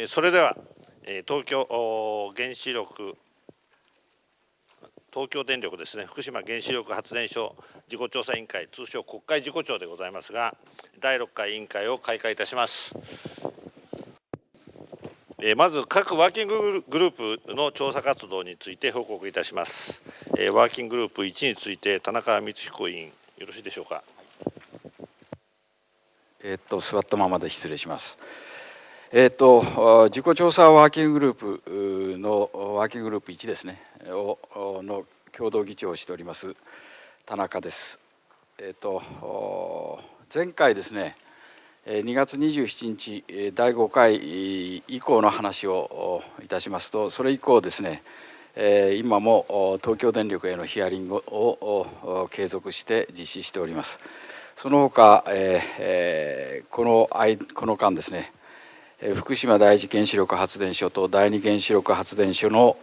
それでは、東京電力ですね、福島原子力発電所事故調査委員会、通称国会事故調でございますが、第6回委員会を開会いたします。まず各ワーキンググループの調査活動について報告いたします。ワーキンググループ1について田中光彦委員、よろしいでしょうか。座ったままで失礼します。自己調査ワーキンググループのワーキンググループ1ですねの共同議長をしております田中です。前回ですね、2月27日第5回以降の話をいたしますと、それ以降ですね、今も東京電力へのヒアリングを継続して実施しております。その他、この間ですね、福島第一原子力発電所と第二原子力発電所の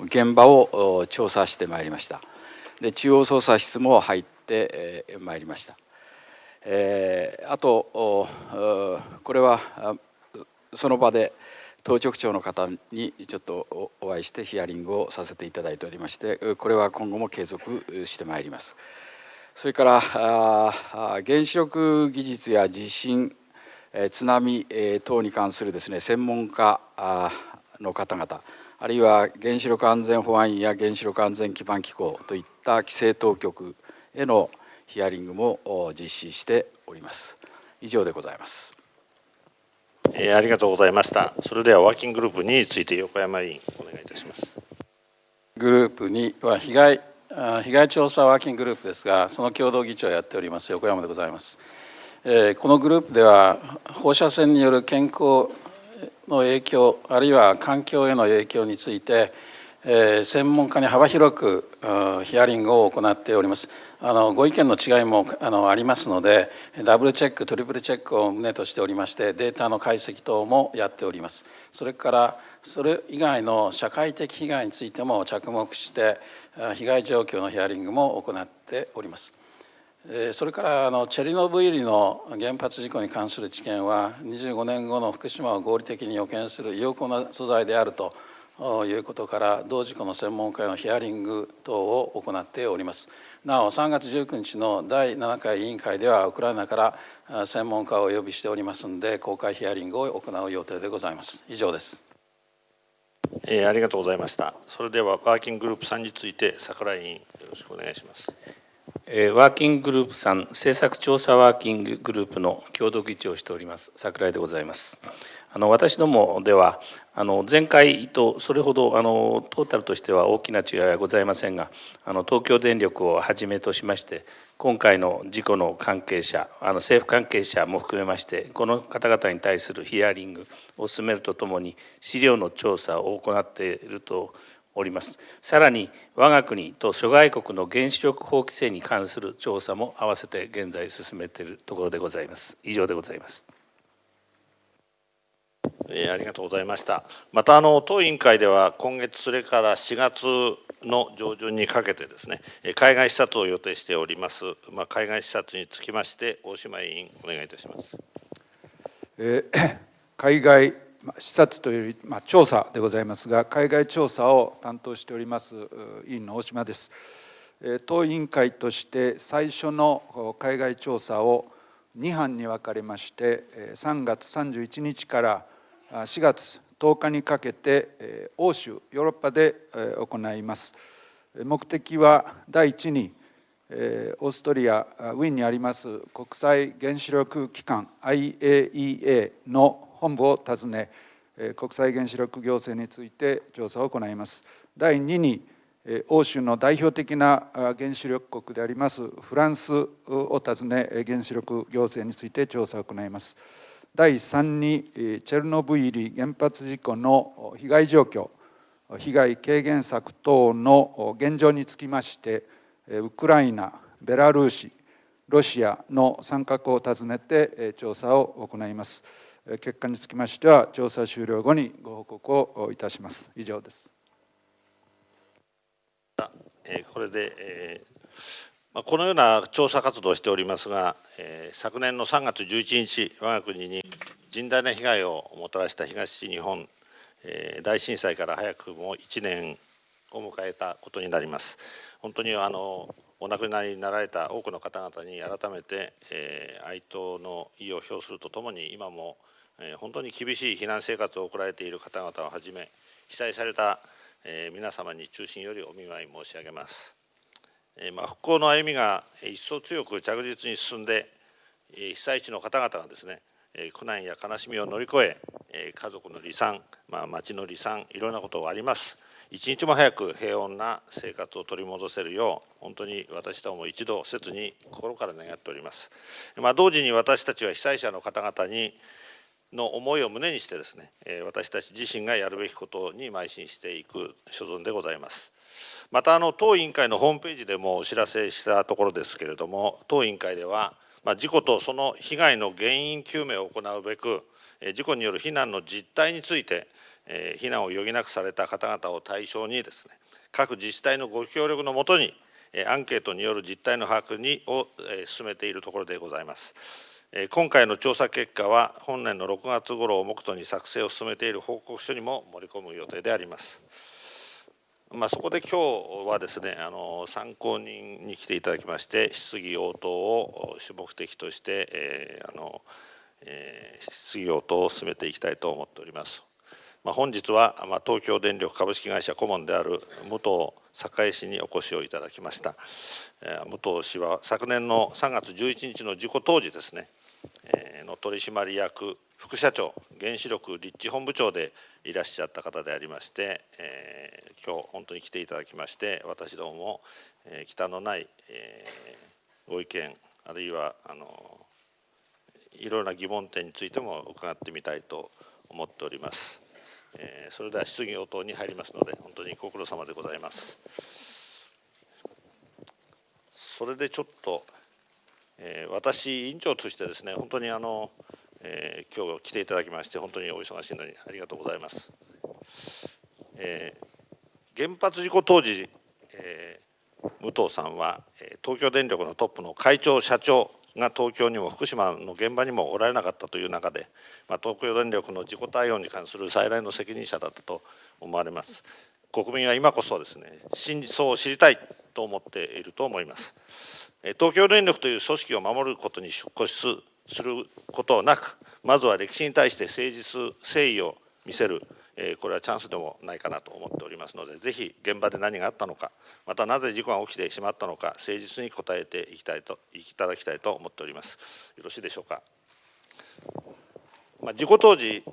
現場を調査してまいりました。で、中央操作室も入ってまいりました。あとこれはその場で当直長の方にちょっとお会いしてヒアリングをさせていただいておりまして、これは今後も継続してまいります。それから原子力技術や地震、津波等に関するですね、専門家の方々、あるいは原子力安全保安院や原子力安全基盤機構といった規制当局へのヒアリングも実施しております。以上でございます。ありがとうございました。それではワーキンググループ2について横山委員、お願いいたします。グループ2は被害調査ワーキンググループですが、その共同議長をやっております横山でございます。このグループでは放射線による健康の影響、あるいは環境への影響について専門家に幅広くヒアリングを行っております。ご意見の違いもありますので、ダブルチェックトリプルチェックを旨としておりまして、データの解析等もやっております。それからそれ以外の社会的被害についても着目して被害状況のヒアリングも行っております。それからチェルノブイリの原発事故に関する知見は25年後の福島を合理的に予見する有効な素材であるということから、同事故の専門家へのヒアリング等を行っております。なお3月19日の第7回委員会ではウクライナから専門家をお呼びしておりますので、公開ヒアリングを行う予定でございます。以上です。ありがとうございました。それではワーキンググループ3について櫻井委員、よろしくお願いします。ワーキンググループ3政策調査ワーキンググループの共同議長をしております櫻井でございます。私どもでは前回とそれほどトータルとしては大きな違いはございませんが、東京電力をはじめとしまして今回の事故の関係者、政府関係者も含めましてこの方々に対するヒアリングを進めるとともに資料の調査を行っているとおります。さらに我が国と諸外国の原子力法規制に関する調査も合わせて現在進めているところでございます。以上でございます。ありがとうございました。また当委員会では今月それから4月の上旬にかけてですね、海外視察を予定しております。海外視察につきまして大島委員お願いいたします。海外視察というより、調査でございますが、海外調査を担当しております委員の大島です。当委員会として最初の海外調査を2班に分かれまして3月31日から4月10日にかけて欧州ヨーロッパで行います。目的は第一にオーストリア・ウィーンにあります国際原子力機関 IAEA の本部を訪ね、国際原子力行政について調査を行います。第2に欧州の代表的な原子力国でありますフランスを訪ね、原子力行政について調査を行います。第3にチェルノブイリ原発事故の被害状況、被害軽減策等の現状につきましてウクライナ、ベラルーシ、ロシアの3カ国を訪ねて調査を行います。結果につきましては調査終了後にご報告をいたします。以上です。これでこのような調査活動をしておりますが、昨年の3月11日、我が国に甚大な被害をもたらした東日本大震災から早くも1年を迎えたことになります。本当にお亡くなりになられた多くの方々に改めて哀悼の意を表するとともに、今も本当に厳しい避難生活を送られている方々をはじめ、被災された皆様に衷心よりお見舞い申し上げます。復興の歩みが一層強く着実に進んで、被災地の方々がですね、苦難や悲しみを乗り越え、家族の離散、町の離散、いろんなことがあります。一日も早く平穏な生活を取り戻せるよう、本当に私ども一同切に心から願っております。同時に私たちは被災者の方々の思いを胸にしてですね、私たち自身がやるべきことに邁進していく所存でございます。また当委員会のホームページでもお知らせしたところですけれども、当委員会では事故とその被害の原因究明を行うべく、事故による避難の実態について、避難を余儀なくされた方々を対象にですね、各自治体のご協力のもとにアンケートによる実態の把握を進めているところでございます。今回の調査結果は本年の6月頃を目途に作成を進めている報告書にも盛り込む予定であります。そこで今日はですね、参考人に来ていただきまして、質疑応答を主目的として、質疑応答を進めていきたいと思っております。本日は東京電力株式会社顧問である武藤栄氏にお越しをいただきました。武藤氏は昨年の3月11日の事故当時ですね、の取締役副社長、原子力立地本部長でいらっしゃった方でありまして、今日本当に来ていただきまして、私どもも忌憚のないご意見、あるいはいろいろな疑問点についても伺ってみたいと思っております。それでは質疑応答に入りますので、本当にご苦労様でございます。それでちょっと、私委員長としてですね、本当に今日来ていただきまして本当にお忙しいのにありがとうございます。原発事故当時、武藤さんは東京電力のトップの会長社長が東京にも福島の現場にもおられなかったという中で、東京電力の事故対応に関する最大の責任者だったと思われます。国民は今こそですね、真相を知りたいと思っていると思います。東京電力という組織を守ることに固執することなく、まずは歴史に対して誠実誠意を見せる、これはチャンスでもないかなと思っておりますので、ぜひ現場で何があったのか、またなぜ事故が起きてしまったのか、誠実に答えていただきたいと思っております。よろしいでしょうか。事故当時、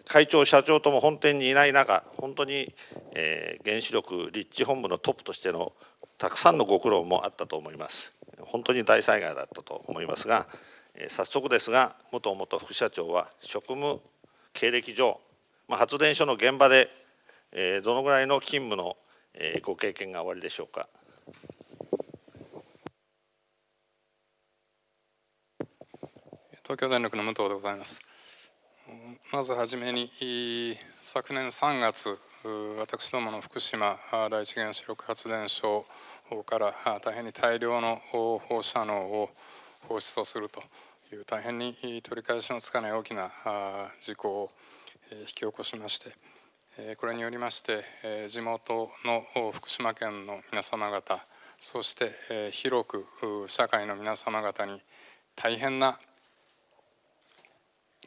会長、社長とも本店にいない中、本当に原子力立地本部のトップとしてのたくさんのご苦労もあったと思います。本当に大災害だったと思いますが、早速ですが、武藤元副社長は職務経歴上、発電所の現場でどのぐらいの勤務のご経験がおありでしょうか。東京電力の武藤でございます。まずはじめに昨年3月、私どもの福島第一原子力発電所から大変に大量の放射能を放出をするという大変に取り返しのつかない大きな事故を引き起こしまして、これによりまして地元の福島県の皆様方、そして広く社会の皆様方に大変な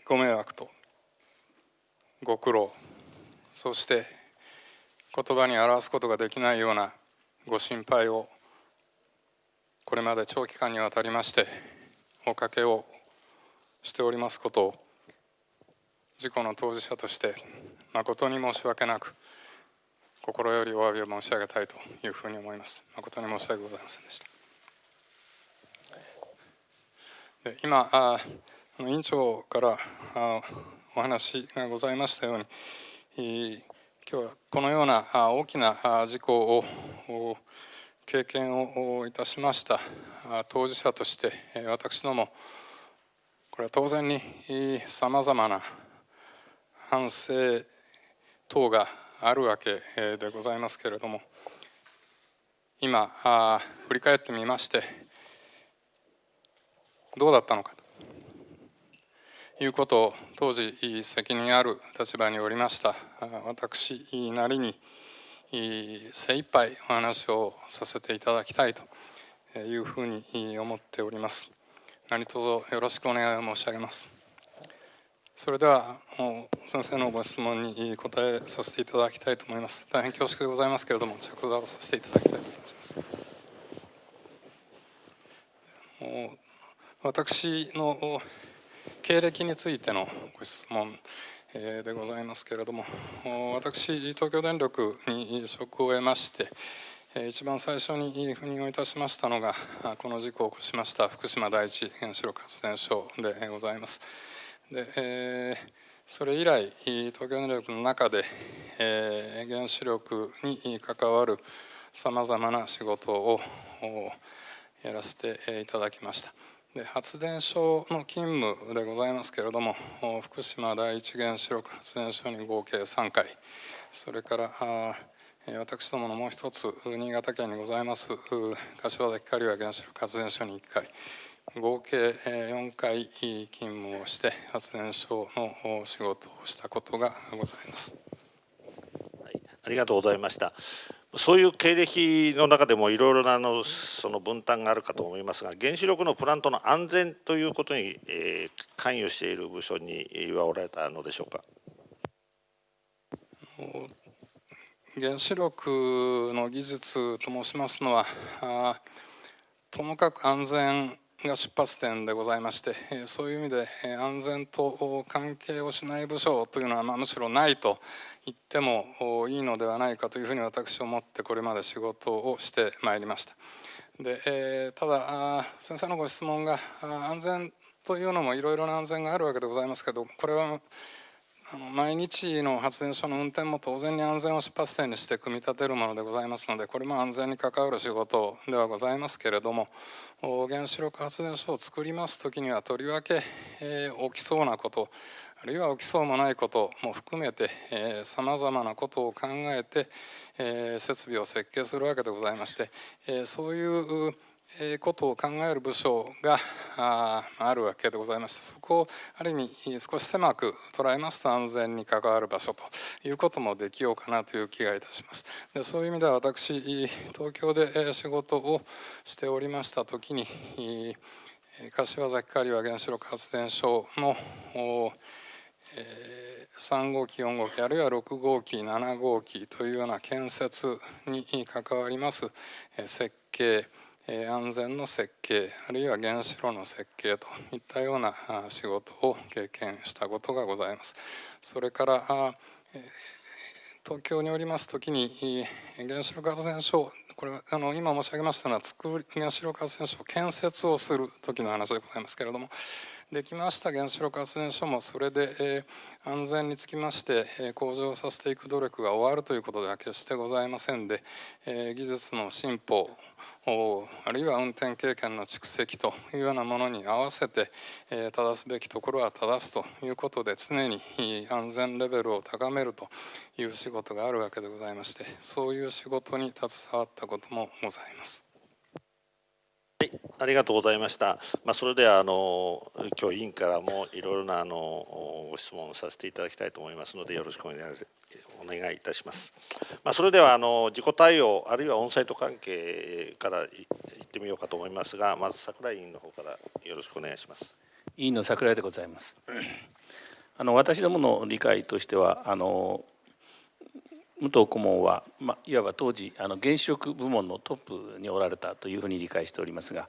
ご迷惑とご苦労、そして言葉に表すことができないようなご心配をこれまで長期間にわたりましておかけをしておりますことを、事故の当事者として誠に申し訳なく心よりお詫びを申し上げたいというふうに思います。誠に申し訳ございませんでした。で今委員長からお話がございましたように、今日はこのような大きな事故を経験をいたしました当事者として、私どもこれは当然にさまざまな反省等があるわけでございますけれども、今振り返ってみましてどうだったのかということを当時責任ある立場におりました私なりに精一杯お話をさせていただきたいというふうに思っております。何卒よろしくお願い申し上げます。それでは先生のご質問に答えさせていただきたいと思います。大変恐縮でございますけれども着座をさせていただきたいと思います。私の経歴についてのご質問でございますけれども、私東京電力に職を得まして一番最初に赴任をいたしましたのがこの事故を起こしました福島第一原子力発電所でございます。でそれ以来東京電力の中で原子力に関わるさまざまな仕事をやらせていただきました。で発電所の勤務でございますけれども福島第一原子力発電所に合計3回それから私どものもう一つ新潟県にございます柏崎刈羽原子力発電所に1回合計4回勤務をして発電所の仕事をしたことがございます。はい、ありがとうございました。そういう経歴の中でもいろいろなその分担があるかと思いますが、原子力のプラントの安全ということに関与している部署にはおられたのでしょうか。原子力の技術と申しますのはともかく安全が出発点でございましてそういう意味で安全と関係をしない部署というのはむしろないと言ってもいいのではないかというふうに私は思ってこれまで仕事をしてまいりました。でただ先生のご質問が安全というのもいろいろな安全があるわけでございますけどこれは毎日の発電所の運転も当然に安全を出発点にして組み立てるものでございますのでこれも安全に関わる仕事ではございますけれども原子力発電所を作ります時にはとりわけ起きそうなことあるいは起きそうもないことも含めてさまざまなことを考えて設備を設計するわけでございましてそういうことを考える部署があるわけでございましてそこをある意味少し狭く捉えますと安全に関わる場所ということもできようかなという気がいたします。でそういう意味では私東京で仕事をしておりました時に柏崎刈羽原子力発電所の3号機4号機あるいは6号機7号機というような建設に関わります設計安全の設計あるいは原子炉の設計といったような仕事を経験したことがございます。それから東京におります時に原子力発電所これは今申し上げましたのは原子力発電所建設をする時の話でございますけれどもできました原子力発電所もそれで安全につきまして向上させていく努力が終わるということでは決してございませんで技術の進歩あるいは運転経験の蓄積というようなものに合わせて正すべきところは正すということで常に安全レベルを高めるという仕事があるわけでございましてそういう仕事に携わったこともございます。はい、ありがとうございました。それでは今日委員からもいろいろなご質問をさせていただきたいと思いますのでよろしくお願いいたします。それでは事故対応あるいはオンサイト関係からいってみようかと思いますがまず櫻井委員の方からよろしくお願いします。委員の櫻井でございます。私どもの理解としては武藤顧問はいわば当時原子力部門のトップにおられたというふうに理解しておりますが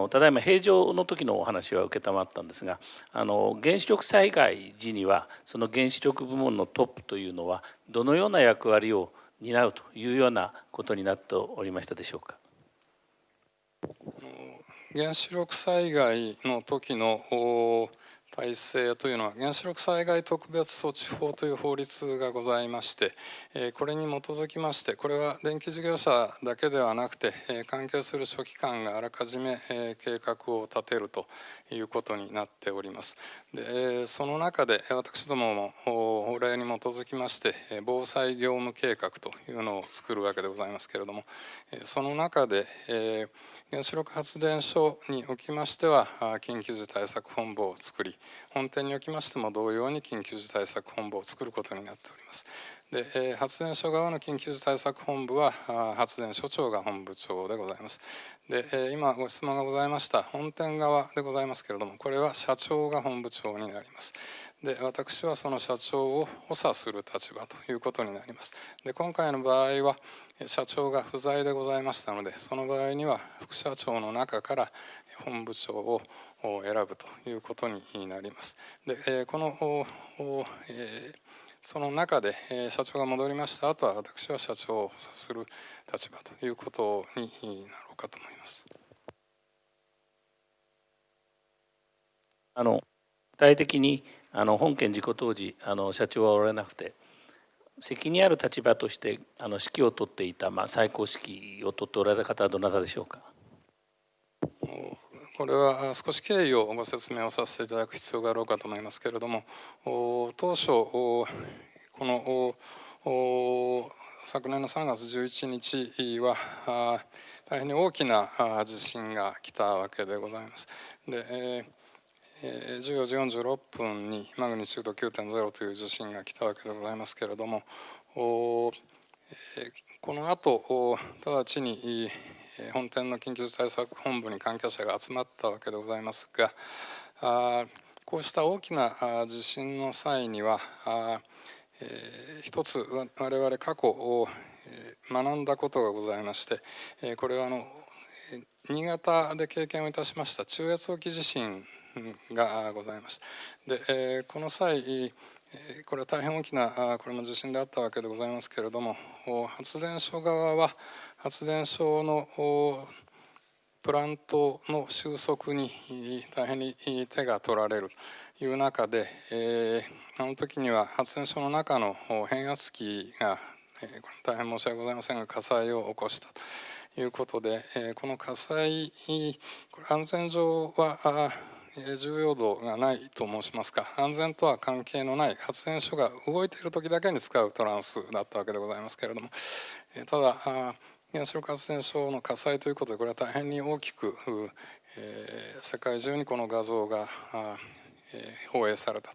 ただいま平常の時のお話は承ったんですが原子力災害時にはその原子力部門のトップというのはどのような役割を担うというようなことになっておりましたでしょうか。原子力災害の時の体制というのは原子力災害特別措置法という法律がございましてこれに基づきましてこれは電気事業者だけではなくて関係する諸機関があらかじめ計画を立てるということになっております。でその中で私どもも法令に基づきまして防災業務計画というのを作るわけでございますけれども、その中で原子力発電所におきましては緊急時対策本部を作り、本店におきましても同様に緊急時対策本部を作ることになっております。で発電所側の緊急時対策本部は発電所長が本部長でございます。で今ご質問がございました本店側でございますけれども、これは社長が本部長になります。で私はその社長を補佐する立場ということになります。で今回の場合は社長が不在でございましたので、その場合には副社長の中から本部長を選ぶということになります。でその中で社長が戻りました後は私は社長を補佐する立場ということになろうかと思います。具体的に本件事故当時社長はおられなくて、責任ある立場として指揮を取っていた、最高指揮を取っておられた方はどなたでしょうか。これは少し経緯をご説明をさせていただく必要があろうかと思いますけれども、当初この昨年の3月11日は大変に大きな地震が来たわけでございます。で14時46分にマグニチュード 9.0 という地震が来たわけでございますけれども、この後直ちに本店の緊急対策本部に関係者が集まったわけでございますが、こうした大きな地震の際には一つ我々過去学んだことがございまして、これは新潟で経験をいたしました中越沖地震がございます。でこの際これは大変大きなこれも地震であったわけでございますけれども、発電所側は発電所のプラントの収束に大変に手が取られるという中で、あの時には発電所の中の変圧器が大変申し訳ございませんが火災を起こしたということで、この火災安全上は重要度がないと申しますか、安全とは関係のない発電所が動いている時だけに使うトランスだったわけでございますけれども、ただ原子力発電所の火災ということでこれは大変に大きく世界中にこの画像が放映された。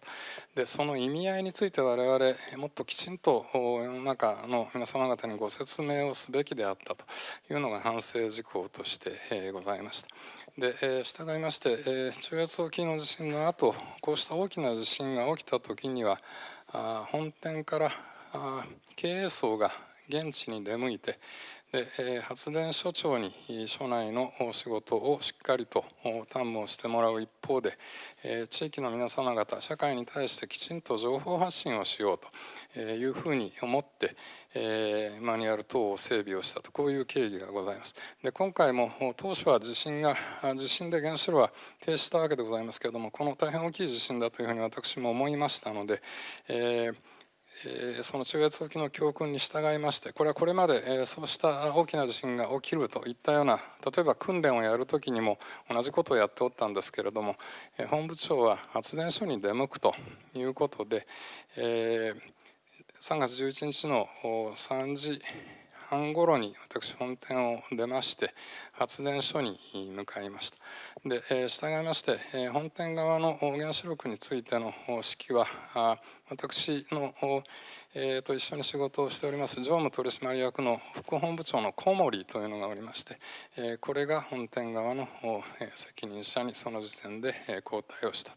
でその意味合いについて我々もっときちんと世の中の皆様方にご説明をすべきであったというのが反省事項としてございました。で従いまして中越沖の地震の後こうした大きな地震が起きた時には本店から経営層が現地に出向いてで発電所長に所内の仕事をしっかりと担務をしてもらう一方で地域の皆様方社会に対してきちんと情報発信をしようというふうに思ってマニュアル等を整備をしたと、こういう経緯がございます。で今回も当初は地震で原子炉は停止したわけでございますけれども、この大変大きい地震だというふうに私も思いましたので、その中越沖の教訓に従いまして、これはこれまでそうした大きな地震が起きるといったような例えば訓練をやるときにも同じことをやっておったんですけれども、本部長は発電所に出向くということで、3月11日の3時半ごろに私本店を出まして発電所に向かいました。で従いまして本店側の原子力についての指揮は私のと一緒に仕事をしております常務取締役の副本部長の小森というのがおりまして、これが本店側の責任者にその時点で交代をした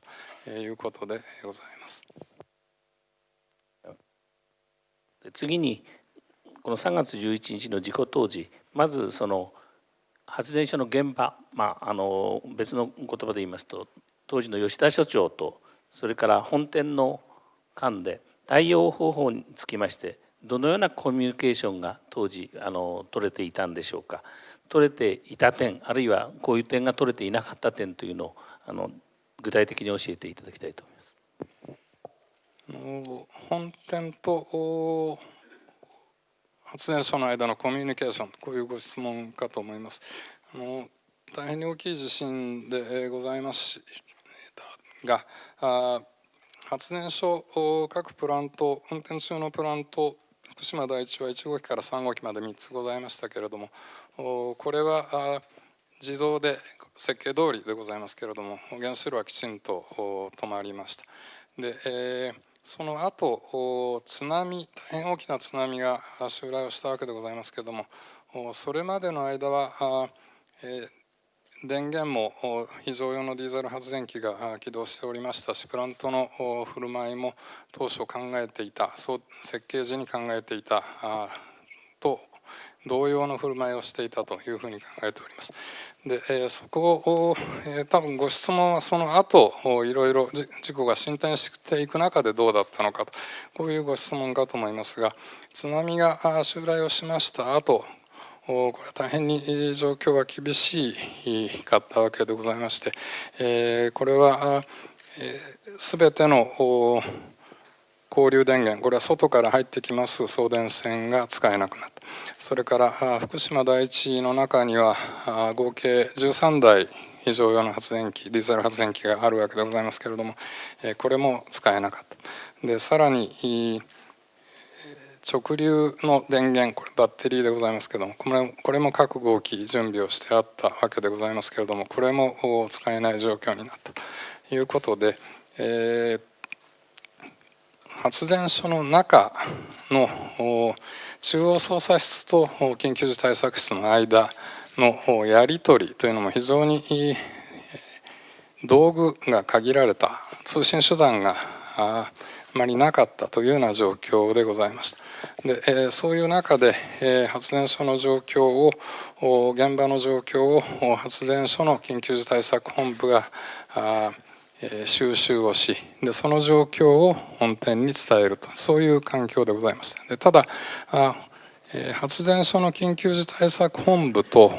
ということでございます。次にこの3月11日の事故当時、まずその発電所の現場、別の言葉で言いますと当時の吉田所長とそれから本店の間で対応方法につきましてどのようなコミュニケーションが当時取れていたんでしょうか。取れていた点あるいはこういう点が取れていなかった点というのを具体的に教えていただきたいと思います。本店と発電所の間のコミュニケーション、こういうご質問かと思います。大変に大きい地震でございましたが、発電所各プラント、運転中のプラント、福島第一は1号機から3号機まで3つございましたけれども、これは自動で設計通りでございますけれども、原子炉はきちんと止まりました。で、その後津波、大変大きな津波が襲来をしたわけでございますけれども、それまでの間は電源も非常用のディーゼル発電機が起動しておりましたし、プラントの振る舞いも当初考えていた、設計時に考えていたと同様の振る舞いをしていたというふうに考えております。で、そこを多分ご質問はその後いろいろ事故が進展していく中でどうだったのかと、こういうご質問かと思いますが、津波が襲来をしました後、これは大変に状況が厳しかったわけでございまして、これは全ての交流電源、これは外から入ってきます送電線が使えなくなった。それから福島第一の中には合計13台非常用の発電機、ディーゼル発電機があるわけでございますけれども、これも使えなかった。で、さらに直流の電源、これバッテリーでございますけれども、これも各号機準備をしてあったわけでございますけれども、これも使えない状況になったということで、発電所の中の中央操作室と緊急時対策室の間のやり取りというのも非常に道具が限られた、通信手段があまりなかったというような状況でございました。で、そういう中で発電所の状況を、現場の状況を発電所の緊急時対策本部が収集をし、でその状況を本店に伝えると、そういう環境でございます。で、ただ発電所の緊急時対策本部と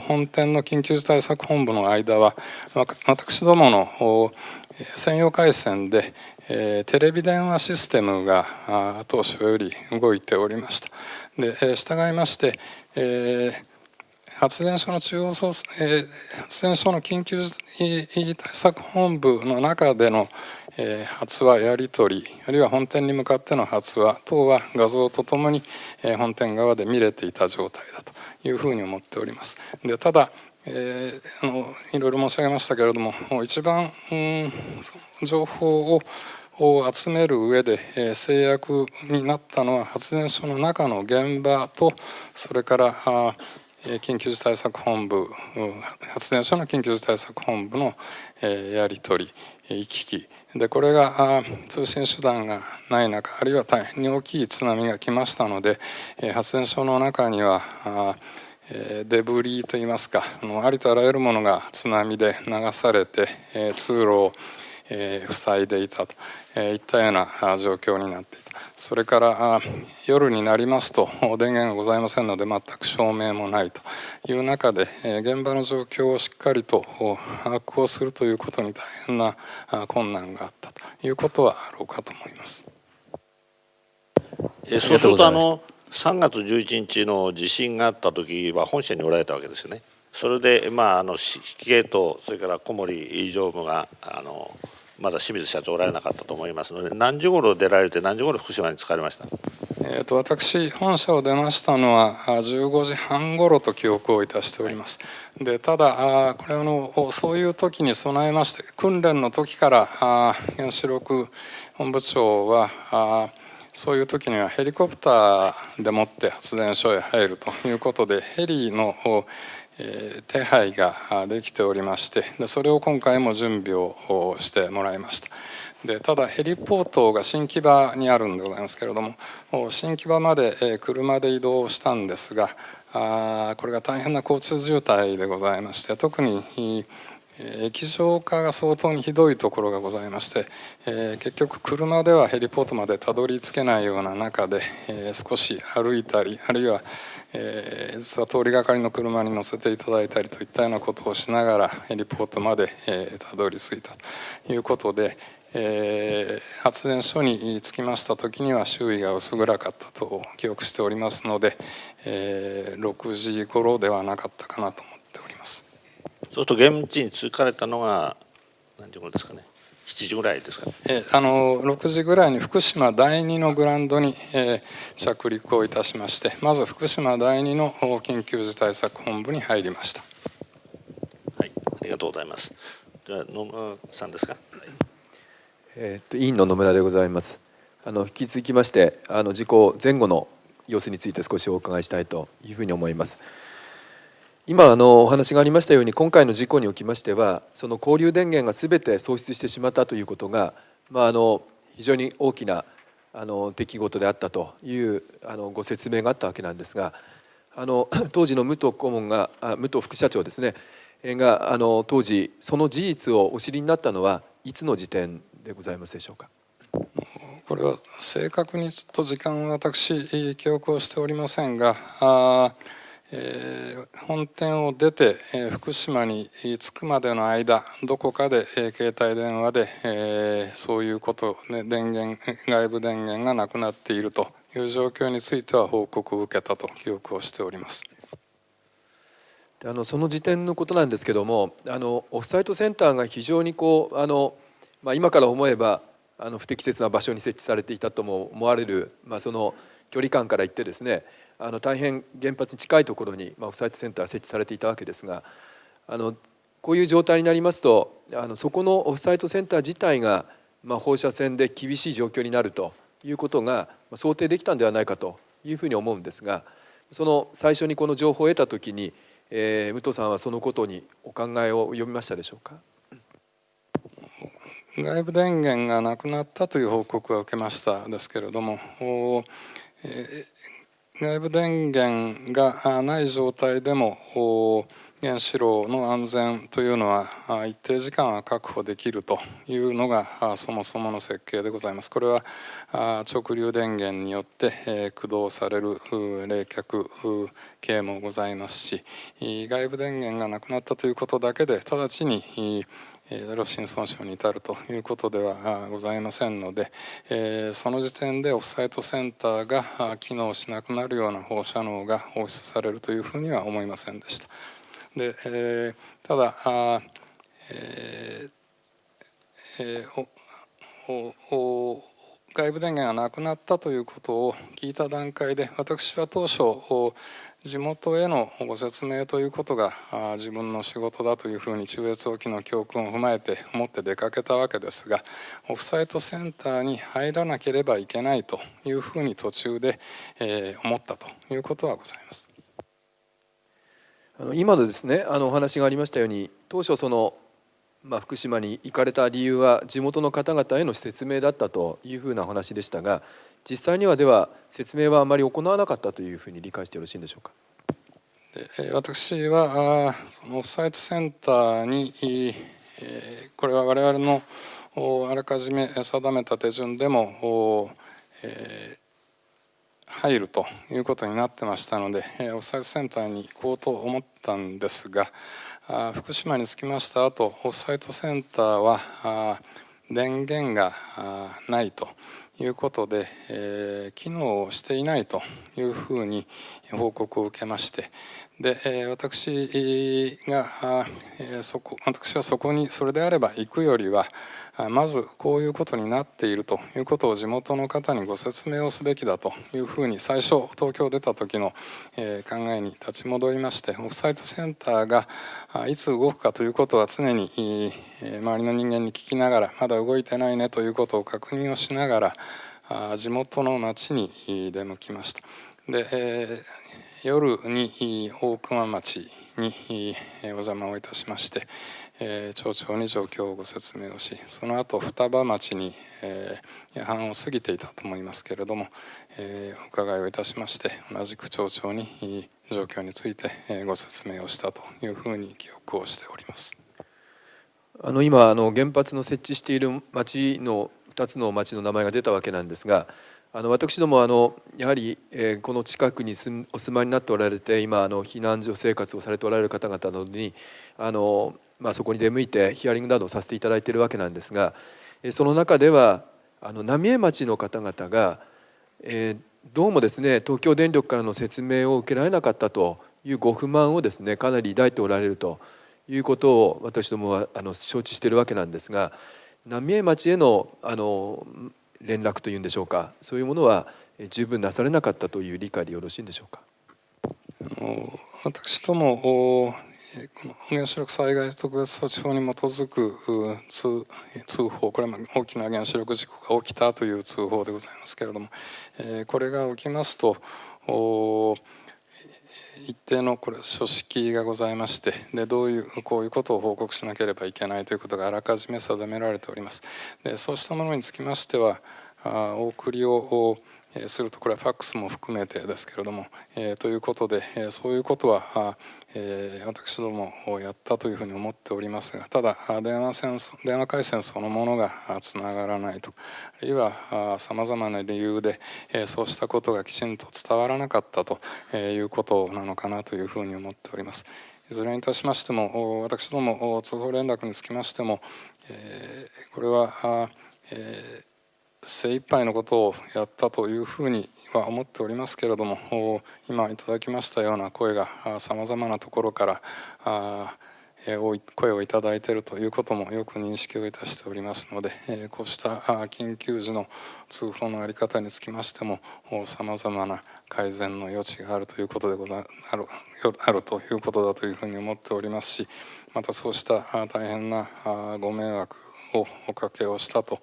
本店の緊急時対策本部の間は、私どもの専用回線でテレビ電話システムが当初より動いておりました。で、従いまして発電所の発電所の緊急対策本部の中での発話やり取り、あるいは本店に向かっての発話等は画像とともに本店側で見れていた状態だというふうに思っております。で、ただいろいろ申し上げましたけれども、一番情報を集める上で制約になったのは発電所の中の現場と、それから緊急時対策本部、発電所の緊急時対策本部のやり取り、行き来で、これが通信手段がない中、あるいは大変に大きい津波が来ましたので、発電所の中にはデブリといいますか、ありとあらゆるものが津波で流されて通路を塞いでいたといったような状況になっていた。それから夜になりますと電源がございませんので全く照明もないという中で、現場の状況をしっかりと把握をするということに大変な困難があったということはあろうかと思います。そうすると3月11日の地震があった時は本社におられたわけですよね。それで指揮系とそれから小森常務がまだ清水社長おられなかったと思いますので、何時頃出られて何時頃福島に着かれました？私本社を出ましたのは15時半頃と記憶をいたしております。で、ただこれそういう時に備えまして、訓練の時から原子力本部長はそういう時にはヘリコプターでもって発電所へ入るということで、ヘリの手配ができておりまして、それを今回も準備をしてもらいました。で、ただヘリポートが新木場にあるんでございますけれども、新木場まで車で移動したんですが、これが大変な交通渋滞でございまして、特に液状化が相当にひどいところがございまして、結局車ではヘリポートまでたどり着けないような中で、少し歩いたり、あるいは実は通りがかりの車に乗せていただいたりといったようなことをしながらヘリポートまでたどり着いたということで、発電所に着きました時には周囲が薄暗かったと記憶しておりますので、6時頃ではなかったかなと思っております。そうすると現地に着かれたのが何時頃ですかね。7時ぐらいですか。6時ぐらいに福島第2のグラウンドに着陸をいたしまして、まず福島第2の緊急事態対策本部に入りました。はい、ありがとうございます。では野村さんですか。委員の野村でございます。引き続きまして事故前後の様子について少しお伺いしたいというふうに思います。今お話がありましたように、今回の事故におきましてはその交流電源が全て喪失してしまったということが、非常に大きな出来事であったというご説明があったわけなんですが、当時の武藤副社長ですねが当時その事実をお知りになったのはいつの時点でございますでしょうか。これは正確にと時間は私記憶をしておりませんが、本店を出て福島に着くまでの間どこかで携帯電話でそういうこと外部電源がなくなっているという状況については報告を受けたと記憶をしております。その時点のことなんですけども、オフサイトセンターが非常に今から思えば不適切な場所に設置されていたとも思われる、その距離感から言ってですね、大変原発に近いところにオフサイトセンターが設置されていたわけですが、こういう状態になりますとそこのオフサイトセンター自体が放射線で厳しい状況になるということが想定できたんではないかというふうに思うんですが、その最初にこの情報を得たときに武藤さんはそのことにお考えを読みましたでしょうか。外部電源がなくなったという報告は受けましたですけれども、外部電源がない状態でも原子炉の安全というのは一定時間は確保できるというのがそもそもの設計でございます。これは直流電源によって駆動される冷却系もございますし、外部電源がなくなったということだけで直ちに炉心損傷に至るということではございませんので、その時点でオフサイトセンターが機能しなくなるような放射能が放出されるというふうには思いませんでした。でただ外部電源がなくなったということを聞いた段階で、私は当初地元へのご説明ということが自分の仕事だというふうに中越沖の教訓を踏まえて思って出かけたわけですが、オフサイトセンターに入らなければいけないというふうに途中で思ったということはございます。今のですねお話がありましたように、当初福島に行かれた理由は地元の方々への説明だったというふうなお話でしたが、実際にはでは説明はあまり行わなかったというふうに理解してよろしいんでしょうか。私はそのオフサイトセンターにこれは我々のあらかじめ定めた手順でも入るということになってましたので、オフサイトセンターに行こうと思ったんですが、福島に着きました後、オフサイトセンターは電源がないということで、機能していないというふうに報告を受けまして、で私はそこにそれであれば行くよりはまずこういうことになっているということを地元の方にご説明をすべきだというふうに最初東京出た時の考えに立ち戻りまして、オフサイトセンターがいつ動くかということは常に周りの人間に聞きながら、まだ動いてないねということを確認をしながら地元の町に出向きました。で夜に大熊町にお邪魔をいたしまして、町長に状況をご説明をし、その後双葉町に夜半を過ぎていたと思いますけれども、お伺いをいたしまして、同じく町長に状況についてご説明をしたというふうに記憶をしております。今原発の設置している町の2つの町の名前が出たわけなんですが、私どもやはりこの近くにお住まいになっておられて、今避難所生活をされておられる方々などにそこに出向いてヒアリングなどをさせていただいているわけなんですが、その中では浪江町の方々がどうもですね、東京電力からの説明を受けられなかったというご不満をですねかなり抱いておられるということを私どもは承知しているわけなんですが、浪江町への連絡というんでしょうか、そういうものは十分なされなかったという理解でよろしいんでしょうか。私どもこの原子力災害特別措置法に基づく通報、これは大きな原子力事故が起きたという通報でございますけれども、これが起きますと一定の書式がございまして、でこういうことを報告しなければいけないということがあらかじめ定められております。でそうしたものにつきましてはお送りをすると、これはファックスも含めてですけれども、ということで、そういうことは私どもやったというふうに思っておりますが、ただ電話回線そのものがつながらないと、あるいはさまざまな理由でそうしたことがきちんと伝わらなかったということなのかなというふうに思っております。いずれにいたしましても、私ども通報連絡につきましても、これは精一杯のことをやったというふうには思っておりますけれども、今いただきましたような声がさまざまなところから声をいただいているということもよく認識をいたしておりますので、こうした緊急時の通報の在り方につきましてもさまざまな改善の余地があるということであるということだというふうに思っておりますし、またそうした大変なご迷惑をおかけをしたと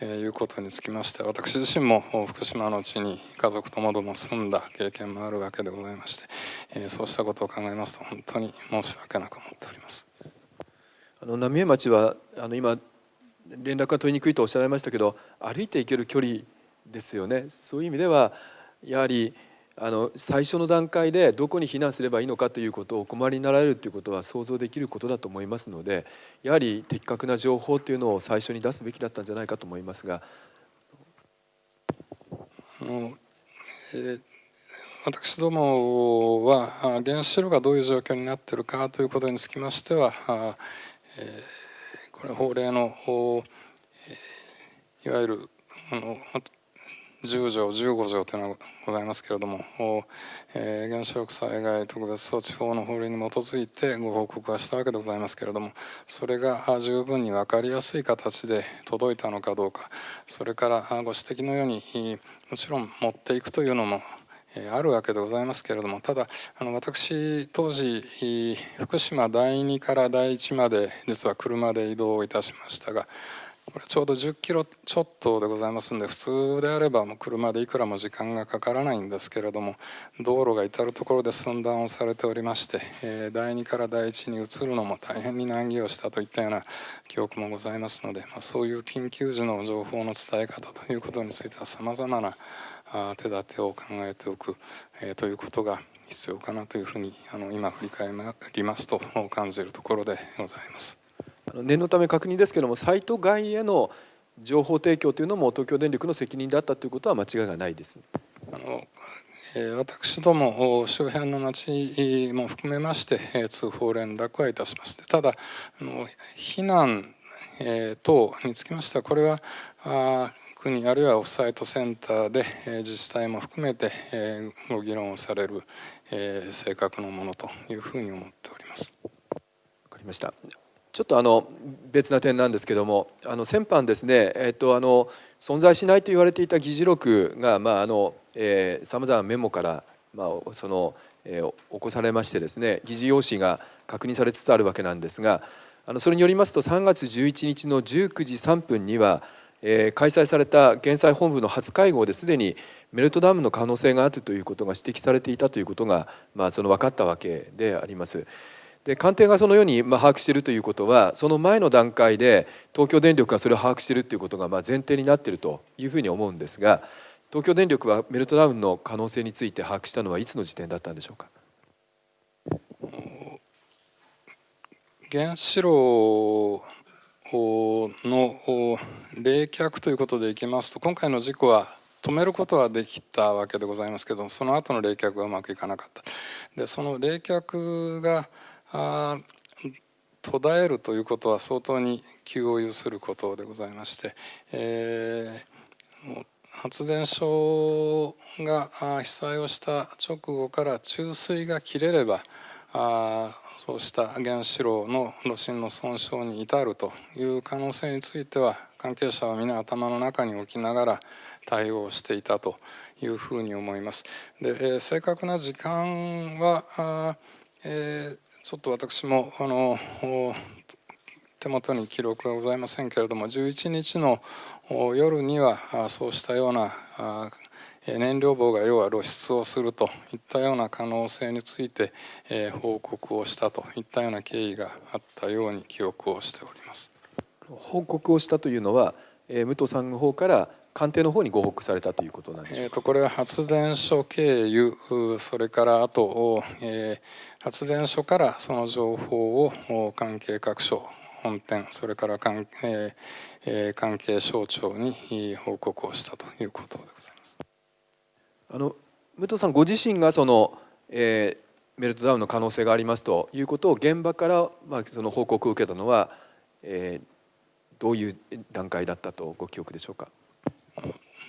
いうことにつきまして、私自身も福島の地に家族ともども住んだ経験もあるわけでございまして、そうしたことを考えますと本当に申し訳なく思っております。浪江町は今連絡が取りにくいとおっしゃられましたけど、歩いて行ける距離ですよね。そういう意味ではやはり最初の段階でどこに避難すればいいのかということをお困りになられるということは想像できることだと思いますので、やはり的確な情報というのを最初に出すべきだったんじゃないかと思いますが。私どもは原子炉がどういう状況になっているかということにつきましては、これ法令のいわゆる10条15条というのがございますけれども、原子力災害特別措置法の法令に基づいてご報告はしたわけでございますけれども、それが十分に分かりやすい形で届いたのかどうか、それからご指摘のようにもちろん持っていくというのもあるわけでございますけれども、ただ私当時福島第2から第1まで実は車で移動いたしましたが、これちょうど10キロちょっとでございますので、普通であればもう車でいくらも時間がかからないんですけれども、道路が至る所で寸断をされておりまして、第2から第1に移るのも大変に難儀をしたといったような記憶もございますので、そういう緊急時の情報の伝え方ということについてはさまざまな手立てを考えておくということが必要かなというふうに今振り返りますと感じるところでございます。念のため確認ですけれども、サイト外への情報提供というのも東京電力の責任だったということは間違いがないです。私ども周辺の町も含めまして通報連絡はいたします。ただ避難等につきましては、これは国あるいはオフサイトセンターで自治体も含めてご議論をされる性格のものというふうに思っております。わかりました。ちょっと別な点なんですけども、先般ですね、存在しないと言われていた議事録がさまざまなメモから起こされましてですね、議事要旨が確認されつつあるわけなんですが、それによりますと3月11日の19時3分には開催された減災本部の初会合ですでにメルトダウンの可能性があるということが指摘されていたということが分かったわけであります。で官邸がそのように把握しているということは、その前の段階で東京電力がそれを把握しているということが前提になっているというふうに思うんですが、東京電力はメルトダウンの可能性について把握したのはいつの時点だったんでしょうか。原子炉の冷却ということでいきますと、今回の事故は止めることはできたわけでございますけども、その後の冷却がうまくいかなかった。でその冷却が途絶えるということは相当に急を要することでございまして、発電所が被災をした直後から注水が切れればそうした原子炉の炉心の損傷に至るという可能性については関係者は皆頭の中に置きながら対応していたというふうに思います。で、正確な時間はちょっと私も手元に記録がございませんけれども、11日の夜にはそうしたような燃料棒が要は露出をするといったような可能性について報告をしたといったような経緯があったように記憶をしております。報告をしたというのは、武藤さんの方から官邸の方にご報告されたということなんでしょうか。これは発電所経由、それからあと、発電所からその情報を関係各所本店、それから関係省庁に報告をしたということでございます。武藤さんご自身がその、メルトダウンの可能性がありますということを現場から、その報告を受けたのは、どういう段階だったとご記憶でしょうか。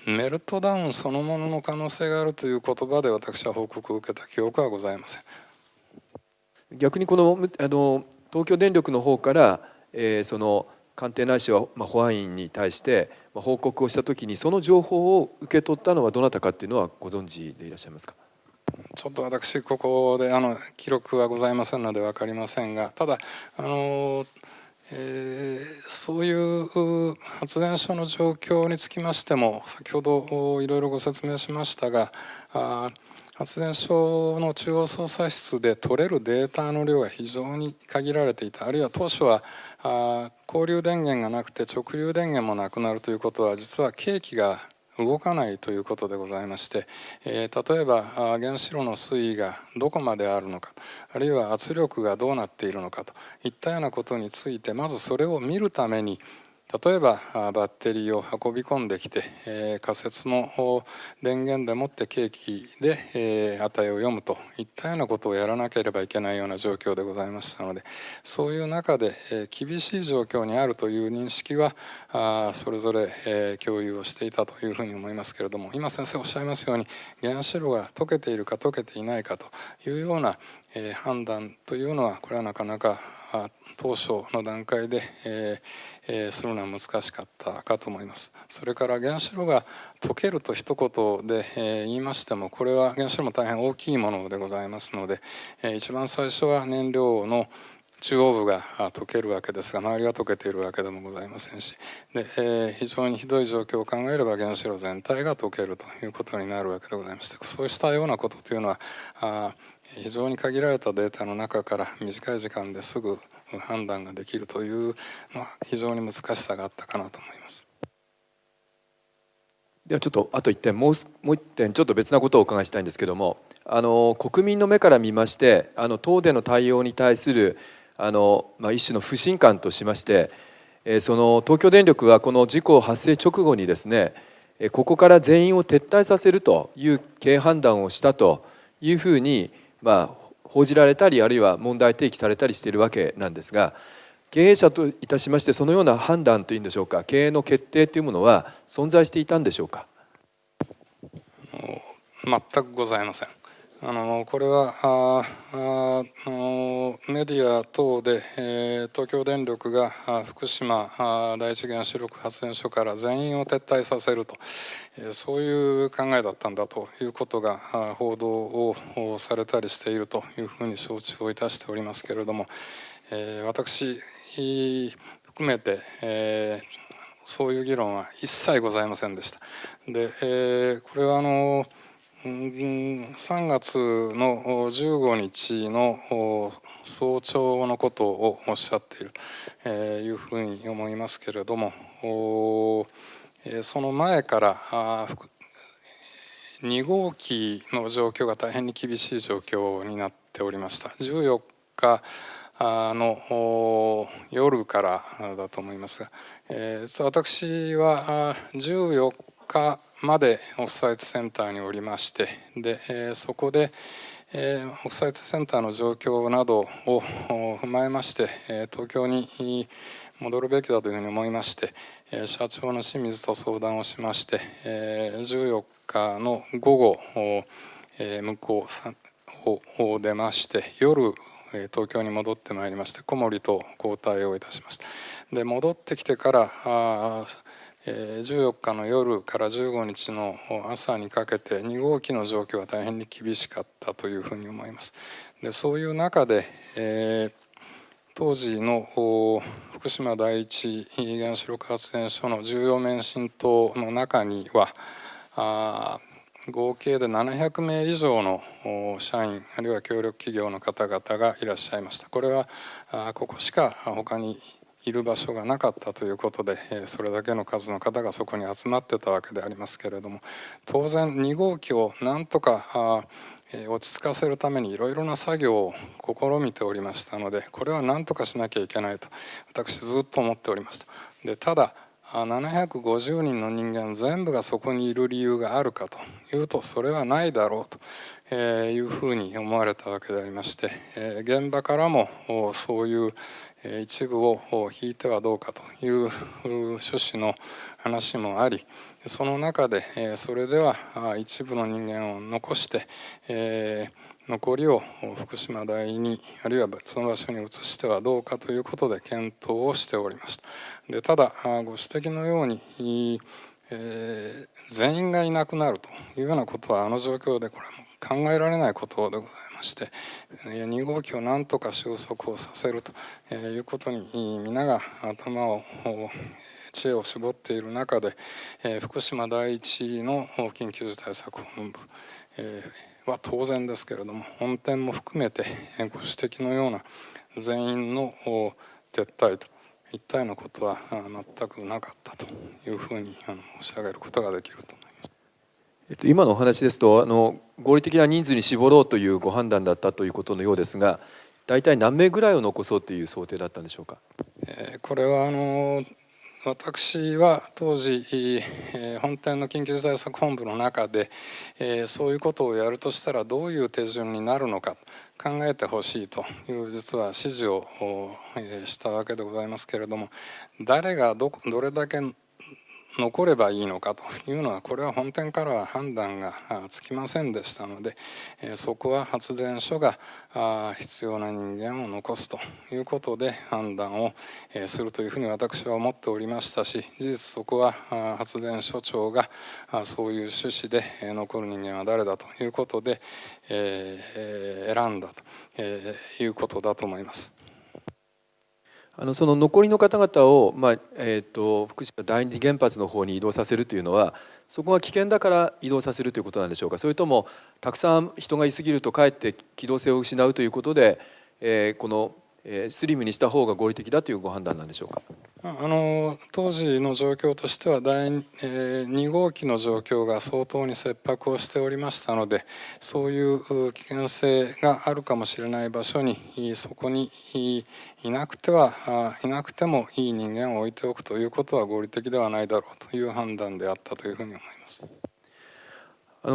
メルトダウンそのものの可能性があるという言葉で私は報告を受けた記憶はございません。逆にこの東京電力の方から、その官邸ないしは保安院に対して報告をしたときにその情報を受け取ったのはどなたかっていうのはご存知でいらっしゃいますか。ちょっと私ここで記録はございませんので分かりませんが、ただそういう発電所の状況につきましても先ほどいろいろご説明しましたが、発電所の中央操作室で取れるデータの量が非常に限られていた。あるいは当初は交流電源がなくて直流電源もなくなるということは実は計器が動かないということでございまして、例えば原子炉の水位がどこまであるのか、あるいは圧力がどうなっているのかといったようなことについてまずそれを見るために、例えばバッテリーを運び込んできて仮設の電源でもって計器で値を読むといったようなことをやらなければいけないような状況でございましたので、そういう中で厳しい状況にあるという認識はそれぞれ共有をしていたというふうに思いますけれども、今先生おっしゃいますように原子炉が溶けているか溶けていないかというような判断というのはこれはなかなか当初の段階でするのは難しかったかと思います。それから原子炉が溶けると一言で言いましても、これは原子炉も大変大きいものでございますので、一番最初は燃料の中央部が溶けるわけですが、周りが溶けているわけでもございませんし、で、非常にひどい状況を考えれば原子炉全体が溶けるということになるわけでございまして、そうしたようなことというのは非常に限られたデータの中から短い時間ですぐ判断ができるという非常に難しさがあったかなと思います。ではちょっとあと1点もう1点ちょっと別なことをお伺いしたいんですけども、国民の目から見まして東電の対応に対する一種の不信感としまして、その東京電力はこの事故発生直後にですね、ここから全員を撤退させるという経営判断をしたというふうに報じられたり、あるいは問題提起されたりしているわけなんですが、経営者といたしましてそのような判断というんでしょうか、経営の決定というものは存在していたんでしょうか。全くございません。これはメディア等で東京電力が福島第一原子力発電所から全員を撤退させると、そういう考えだったんだということが報道をされたりしているというふうに承知をいたしておりますけれども、私含めてそういう議論は一切ございませんでした。で、これは3月の15日の早朝のことをおっしゃっているというふうに思いますけれども、その前から2号機の状況が大変に厳しい状況になっておりました。14日の夜からだと思いますが、私は14日までオフサイトセンターにおりまして、でそこでオフサイトセンターの状況などを踏まえまして東京に戻るべきだというふうに思いまして、社長の清水と相談をしまして、14日の午後向こうを出まして、夜東京に戻ってまいりまして、小森と交代をいたしました。で戻ってきてから14日の夜から15日の朝にかけて2号機の状況は大変に厳しかったというふうに思います。でそういう中で、当時の福島第一原子力発電所の重要免震棟の中には合計で700名以上の社員あるいは協力企業の方々がいらっしゃいました。これはここしか他にいる場所がなかったということで、それだけの数の方がそこに集まってたわけでありますけれども、当然2号機をなんとか落ち着かせるためにいろいろな作業を試みておりましたので、これは何とかしなきゃいけないと私ずっと思っておりました。でただ750人の人間全部がそこにいる理由があるかというと、それはないだろうというふうに思われたわけでありまして、現場からもそういう一部を引いてはどうかという趣旨の話もあり、その中でそれでは一部の人間を残して残りを福島第二あるいは別の場所に移してはどうかということで検討をしておりました。でただご指摘のように全員がいなくなるというようなことはあの状況でこれも考えられないことでございまして、2号機をなんとか収束をさせるということに皆が知恵を絞っている中で、福島第一の緊急事態策本部は当然ですけれども、本店も含めてご指摘のような全員の撤退といったようなことは全くなかったというふうに申し上げることができると思います。今のお話ですと合理的な人数に絞ろうというご判断だったということのようですが、大体何名ぐらいを残そうという想定だったんでしょうか。これは私は当時本店の緊急事態策本部の中でそういうことをやるとしたらどういう手順になるのか考えてほしいという実は指示をしたわけでございますけれども、誰がどれだけ残ればいいのかというのはこれは本店からは判断がつきませんでしたので、そこは発電所が必要な人間を残すということで判断をするというふうに私は思っておりましたし、事実そこは発電所長がそういう趣旨で残る人間は誰だということで選んだということだと思います。その残りの方々を、福島第二原発の方に移動させるというのは、そこが危険だから移動させるということなんでしょうか。それともたくさん人がいすぎるとかえって機動性を失うということで、このスリムにした方が合理的だというご判断なんでしょうか。当時の状況としては2号機の状況が相当に切迫をしておりましたので、そういう危険性があるかもしれない場所にそこにいなくてもいい人間を置いておくということは合理的ではないだろうという判断であったというふうに思います。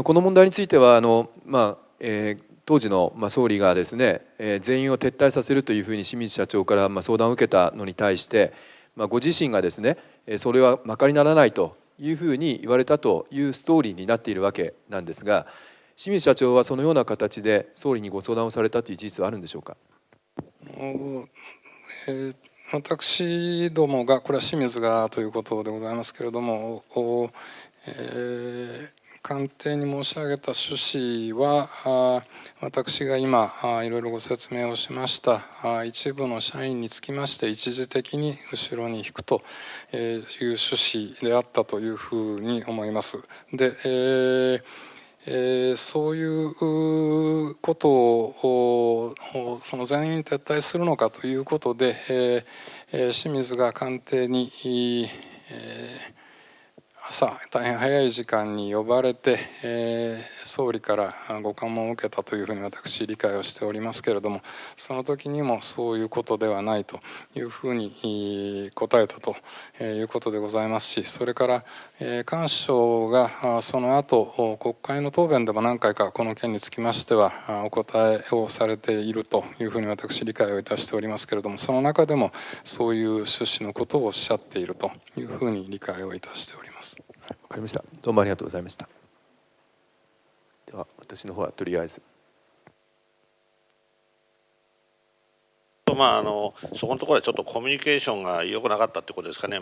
この問題については当時の総理がですね、全員を撤退させるというふうに清水社長から相談を受けたのに対して、ご自身がですね、それはまかりならないというふうに言われたというストーリーになっているわけなんですが、清水社長はそのような形で総理にご相談をされたという事実はあるんでしょうか。私どもが、これは清水がということでございますけれども、官邸に申し上げた趣旨は私が今いろいろご説明をしました一部の社員につきまして一時的に後ろに引くという趣旨であったというふうに思います。で、そういうことをその全員撤退するのかということで、清水が官邸に朝大変早い時間に呼ばれて、総理からご喚問を受けたというふうに私理解をしておりますけれども、その時にもそういうことではないというふうに答えたということでございますし、それから菅首相がその後国会の答弁でも何回かこの件につきましてはお答えをされているというふうに私理解をいたしておりますけれども、その中でもそういう趣旨のことをおっしゃっているというふうに理解をいたしております。わかりました。どうもありがとうございました。では私の方はとりあえず。そこのところはちょっとコミュニケーションが良くなかったってことですかね、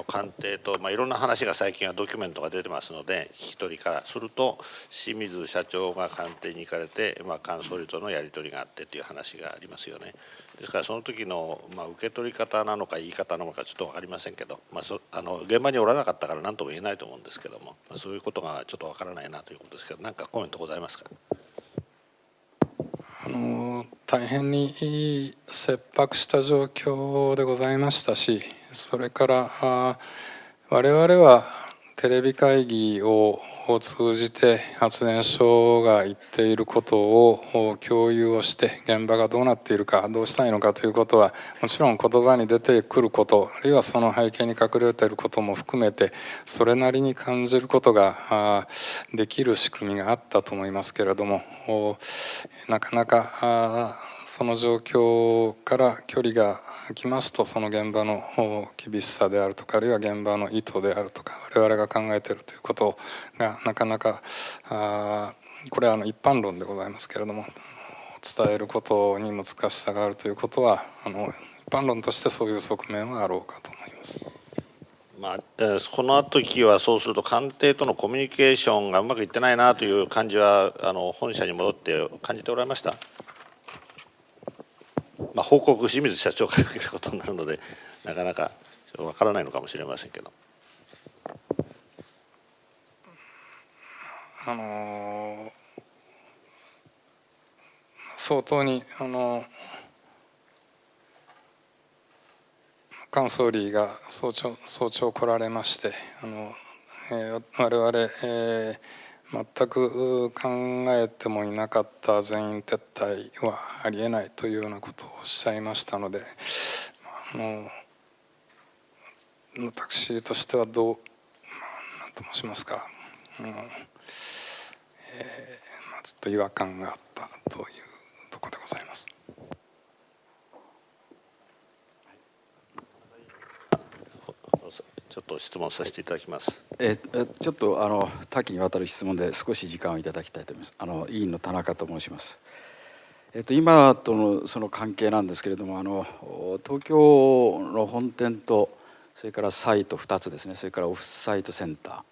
官邸と、いろんな話が最近はドキュメントが出てますので、聞き取りからすると、清水社長が官邸に行かれて、菅総理とのやり取りがあってという話がありますよね。ですから、その時の、受け取り方なのか言い方なのかちょっと分かりませんけど、現場におらなかったから何とも言えないと思うんですけども、そういうことがちょっと分からないなということですけど、何かコメントございますか。大変に切迫した状況でございましたし、それから我々はテレビ会議を通じて発電所が言っていることを共有をして、現場がどうなっているか、どうしたいのかということはもちろん言葉に出てくること、あるいはその背景に隠れていることも含めて、それなりに感じることができる仕組みがあったと思いますけれども、なかなかその状況から距離が空きますと、その現場の厳しさであるとか、あるいは現場の意図であるとか、我々が考えているということがなかなかこれは一般論でございますけれども、伝えることに難しさがあるということは一般論としてそういう側面はあろうかと思います。この時はそうすると官邸とのコミュニケーションがうまくいってないなという感じは本社に戻って感じておられました。報告清水社長から受けることになるので、なかなかわからないのかもしれませんけど。相当に菅総理が早朝来られまして、我々全く考えてもいなかった全員撤退はありえないというようなことをおっしゃいましたので、私としては何と申しますか、ちょっと違和感があったというところでございます。ちょっと質問させていただきます。ちょっと多岐にわたる質問で少し時間をいただきたいと思います。委員の田中と申します。今とのその関係なんですけれども、東京の本店とそれからサイト2つですね、それからオフサイトセンタ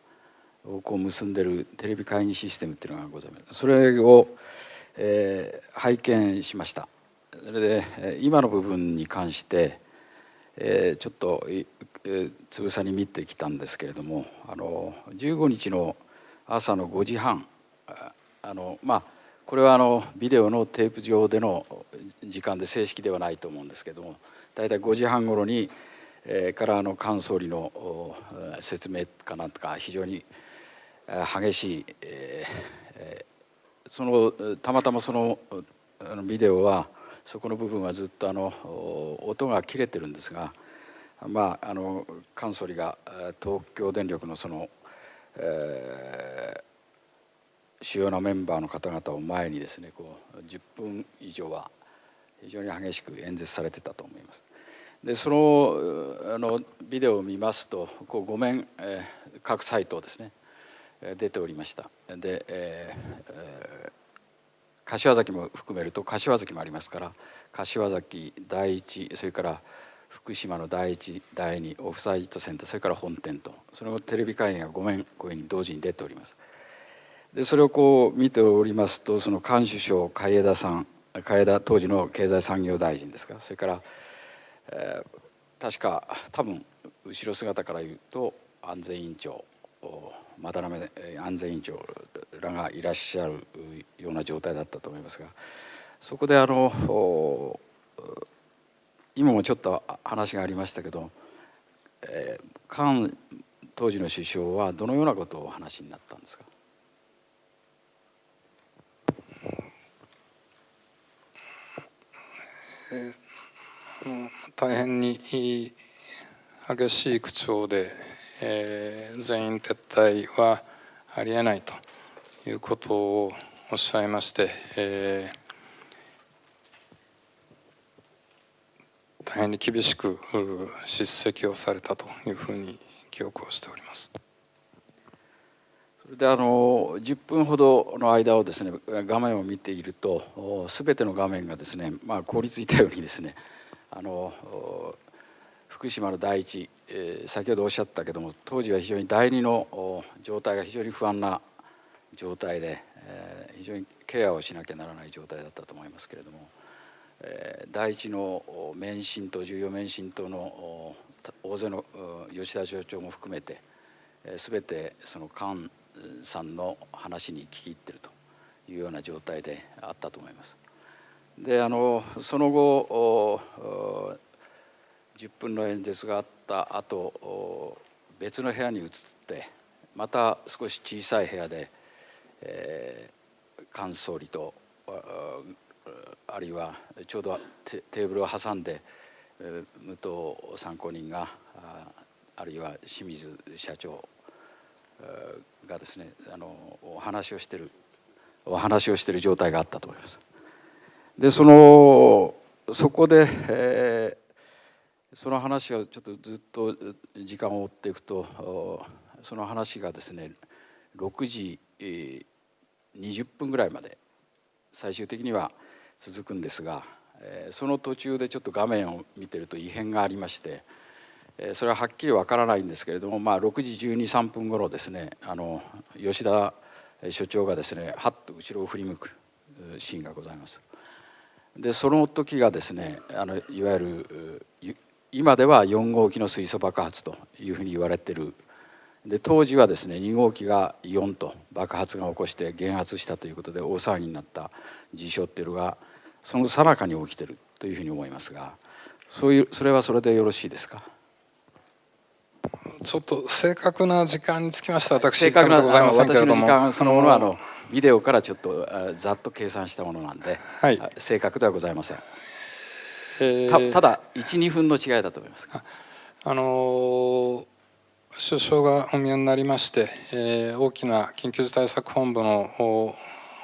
ーをこう結んでるテレビ会議システムっていうのがございます。それを、拝見しました。それで今の部分に関してちょっとつぶさに見てきたんですけれども、15日の朝の5時半、これはビデオのテープ上での時間で正式ではないと思うんですけども、大体5時半ごろにから菅総理の説明かなんとか非常に激しい、たまたまそのビデオはそこの部分はずっと音が切れてるんですが、菅総理が東京電力のその、主要なメンバーの方々を前にですね、10分以上は非常に激しく演説されてたと思います。でそのビデオを見ますと5面、各サイトですね出ておりました。で、柏崎も含めると柏崎もありますから、柏崎第一、それから福島の第一第二オフサイトセンター、それから本店と、そのテレビ会議が5面こういうふうに同時に出ております。でそれを見ておりますと、その菅首相海江田さん、海江田当時の経済産業大臣ですか、それから、確か多分後ろ姿から言うと安全委員長、渡辺安全委員長らがいらっしゃるような状態だったと思いますが、そこで今もちょっと話がありましたけど、菅当時の首相はどのようなことをお話しになったんですか。大変に激しい口調で、全員撤退はありえないということをおっしゃいまして、大変に厳しく叱責をされたというふうに記憶をしております。それで10分ほどの間をですね画面を見ていると、全ての画面がですね、凍りついたようにですね福島の第一、先ほどおっしゃったけども、当時は非常に第二の状態が非常に不安な状態で、非常にケアをしなきゃならない状態だったと思いますけれども、第一の免震と重要免震との大勢の吉田所長も含めて、全てその菅さんの話に聞き入っているというような状態であったと思います。でその後10分の演説があった後、別の部屋に移ってまた少し小さい部屋で、菅総理とあるいはちょうどテーブルを挟んで武藤参考人があるいは清水社長がですねお話をしている状態があったと思います。でそこで、その話をちょっとずっと時間を追っていくと、その話がですね6時20分ぐらいまで最終的には続くんですが、その途中でちょっと画面を見てると異変がありまして、それははっきりわからないんですけれども、6時12、3分頃ですね吉田所長がですねはっと後ろを振り向くシーンがございます。でその時がですねいわゆる今では4号機の水素爆発というふうに言われている。で当時はですね2号機がイオンと爆発が起こして減圧したということで大騒ぎになった事象っていうのがその最中に起きているというふうに思いますが、それはそれでよろしいですか。ちょっと正確な時間につきましては私正確なございませんけれども、私の時間そのものはビデオからちょっとざっと計算したものなんで、はい、正確ではございません。ただ 1,2 分の違いだと思います。首相がお見えになりまして、大きな緊急事態対策本部の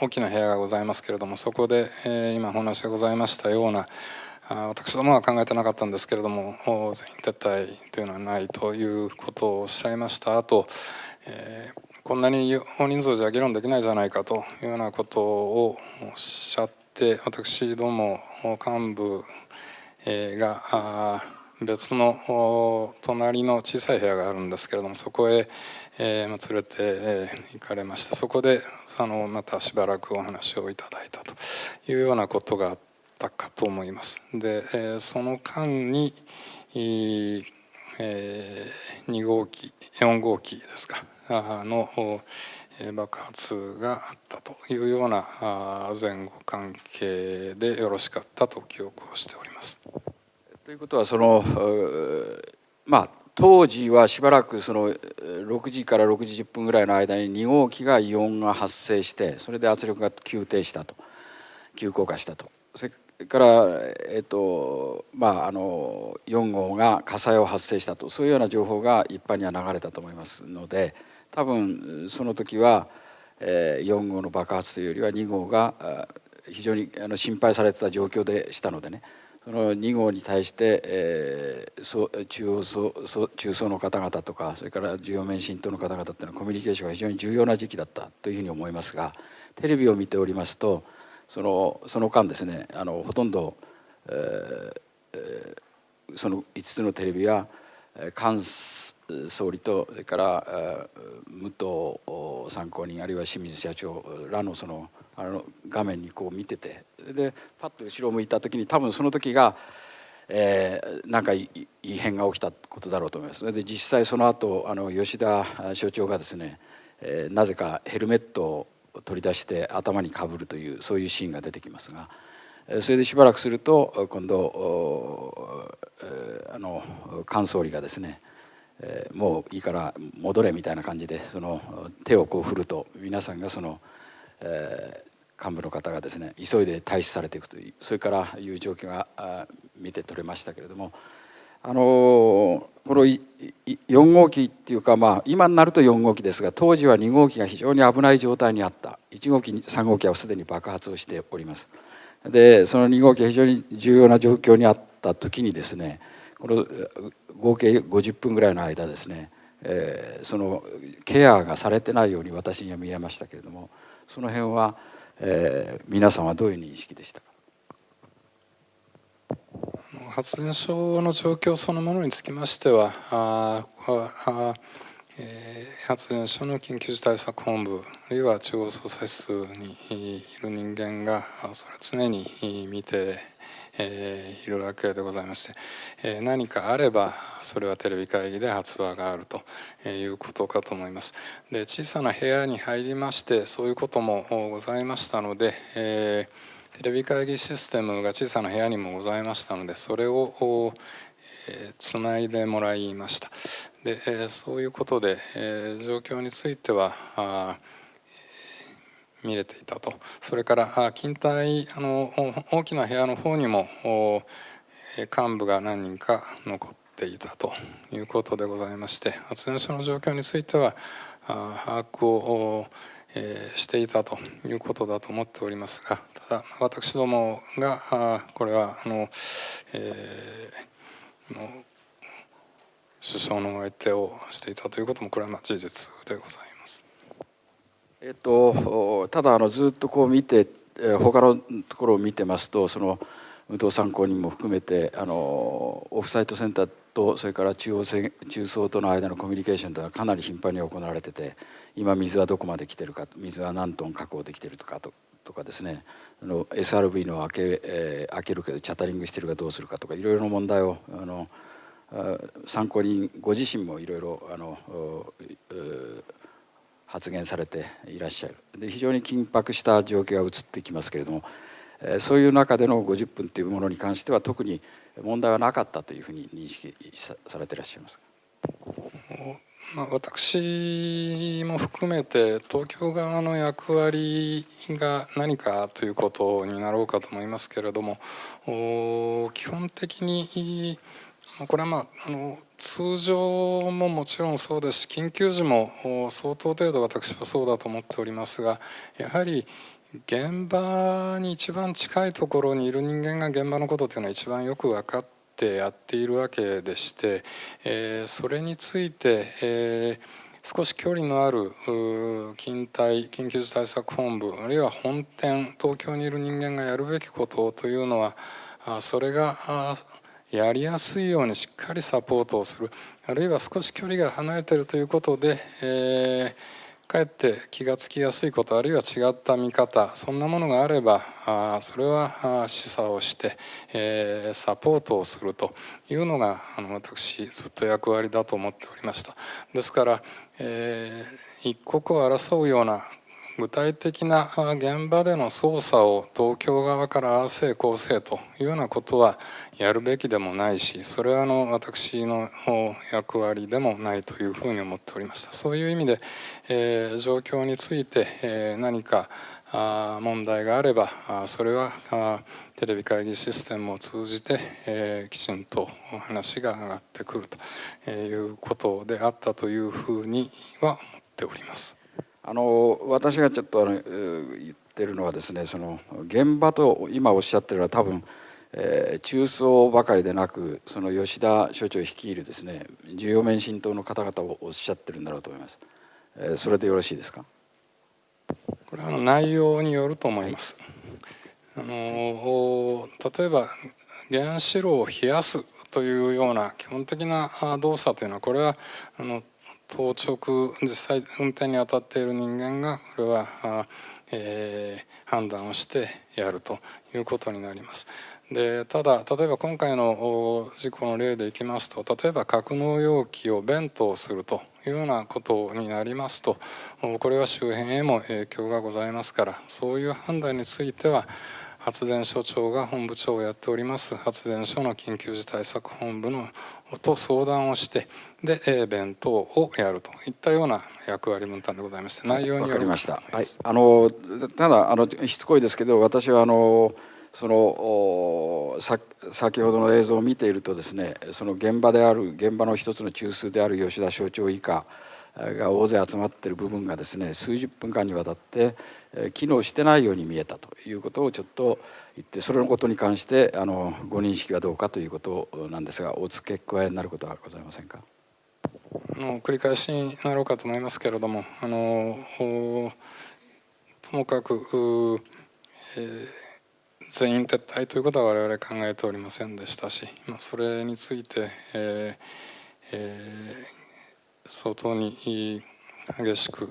大きな部屋がございますけれども、そこで、今お話がございましたような私どもは考えてなかったんですけれども全員撤退というのはないということをおっしゃいました後、こんなに大人数じゃ議論できないじゃないかというようなことをおっしゃって、私ども幹部が別の隣の小さい部屋があるんですけれども、そこへ連れて行かれまして、そこでまたしばらくお話をいただいたというようなことがあったかと思います。でその間に2号機4号機ですかの爆発があったというような前後関係でよろしかったと記憶をしております。ということは当時はしばらく6時から6時10分ぐらいの間に2号機がイオンが発生して、それで圧力が急降下したと。それから4号が火災を発生したと、そういうような情報が一般には流れたと思いますので、多分その時は4号の爆発というよりは2号が非常に心配されてた状況でしたのでね、その2号に対して、中層の方々とか、それから重要免震等の方々っていうのはコミュニケーションが非常に重要な時期だったというふうに思いますが、テレビを見ておりますとその間ですねほとんど、その5つのテレビは菅総理と、それから武藤参考人あるいは清水社長らの画面にこう見てて、でパッと後ろを向いた時に多分その時が、なんか異変が起きたことだろうと思います。で実際その後吉田所長がですね、なぜかヘルメットを取り出して頭にかぶるというそういうシーンが出てきますが、それでしばらくすると今度菅総理がですね、もういいから戻れみたいな感じで手をこう振ると、皆さんが幹部の方がですね急いで退出されていくという、それからいう状況が見て取れましたけれども、この4号機っていうか、今になると4号機ですが、当時は2号機が非常に危ない状態にあった。1号機3号機はすでに爆発をしております。でその2号機が非常に重要な状況にあった時にですね、この合計50分ぐらいの間ですね、そのケアがされてないように私には見えましたけれども、その辺は、皆さんはどういう認識でしたか。発電所の状況そのものにつきましては発電所の緊急事態対策本部あるいは中央操作室にいる人間がそれ常に見ているわけでございまして、何かあればそれはテレビ会議で発話があるということかと思います。で、小さな部屋に入りましてそういうこともございましたので、テレビ会議システムが小さな部屋にもございましたのでそれをつないでもらいました。で、そういうことで状況については見れていたと。それから勤怠大きな部屋の方にも幹部が何人か残っていたということでございまして、発電所の状況については把握をしていたということだと思っておりますが、ただ私どもがこれは首相のお相手をしていたということもこれは事実でございます。ただずっとこう見て他のところを見てますとその武藤参考人も含めてオフサイトセンターとそれから中層との間のコミュニケーションというのはかなり頻繁に行われてて、今水はどこまで来てるか、水は何トン確保できてるとかですね、SRV の開けるけどチャタリングしてるかどうするかとかいろいろな問題を参考人ご自身もいろいろ発言されていらっしゃる。で、非常に緊迫した状況が映ってきますけれども、そういう中での50分というものに関しては特に問題はなかったというふうに認識されていらっしゃいますか。私も含めて東京側の役割が何かということになろうかと思いますけれども、基本的にこれは通常ももちろんそうですし緊急時も相当程度私はそうだと思っておりますが、やはり現場に一番近いところにいる人間が現場のことというのは一番よく分かってやっているわけでして、それについて少し距離のある緊急事態対策本部あるいは本店東京にいる人間がやるべきことというのはそれがやりやすいようにしっかりサポートをする、あるいは少し距離が離れているということで、かえって気がつきやすいことあるいは違った見方そんなものがあればそれは示唆をしてサポートをするというのが私ずっと役割だと思っておりました。ですから一刻を争うような具体的な現場での操作を東京側からああせいこうせいというようなことはやるべきでもないし、それは私の役割でもないというふうに思っておりました。そういう意味で、状況について、何か問題があればそれはテレビ会議システムを通じて、きちんとお話が上がってくるということであったというふうには思っております。私がちょっと言ってるのはですね、その現場と今おっしゃってるのは多分、中層ばかりでなくその吉田所長率いるですね重要面新党の方々をおっしゃってるんだろうと思います。それでよろしいですか。これは内容によると思います。例えば原子炉を冷やすというような基本的な動作というのはこれは当直実際運転に当たっている人間がこれは判断をしてやるということになります。でただ例えば今回の事故の例でいきますと、例えば格納容器を弁当するというようなことになりますとこれは周辺へも影響がございますから、そういう判断については発電所長が本部長をやっております発電所の緊急事態対策本部のと相談をしてで弁当をやるといったような役割分担でございまして、内容によりました。はい、ただしつこいですけど私はその先ほどの映像を見ているとですね、その現場の一つの中枢である吉田所長以下が大勢集まっている部分がですね数十分間にわたって機能してないように見えたということをちょっと言って、それのことに関してご認識はどうかということなんですが、お付け加えになることはございませんか。繰り返しになろうかと思いますけれどもともかく全員撤退ということは我々考えておりませんでしたし、それについて、相当に激しく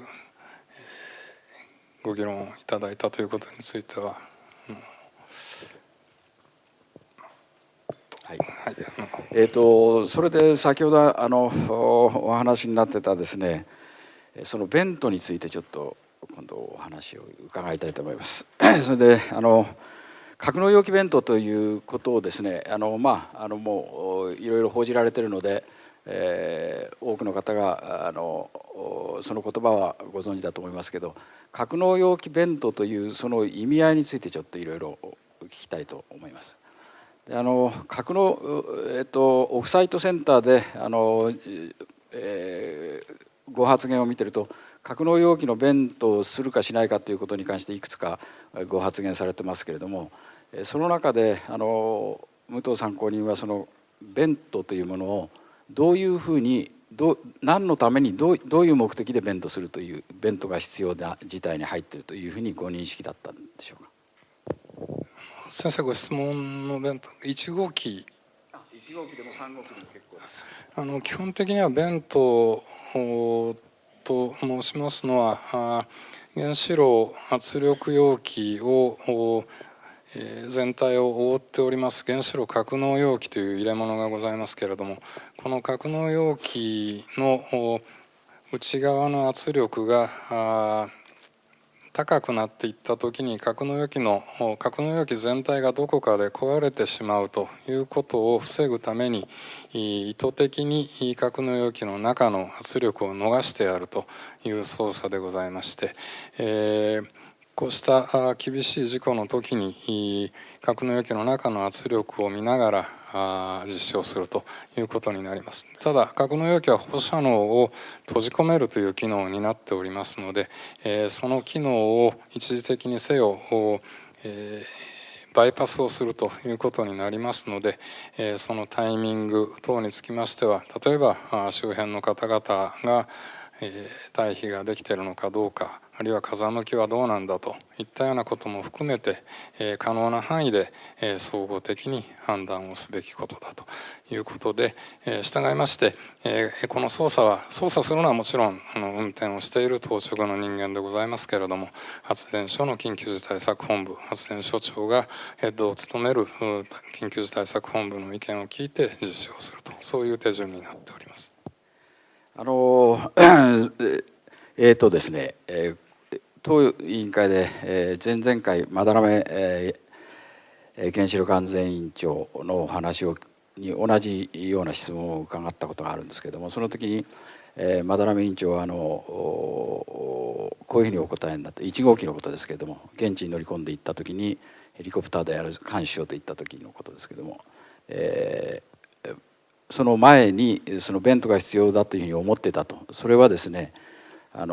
ご議論をいただいたということについては、はい、それで先ほどお話になってたですね、そのベントについてちょっと今度お話を伺いたいと思います。それで格納容器弁当ということをですね、もういろいろ報じられているので、多くの方がその言葉はご存知だと思いますけど、格納容器弁当というその意味合いについてちょっといろいろ聞きたいと思います。で格納オフサイトセンターでご発言を見てると、格納容器の弁当をするかしないかということに関していくつかご発言されてますけれども、その中で武藤参考人はその弁当というものをどういうふうに何のためにどういう目的で弁当するという弁当が必要な事態に入っているというふうにご認識だったんでしょうか。先生ご質問の弁当1号機1号機でも3号機でも結構です。基本的には弁当と申しますのは原子炉圧力容器を全体を覆っております原子炉格納容器という入れ物がございますけれども、この格納容器の内側の圧力が高くなっていった時に格納容器全体がどこかで壊れてしまうということを防ぐために意図的に格納容器の中の圧力を逃してやるという操作でございまして、こうした厳しい事故の時に格納容器の中の圧力を見ながら実施をするということになります。ただ格納容器は放射能を閉じ込めるという機能を担っておりますので、その機能を一時的にせよバイパスをするということになりますので、そのタイミング等につきましては、例えば周辺の方々が退避ができているのかどうか、あるいは風向きはどうなんだといったようなことも含めて可能な範囲で総合的に判断をすべきことだということで、従いましてこの操作するのはもちろん運転をしている当直の人間でございますけれども、発電所の緊急事態策本部発電所長がヘッドを務める緊急事態策本部の意見を聞いて実施をすると、そういう手順になっております。ですね、当委員会で前々回斑目原子力安全委員長のお話に同じような質問を伺ったことがあるんですけれども、その時に斑目委員長はこういうふうにお答えになって、1号機のことですけれども、現地に乗り込んでいった時にヘリコプターで監視しようといった時のことですけれども、その前にそのベントが必要だというふうに思っていたと。それはですね、原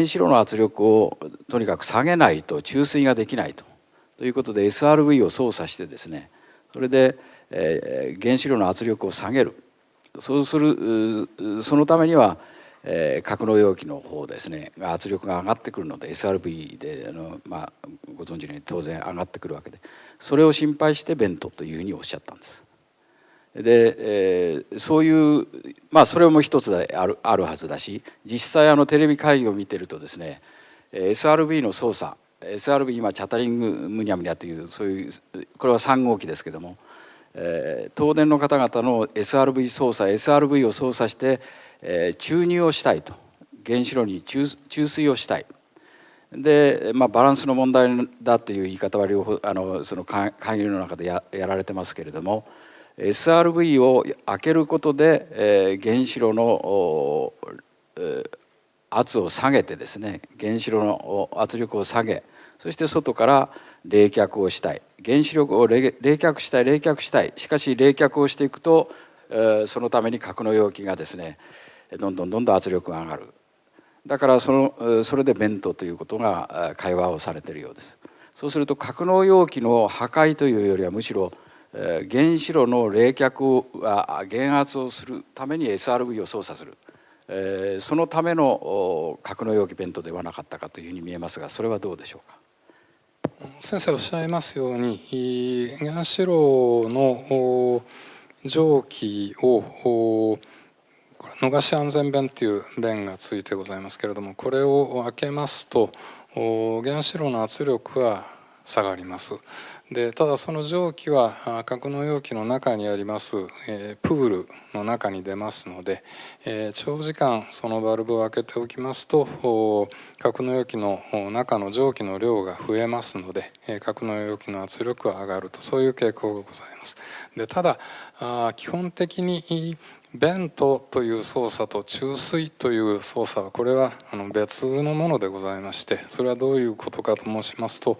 子炉の圧力をとにかく下げないと注水ができないということで SRV を操作してですね、それで原子炉の圧力を下げる。そうするそのためには格納容器の方ですね圧力が上がってくるので SRV でご存知のように当然上がってくるわけで、それを心配してベントというふうにおっしゃったんです。で、そういうそれも一つであるはずだし、実際テレビ会議を見てるとですね SRV の操作 SRV 今チャタリングむにゃむにゃというそういうこれは3号機ですけども、東電の方々の SRV 操作 SRV を操作して注入をしたいと、原子炉に注水をしたいで、バランスの問題だという言い方は両方その会議の中でやられてますけれども、SRV を開けることで原子炉の圧を下げてですね、原子炉の圧力を下げ、そして外から冷却をしたい、原子力を冷却したい。しかし冷却をしていくとそのために格納容器がですねどんどん圧力が上がる。だからそれでベントということが会話をされているようです。そうすると格納容器の破壊というよりはむしろ原子炉の冷却減圧をするために SRV を操作する、そのための格納容器ベントではなかったかというふうに見えますが、それはどうでしょうか。先生おっしゃいますように原子炉の蒸気を逃し安全弁という弁がついてございますけれども、これを開けますと原子炉の圧力は下がります。でただその蒸気は格納容器の中にありますプールの中に出ますので、長時間そのバルブを開けておきますと格納容器の中の蒸気の量が増えますので格納容器の圧力は上がると、そういう傾向がございます。でただ基本的にベントという操作と注水という操作はこれは別のものでございまして、それはどういうことかと申しますと、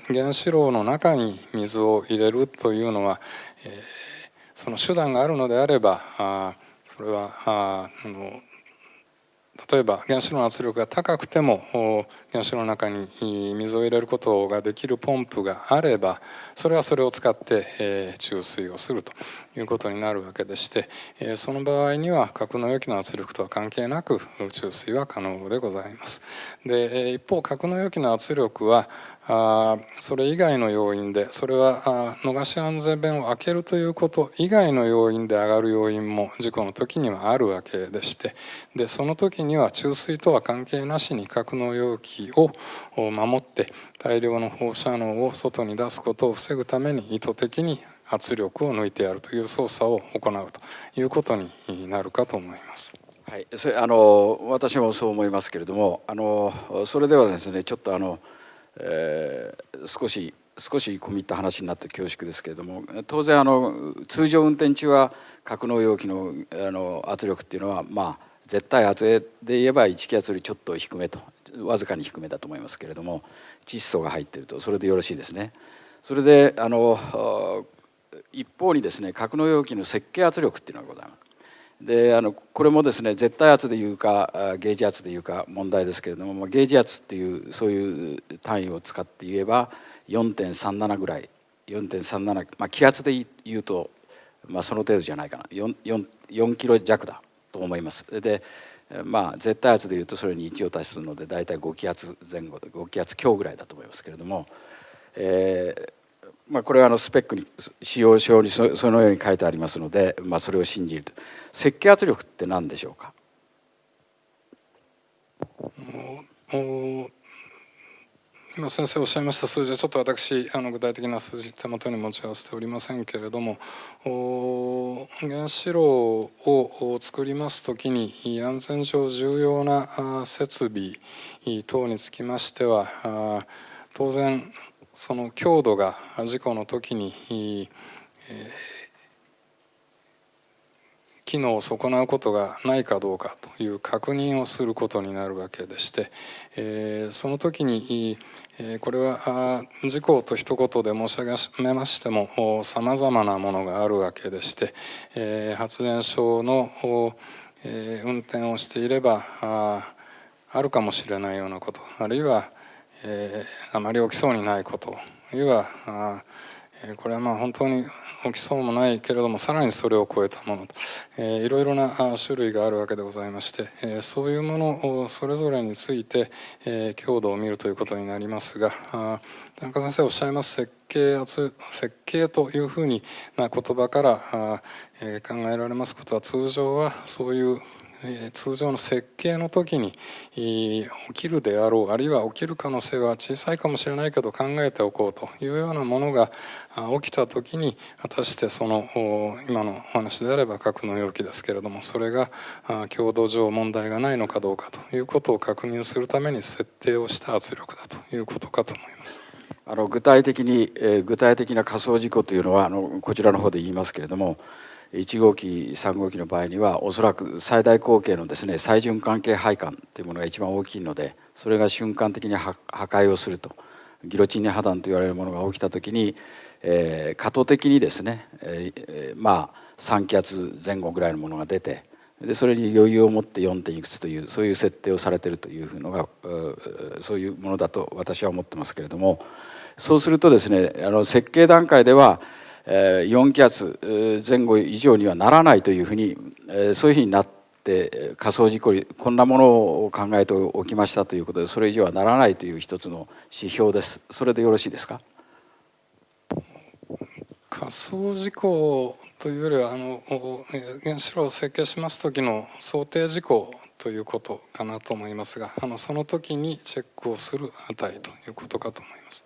原子炉の中に水を入れるというのは、その手段があるのであればそれは例えば原子炉の圧力が高くても原子炉の中に水を入れることができるポンプがあれば、それはそれを使って注水をするということになるわけでして、その場合には格納容器の圧力とは関係なく注水は可能でございます。で一方格納容器の圧力はそれ以外の要因で、それは逃し安全弁を開けるということ以外の要因で上がる要因も事故の時にはあるわけでして、でその時には注水とは関係なしに格納容器を守って大量の放射能を外に出すことを防ぐために意図的に圧力を抜いてやるという操作を行うということになるかと思います。はい、私もそう思いますけれども、それではですねちょっと少し込み入った話になって恐縮ですけれども、当然通常運転中は格納容器の圧力っていうのは絶対圧で言えば1気圧よりちょっと低めと、わずかに低めだと思いますけれども、窒素が入っているとそれでよろしいですね。それで一方にですね格納容器の設計圧力っていうのがございます。でこれもですね絶対圧でいうかゲージ圧でいうか問題ですけれども、ゲージ圧っていうそういう単位を使って言えば 4.37 ぐらい 4.37、気圧で言うと、その程度じゃないかな、4キロ弱だと思います。で絶対圧でいうとそれに1を足すので大体5気圧前後で5気圧強ぐらいだと思いますけれども、これはスペックに使用書にそのように書いてありますので、それを信じると。設計圧力って何でしょうか。今先生おっしゃいました数字はちょっと私具体的な数字手元に持ち合わせておりませんけれども、原子炉を作りますときに安全上重要な設備等につきましては当然その強度が事故の時に機能を損なうことがないかどうかという確認をすることになるわけでして、その時にこれは事故と一言で申し上げましてもさまざまなものがあるわけでして、発電所の運転をしていればあるかもしれないようなこと、あるいはあまり起きそうにないこと、あるいはこれは本当に起きそうもないけれどもさらにそれを超えたものと、いろいろな種類があるわけでございまして、そういうものをそれぞれについて強度を見るということになりますが、田中先生おっしゃいます設計というふうにな言葉から考えられますことは、通常はそういう通常の設計の時に起きるであろう、あるいは起きる可能性は小さいかもしれないけど考えておこうというようなものが起きた時に、果たしてその今のお話であれば格納容器ですけれども、それが強度上問題がないのかどうかということを確認するために設定をした圧力だということかと思います。具体的な仮想事故というのはこちらの方で言いますけれども、1号機3号機の場合にはおそらく最大口径のですね再循環系配管というものが一番大きいので、それが瞬間的に破壊をすると、ギロチン破断と言われるものが起きた時に、過渡的にですね、3気圧前後ぐらいのものが出て、でそれに余裕を持って 4. いくつというそういう設定をされているというのがそういうものだと私は思ってますけれども、そうするとですね設計段階では4気圧前後以上にはならないというふうにそういうふうになってって仮想事故率こんなものを考えておきましたということでそれ以上はならないという一つの指標です。それでよろしいですか。仮想事故というよりは原子炉を設計します時の想定事項ということかなと思いますが、その時にチェックをする値ということかと思います。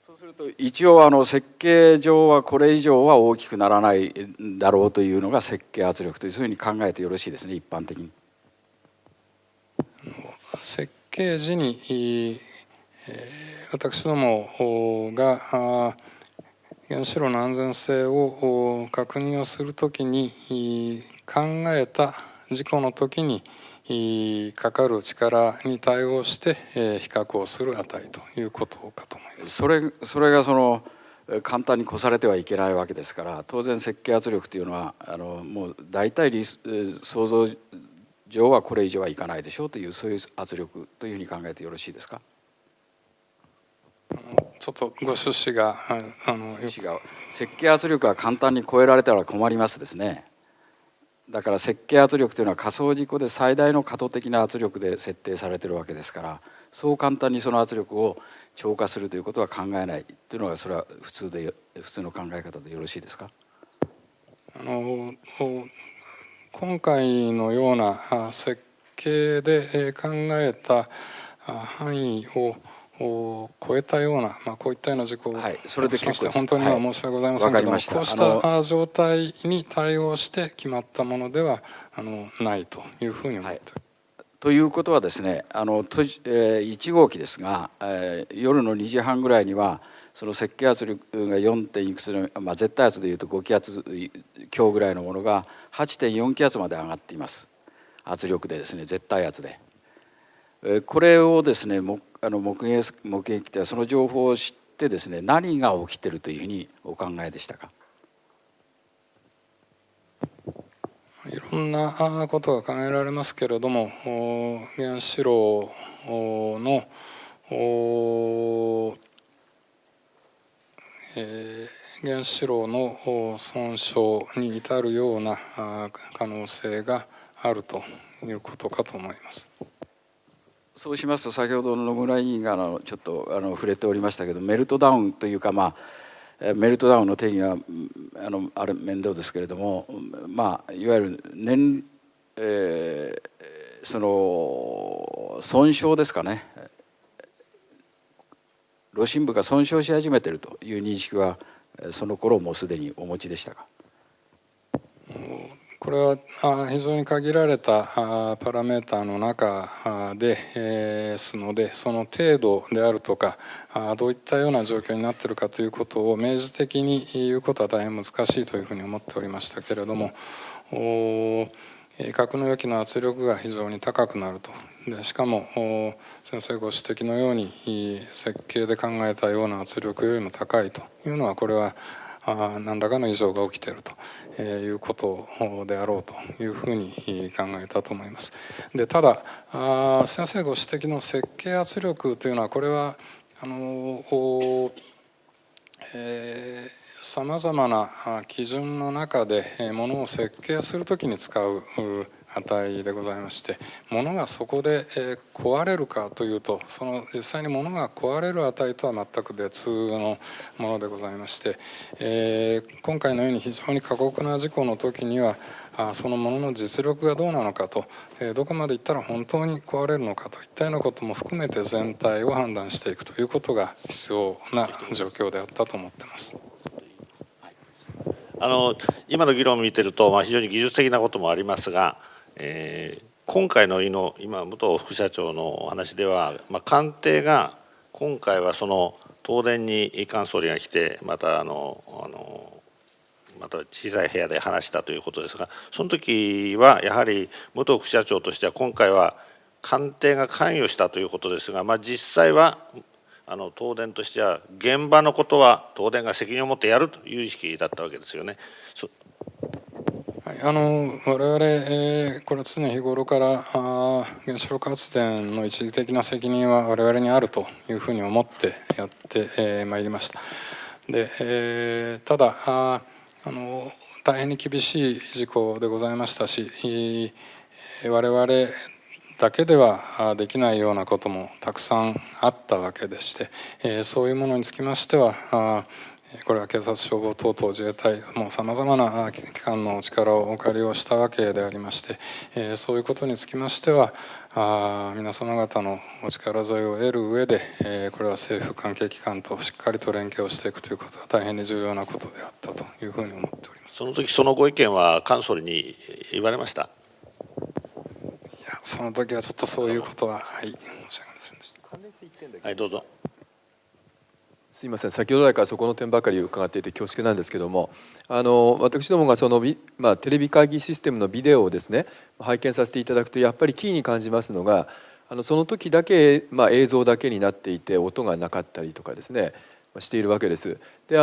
そうすると一応設計上はこれ以上は大きくならないだろうというのが設計圧力というそういうふうに考えてよろしいですね、一般的に。設計時に、私どもが原子炉の安全性を確認をするときに考えた事故のときにかかる力に対応して比較をする値ということかと思います。それが簡単に越されてはいけないわけですから、当然設計圧力というのはもう大体想像上はこれ以上はいかないでしょうというそういう圧力というふうに考えてよろしいですか。ちょっとご趣旨が設計圧力が簡単に超えられたら困りますですね。だから設計圧力というのは仮想事故で最大の過渡的な圧力で設定されているわけですから、そう簡単にその圧力を超過するということは考えないというのがそれは普通の考え方でよろしいですか。今回のような設計で考えた範囲を超えたような、こういったような事故をそれで結構です。本当には申し訳ございませんけれども、こうした状態に対応して決まったものではないというふうに思っています。ということはですね、1号機ですが、夜の2時半ぐらいにはその設計圧力が 4. 点いくつの、絶対圧でいうと5気圧強ぐらいのものが 8.4 気圧まで上がっています。圧力でですね、絶対圧で。これをですね目撃でその情報を知ってですね、何が起きているというふうにお考えでしたか。いろんなことが考えられますけれども、原子炉の原子炉の損傷に至るような可能性があるということかと思います。そうしますと、先ほどの野村委員がちょっと触れておりましたけど、メルトダウンというか、メルトダウンの定義はあれ面倒ですけれども、いわゆるその損傷ですかね、炉心部が損傷し始めているという認識はその頃もうすでにお持ちでしたか。これは非常に限られたパラメーターの中ですので、その程度であるとかどういったような状況になっているかということを明示的に言うことは大変難しいというふうに思っておりましたけれども、格納容器の圧力が非常に高くなると。でしかも先生ご指摘のように設計で考えたような圧力よりも高いというのは、これは何らかの異常が起きているということであろうというふうに考えたと思います。でただ先生ご指摘の設計圧力というのは、これはさまざまな基準の中でものを設計するときに使う値でございまして、ものがそこで壊れるかというと、その実際にものが壊れる値とは全く別のものでございまして、今回のように非常に過酷な事故の時にはそのものの実力がどうなのかと、どこまでいったら本当に壊れるのかといったようなことも含めて全体を判断していくということが必要な状況であったと思っています。今の議論を見ていると、非常に技術的なこともありますが、今回の今武藤副社長のお話では、官邸が今回はその東電に菅総理が来てまた小さい部屋で話したということですが、その時はやはり武藤副社長としては今回は官邸が関与したということですが、実際は東電としては現場のことは東電が責任を持ってやるという意識だったわけですよね。我々これは常日頃から原子力発電の一時的な責任は我々にあるというふうに思ってやってまいりました。で、ただ大変に厳しい事故でございましたし、我々だけではできないようなこともたくさんあったわけでして、そういうものにつきましてはこれは警察消防等々自衛隊もさまざまな機関の力をお借りをしたわけでありまして、そういうことにつきましては皆様方のお力添えを得る上で、これは政府関係機関としっかりと連携をしていくということは大変に重要なことであったというふうに思っております。その時そのご意見はカンソルに言われました？いや、その時はちょっとそういうことは、申し上げませんでした。はい、どうぞ。すみません、先ほど来からそこの点ばかり伺っていて恐縮なんですけども、私どもがそのテレビ会議システムのビデオをですね拝見させていただくと、やっぱりキーに感じますのが、その時だけ、映像だけになっていて音がなかったりとかですねしているわけです。で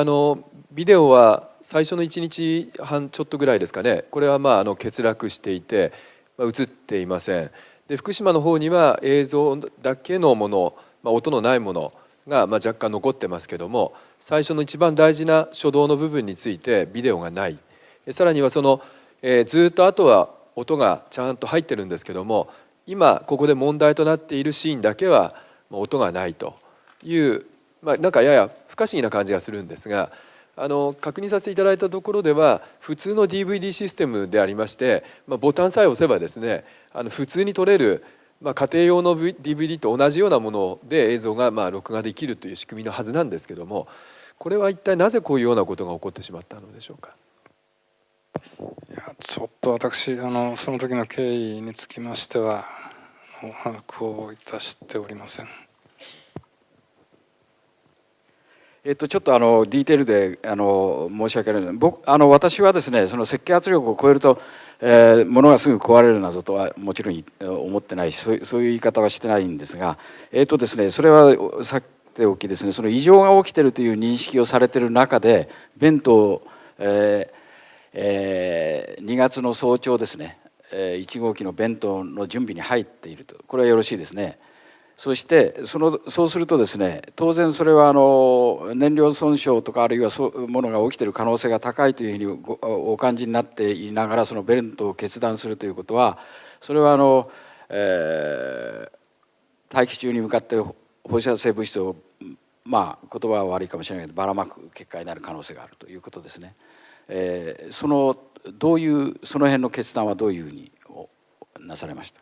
ビデオは最初の1日半ちょっとぐらいですかね、これは欠落していて、映っていません。で福島の方には映像だけのもの、音のないものが若干残ってますけども、最初の一番大事な初動の部分についてビデオがない。さらにはその、ずっとあとは音がちゃんと入ってるんですけども、今ここで問題となっているシーンだけは音がないという、なんかやや不可思議な感じがするんですが、確認させていただいたところでは普通の DVD システムでありまして、ボタンさえ押せばですね普通に撮れる家庭用の DVD と同じようなもので映像が録画できるという仕組みのはずなんですけども、これは一体なぜこういうようなことが起こってしまったのでしょうか。いや、ちょっと私その時の経緯につきましては把握をいたしておりません。ちょっとディテールで申し訳ない。私はですね、その設計圧力を超えると、物がすぐ壊れるなどとはもちろん思ってないし、そういう言い方はしてないんですが、ですね、それはさておきですね、その異常が起きているという認識をされている中で、弁当、2月の早朝ですね、1号機の弁当の準備に入っていると、これはよろしいですね。そしてそうするとですね、当然それは燃料損傷とかあるいはそういうものが起きている可能性が高いというふうにお感じになっていながら、そのベルトを決断するということは、それは大気中に向かって放射性物質を言葉は悪いかもしれないけどばらまく結果になる可能性があるということですね。その辺の決断はどういうふうになされました？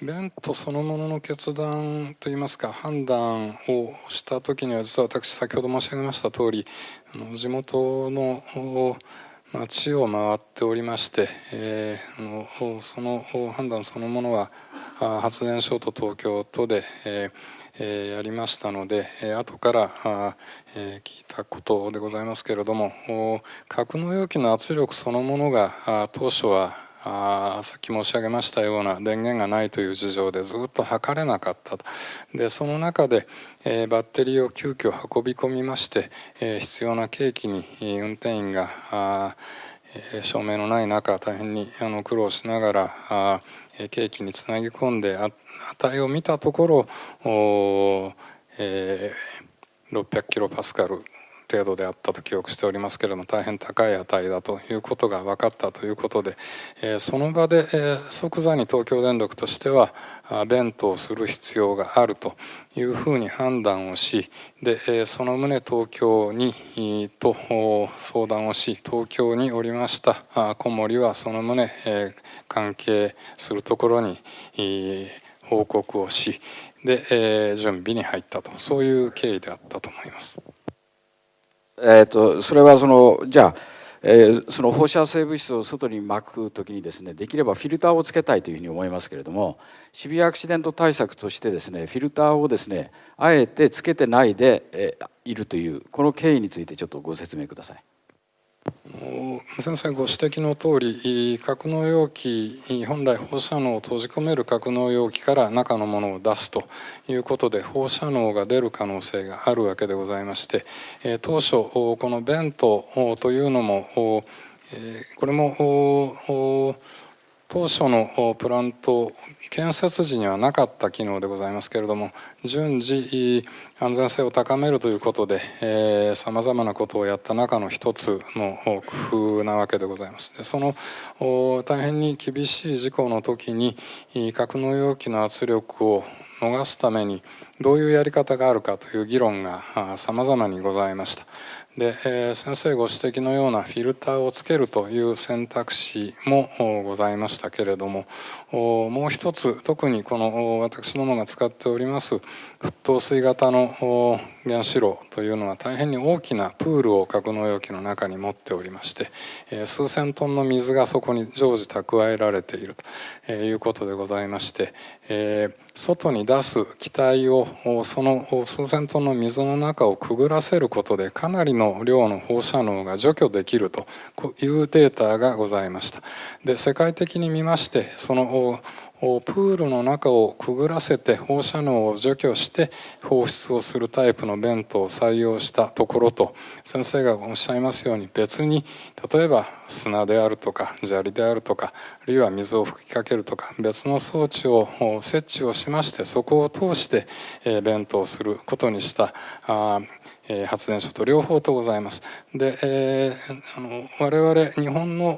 ベントそのものの決断といいますか判断をした時には、実は私先ほど申し上げました通り地元の町を回っておりまして、その判断そのものは発電所と東京都で、やりましたので、後から聞いたことでございますけれども、格納容器の圧力そのものが当初はさっき申し上げましたような電源がないという事情でずっと測れなかったと。でその中で、バッテリーを急遽運び込みまして、必要な計器に運転員が照明のない中大変に苦労しながら計器につなぎ込んで値を見たところ600キロパスカル程度であったと記憶しておりますけれども、大変高い値だということが分かったということで、その場で即座に東京電力としては弁当する必要があるというふうに判断をし、でその旨東京にと相談をし、東京におりました小森はその旨関係するところに報告をし、で準備に入ったと、そういう経緯であったと思います。それはじゃあ、その放射性物質を外にまくときにですね、できればフィルターをつけたいというふうに思いますけれども、シビアアクシデント対策としてですね、フィルターをですねあえてつけてないで、いるというこの経緯についてちょっとご説明ください。先生ご指摘の通り、格納容器本来放射能を閉じ込める格納容器から中のものを出すということで放射能が出る可能性があるわけでございまして、当初このベントというのもこれも当初のプラント建設時にはなかった機能でございますけれども、順次安全性を高めるということでさまざまなことをやった中の一つの工夫なわけでございます。でその大変に厳しい事故の時に格納容器の圧力を逃すためにどういうやり方があるかという議論がさまざまにございました。で、先生ご指摘のようなフィルターをつけるという選択肢もございましたけれども、もう一つ特にこの私どもが使っております沸騰水型の原子炉というのは大変に大きなプールを格納容器の中に持っておりまして、数千トンの水がそこに常時蓄えられているということでございまして、外に出す気体をその数千トンの水の中をくぐらせることでかなりの量の放射能が除去できるというデータがございました。で世界的に見ましてそのプールの中をくぐらせて放射能を除去して放出をするタイプのベントを採用したところと、先生がおっしゃいますように別に例えば砂であるとか砂利であるとかあるいは水を吹きかけるとか別の装置を設置をしましてそこを通してベントをすることにした発電所と両方とございます。で、我々日本の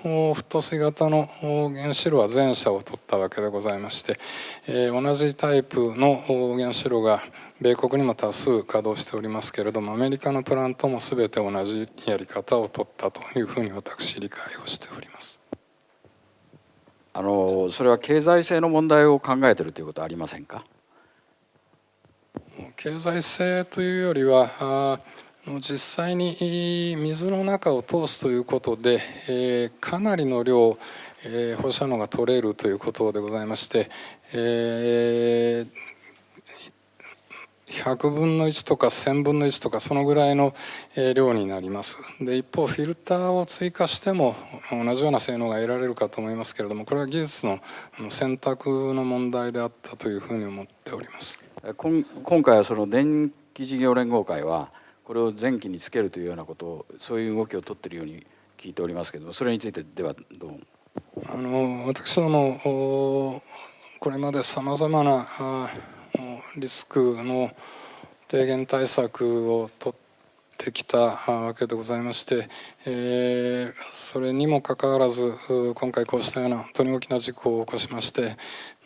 沸騰水型の原子炉は前者を取ったわけでございまして、同じタイプの原子炉が米国にも多数稼働しておりますけれども、アメリカのプラントも全て同じやり方を取ったというふうに私理解をしております。それは経済性の問題を考えているということはありませんか？経済性というよりは実際に水の中を通すということでかなりの量放射能が取れるということでございまして、100分の1とか1000分の1とかそのぐらいの量になります。で一方フィルターを追加しても同じような性能が得られるかと思いますけれども、これは技術の選択の問題であったというふうに思っております。今回はその電気事業連合会はこれを前期につけるというようなことをそういう動きを取っているように聞いておりますけれども、それについてではどう？私どもこれまでさまざまなリスクの低減対策を取ってきたわけでございまして、それにもかかわらず今回こうしたような本当に大きな事故を起こしまして、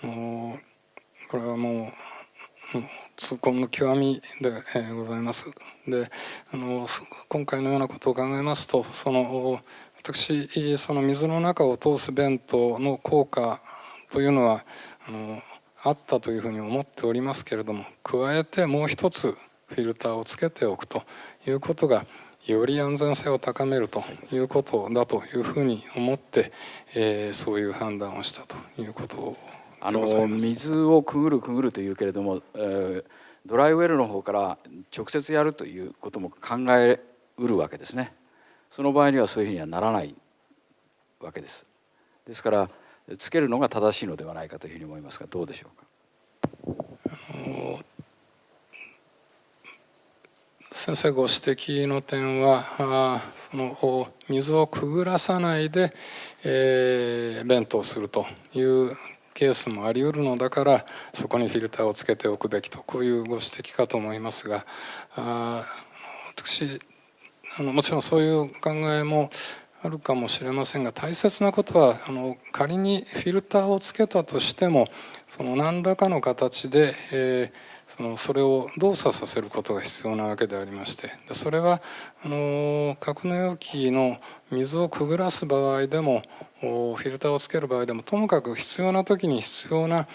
これはもう痛恨の極みでございます。で今回のようなことを考えますと私その水の中を通すベントの効果というのはあったというふうに思っておりますけれども、加えてもう一つフィルターをつけておくということがより安全性を高めるということだというふうに思って、そういう判断をしたということでございます。水をくぐるというけれども、ドライウェルの方から直接やるということも考えうるわけですね。その場合にはそういうふうにはならないわけです。ですからつけるのが正しいのではないかというふうに思いますが、どうでしょうか？先生ご指摘の点はその水をくぐらさないで、ベントをするというケースもあり得るのだからそこにフィルターをつけておくべきと、こういうご指摘かと思いますが、私もちろんそういう考えもあるかもしれませんが、大切なことは仮にフィルターをつけたとしてもその何らかの形で、それを動作させることが必要なわけでありまして、それは格納容器の水をくぐらす場合でもフィルターをつける場合でもともかく必要な時に必要な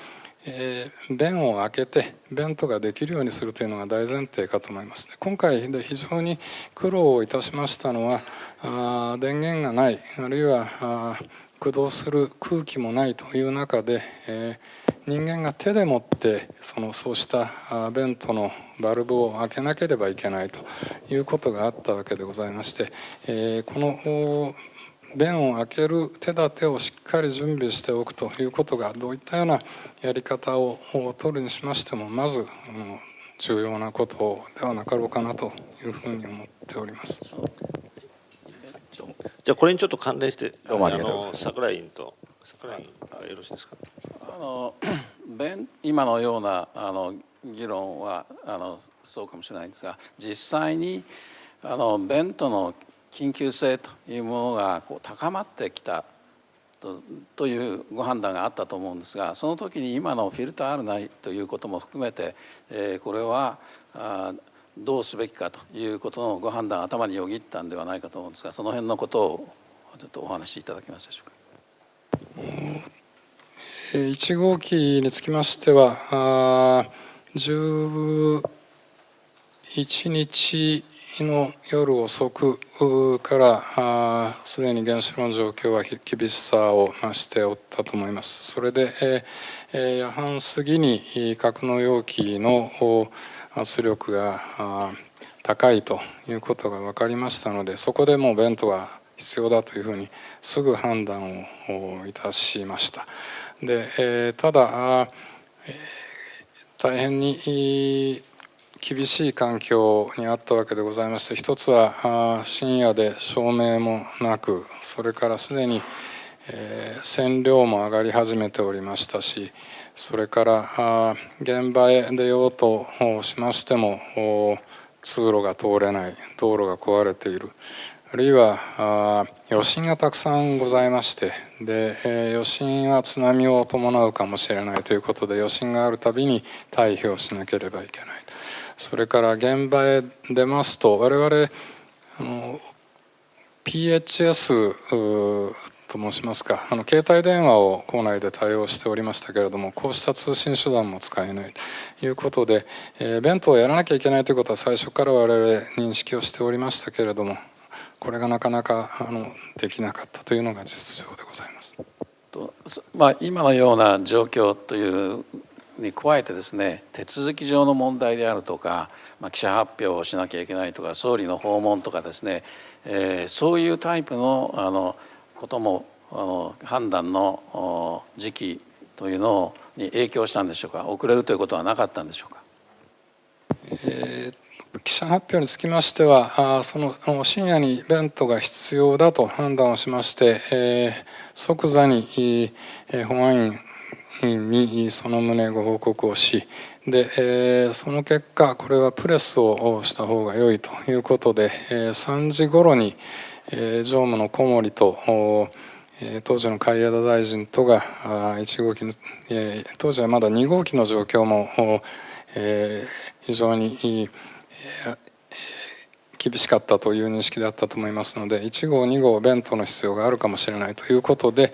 弁を開けてベントができるようにするというのが大前提かと思います。今回で非常に苦労をいたしましたのは電源がない、あるいは駆動する空気もないという中で、人間が手で持ってそうしたベントのバルブを開けなければいけないということがあったわけでございまして、この弁を開ける手立てをしっかり準備しておくということがどういったようなやり方を取るにしましてもまず重要なことではなかろうかなというふうに思っております。じゃあこれにちょっと関連してどうもありがとうございます。櫻井委員と櫻井委員よろしいですか。今のような議論はそうかもしれないんですが、実際にベントの緊急性というものが高まってきたというご判断があったと思うんですが、その時に今のフィルターあるないということも含めて、これはどうすべきかということのご判断頭によぎったんではないかと思うんですが、その辺のことをちょっとお話しいただけますでしょうか。1号機につきましては11日の夜遅くからすでに原子炉の状況は厳しさを増しておったと思います。それで夜半過ぎに格納容器の圧力が高いということが分かりましたので、そこでもうベントが必要だというふうにすぐ判断をいたしました。でただ大変に厳しい環境にあったわけでございまして、一つは深夜で照明もなく、それからすでに線量も上がり始めておりましたし、それから現場へ出ようとしましても通路が通れない、道路が壊れている、あるいは余震がたくさんございまして、で余震は津波を伴うかもしれないということで、余震があるたびに退避をしなければいけない。それから現場へ出ますと、我々PHS と申しますか、携帯電話を構内で対応しておりましたけれども、こうした通信手段も使えないということで、ベントをやらなきゃいけないということは最初から我々認識をしておりましたけれども、これがなかなかできなかったというのが実情でございます。今のような状況というに加えてですね、手続き上の問題であるとか、記者発表をしなきゃいけないとか、総理の訪問とかですね、そういうタイプのことも判断の時期というのに影響したんでしょうか。遅れるということはなかったんでしょうか。記者発表につきましては、その深夜にベントが必要だと判断をしまして、即座に保安院にその旨ご報告をし、でその結果これはプレスをした方が良いということで、3時頃に常務の小森と当時の海江田大臣とが1号機の当時はまだ2号機の状況も非常に厳しかったという認識であったと思いますので、1号2号ベントの必要があるかもしれないということで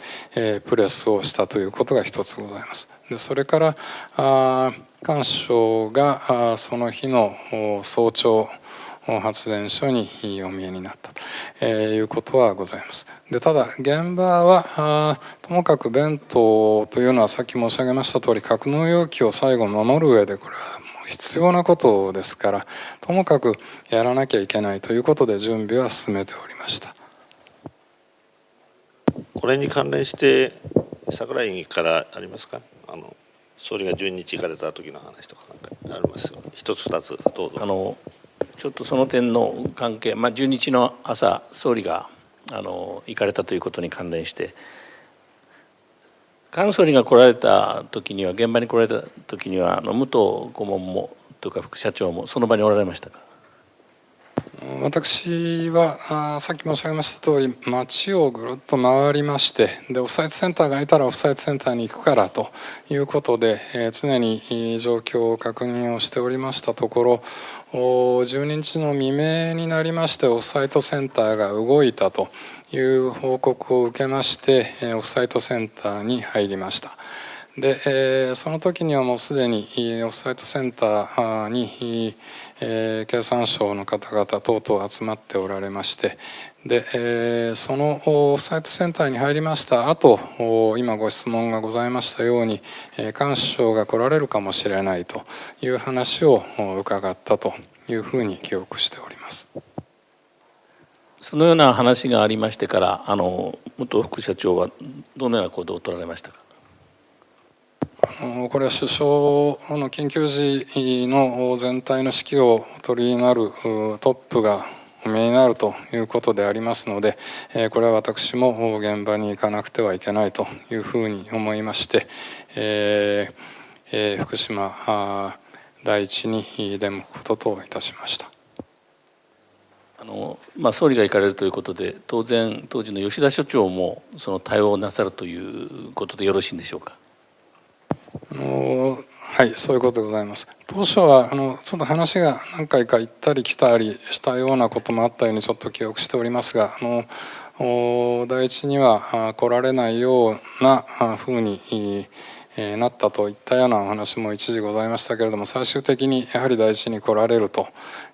プレスをしたということが一つございます。でそれから官省がその日の早朝発電所にお見えになったということはございます。でただ現場はともかくベントというのはさっき申し上げました通り、格納容器を最後守る上でこれは必要なことですから、ともかくやらなきゃいけないということで準備は進めておりました。これに関連して櫻井委員からありますか。総理が12日行かれた時の話とかありますよ。一つ二つどうぞ。ちょっとその点の関係、12日の朝総理が行かれたということに関連して、菅総理が来られた時には、現場に来られた時には武藤顧問もというか副社長もその場におられましたか。私はさっき申し上げました通り、街をぐるっと回りまして、でオフサイトセンターが空いたらオフサイトセンターに行くからということで、常に状況を確認をしておりましたところ、12日の未明になりましてオフサイトセンターが動いたという報告を受けまして、オフサイトセンターに入りました。でその時にはもうすでにオフサイトセンターに経産省の方々等々集まっておられまして、でそのオフサイトセンターに入りました後、今ご質問がございましたように菅首相が来られるかもしれないという話を伺ったというふうに記憶しております。そのような話がありましてから武藤副社長はどのような行動を取られましたか。これは首相の緊急時の全体の指揮を取りになるトップがお見えになるということでありますので、これは私も現場に行かなくてはいけないというふうに思いまして、福島第一に出向くことといたしました。総理が行かれるということで、当然当時の吉田所長もその対応をなさるということでよろしいんでしょうか。はい、そういうことでございます。当初はちょっと話が何回か行ったり来たりしたようなこともあったようにちょっと記憶しておりますが、第一には来られないようなふうになったといったようなお話も一時ございましたけれども、最終的にやはり第一に来られると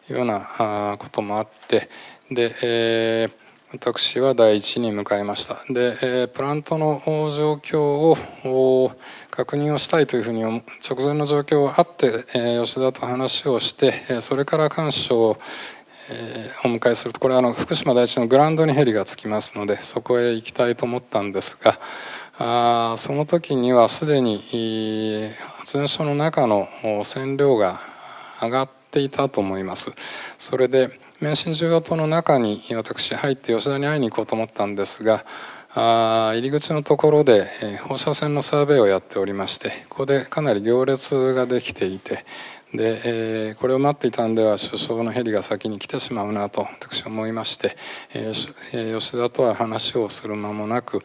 いうようなこともあって、で、私は第一に向かいました。で、プラントの状況を確認をしたいというふうに直前の状況があって、吉田と話をして、それから官所をお迎えすると、これは福島第一のグラウンドにヘリが着きますので、そこへ行きたいと思ったんですが、その時にはすでに発電所の中の線量が上がっていたと思います。それで免震重要棟の中に私入って吉田に会いに行こうと思ったんですが、入り口のところで放射線のサーベイをやっておりまして、ここでかなり行列ができていて、で、これを待っていたんでは首相のヘリが先に来てしまうなと私は思いまして、吉田とは話をする間もなく、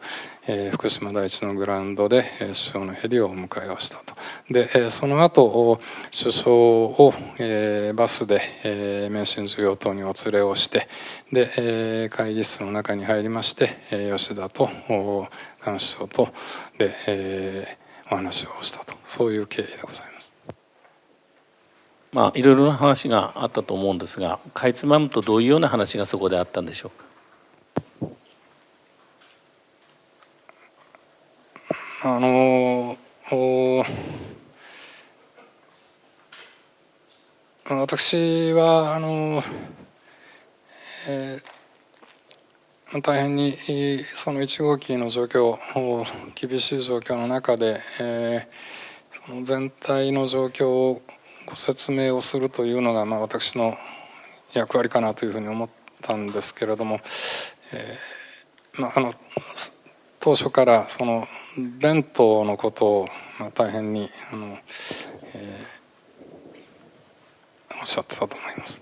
福島第一のグラウンドで首相のヘリをお迎えをしたと。で、その後首相をバスで免震重要棟にお連れをして、で、会議室の中に入りまして、吉田と菅首相とで、お話をしたと、そういう経緯でございます。いろいろな話があったと思うんですが、かいつまむとどういうような話がそこであったんでしょうか。私は大変にその1号機の状況、厳しい状況の中で、その全体の状況をご説明をするというのが私の役割かなというふうに思ったんですけれども、当初からその弁当のことを大変におっしゃってたと思います。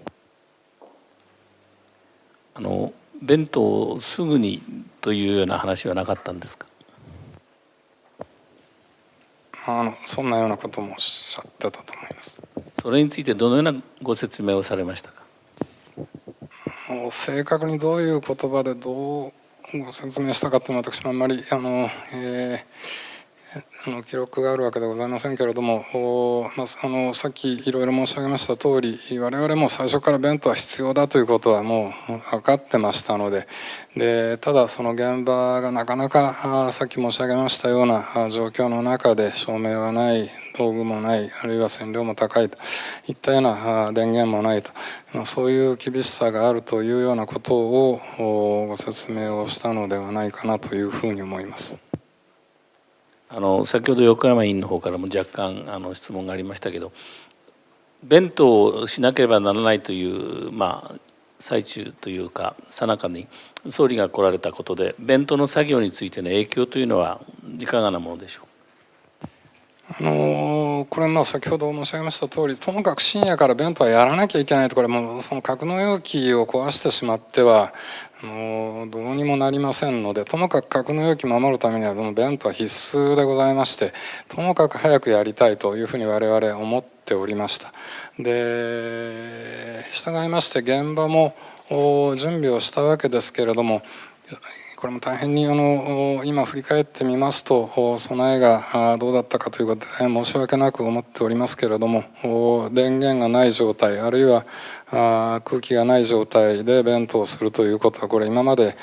弁当をすぐにというような話はなかったんですか。そんなようなこともおっしゃってたと思います。それについてどのようなご説明をされましたか。正確にどういう言葉でどうご説明したかというのは私もあんまり記録があるわけではございませんけれども、さっきいろいろ申し上げました通り、我々も最初から弁当は必要だということはもう分かってましたので、ただその現場がなかなかさっき申し上げましたような状況の中で照明はない、道具もない、あるいは線量も高いといったような電源もないと、そういう厳しさがあるというようなことをご説明をしたのではないかなというふうに思います。先ほど横山委員の方からも若干質問がありましたけど、弁当をしなければならないという最中というか最中に総理が来られたことで、弁当の作業についての影響というのはいかがなものでしょう。これ先ほど申し上げました通り、ともかく深夜から弁当はやらなきゃいけないと、これもうその格納容器を壊してしまってはどうにもなりませんので、ともかく格納容器を守るためにはこの弁当は必須でございまして、ともかく早くやりたいというふうに我々思っておりました。で、従いまして現場も準備をしたわけですけれども、これも大変に今振り返ってみますと備えがどうだったかということで申し訳なく思っておりますけれども、電源がない状態、あるいは空気がない状態で弁当をするということは、これ今まで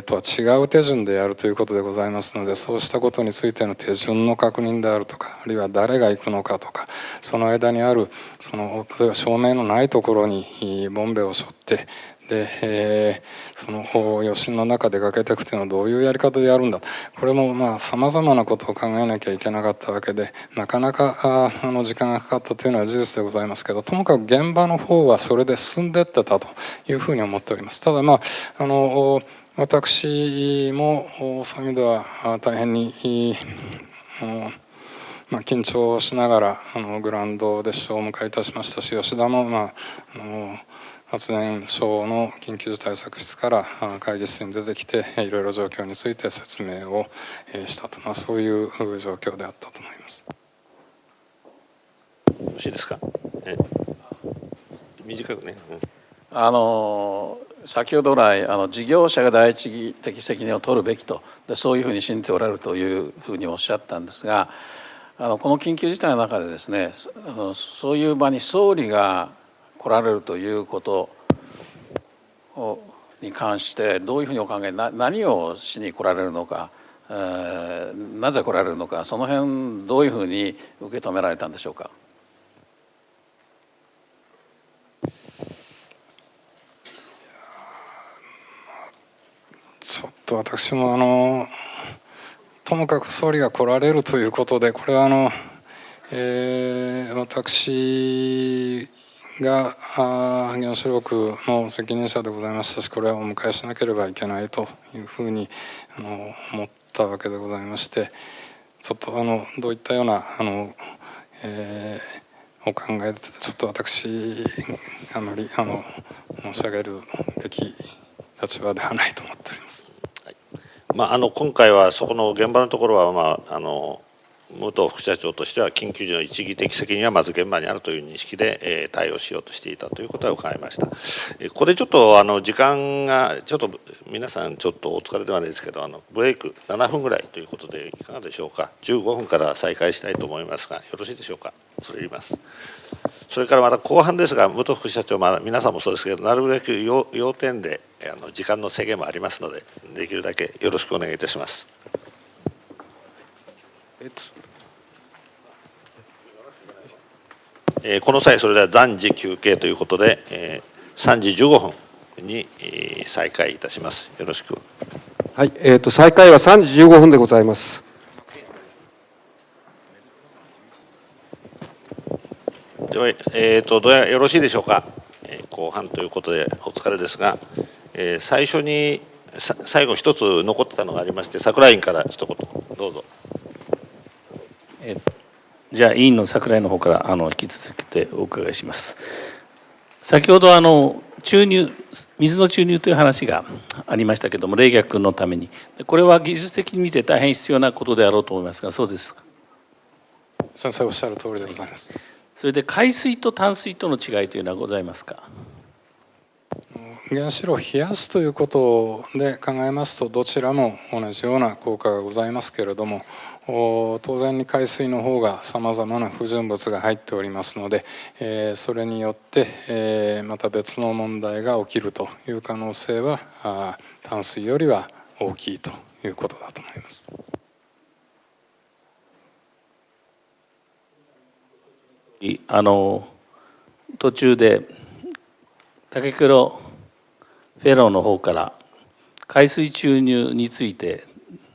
とは違う手順でやるということでございますので、そうしたことについての手順の確認であるとか、あるいは誰が行くのかとか、その間にある例えば照明のないところにボンベを背負って、で、その余震の中で出かけていくというのはどういうやり方でやるんだ、これもさまざまなことを考えなきゃいけなかったわけで、なかなか時間がかかったというのは事実でございますけど、ともかく現場の方はそれで進んでいってたというふうに思っております。ただ私もそういう意味では大変に緊張しながらグラウンドで首相を迎えいたしましたし、吉田も発電所の緊急事態対策室から会議室に出てきていろいろ状況について説明をしたと、そういう状況であったと思います。よろしいですか。短くね。先ほど来事業者が第一的責任を取るべきと、そういうふうに信じておられるというふうにおっしゃったんですが、この緊急事態の中でですね、そういう場に総理が来られるということに関してどういうふうにお考え、何をしに来られるのか、なぜ来られるのか、その辺どういうふうに受け止められたんでしょうか。ちょっと私もともかく総理が来られるということで、これは私が原子力の責任者でございましたし、これはお迎えしなければいけないというふうに思ったわけでございまして、ちょっとどういったようなお考えで、ちょっと私あまり申し上げるべき立場ではないと思っております。今回はそこの現場のところは、武藤副社長としては緊急時の一義的責任はまず現場にあるという認識で対応しようとしていたということは伺いました。ここでちょっと時間がちょっと皆さんちょっとお疲れではないですけど、ブレイク7分ぐらいということでいかがでしょうか。15分から再開したいと思いますが、よろしいでしょうか。恐れ入ります。それからまた後半ですが、武藤副社長、皆さんもそうですけど、なるべく要点で時間の制限もありますので、できるだけよろしくお願いいたします。この際、それでは暫時休憩ということで、3時15分に再開いたします。よろしく。はい、再開は3時15分でございます。では、どうやよろしいでしょうか。後半ということでお疲れですが、最初に最後一つ残ってたのがありまして、櫻井委員から一言どうぞ。じゃあ委員の櫻井の方から引き続きてお伺いします。先ほど注入水の注入という話がありましたけども、冷却のためにこれは技術的に見て大変必要なことであろうと思いますが、そうですか。先生おっしゃる通りでございます。それで海水と淡水との違いというのはございますか。原子炉を冷やすということで考えますと、どちらも同じような効果がございますけれども、当然に海水の方がさまざまな不純物が入っておりますので、それによってまた別の問題が起きるという可能性は淡水よりは大きいということだと思います。途中で竹黒フェローの方から海水注入について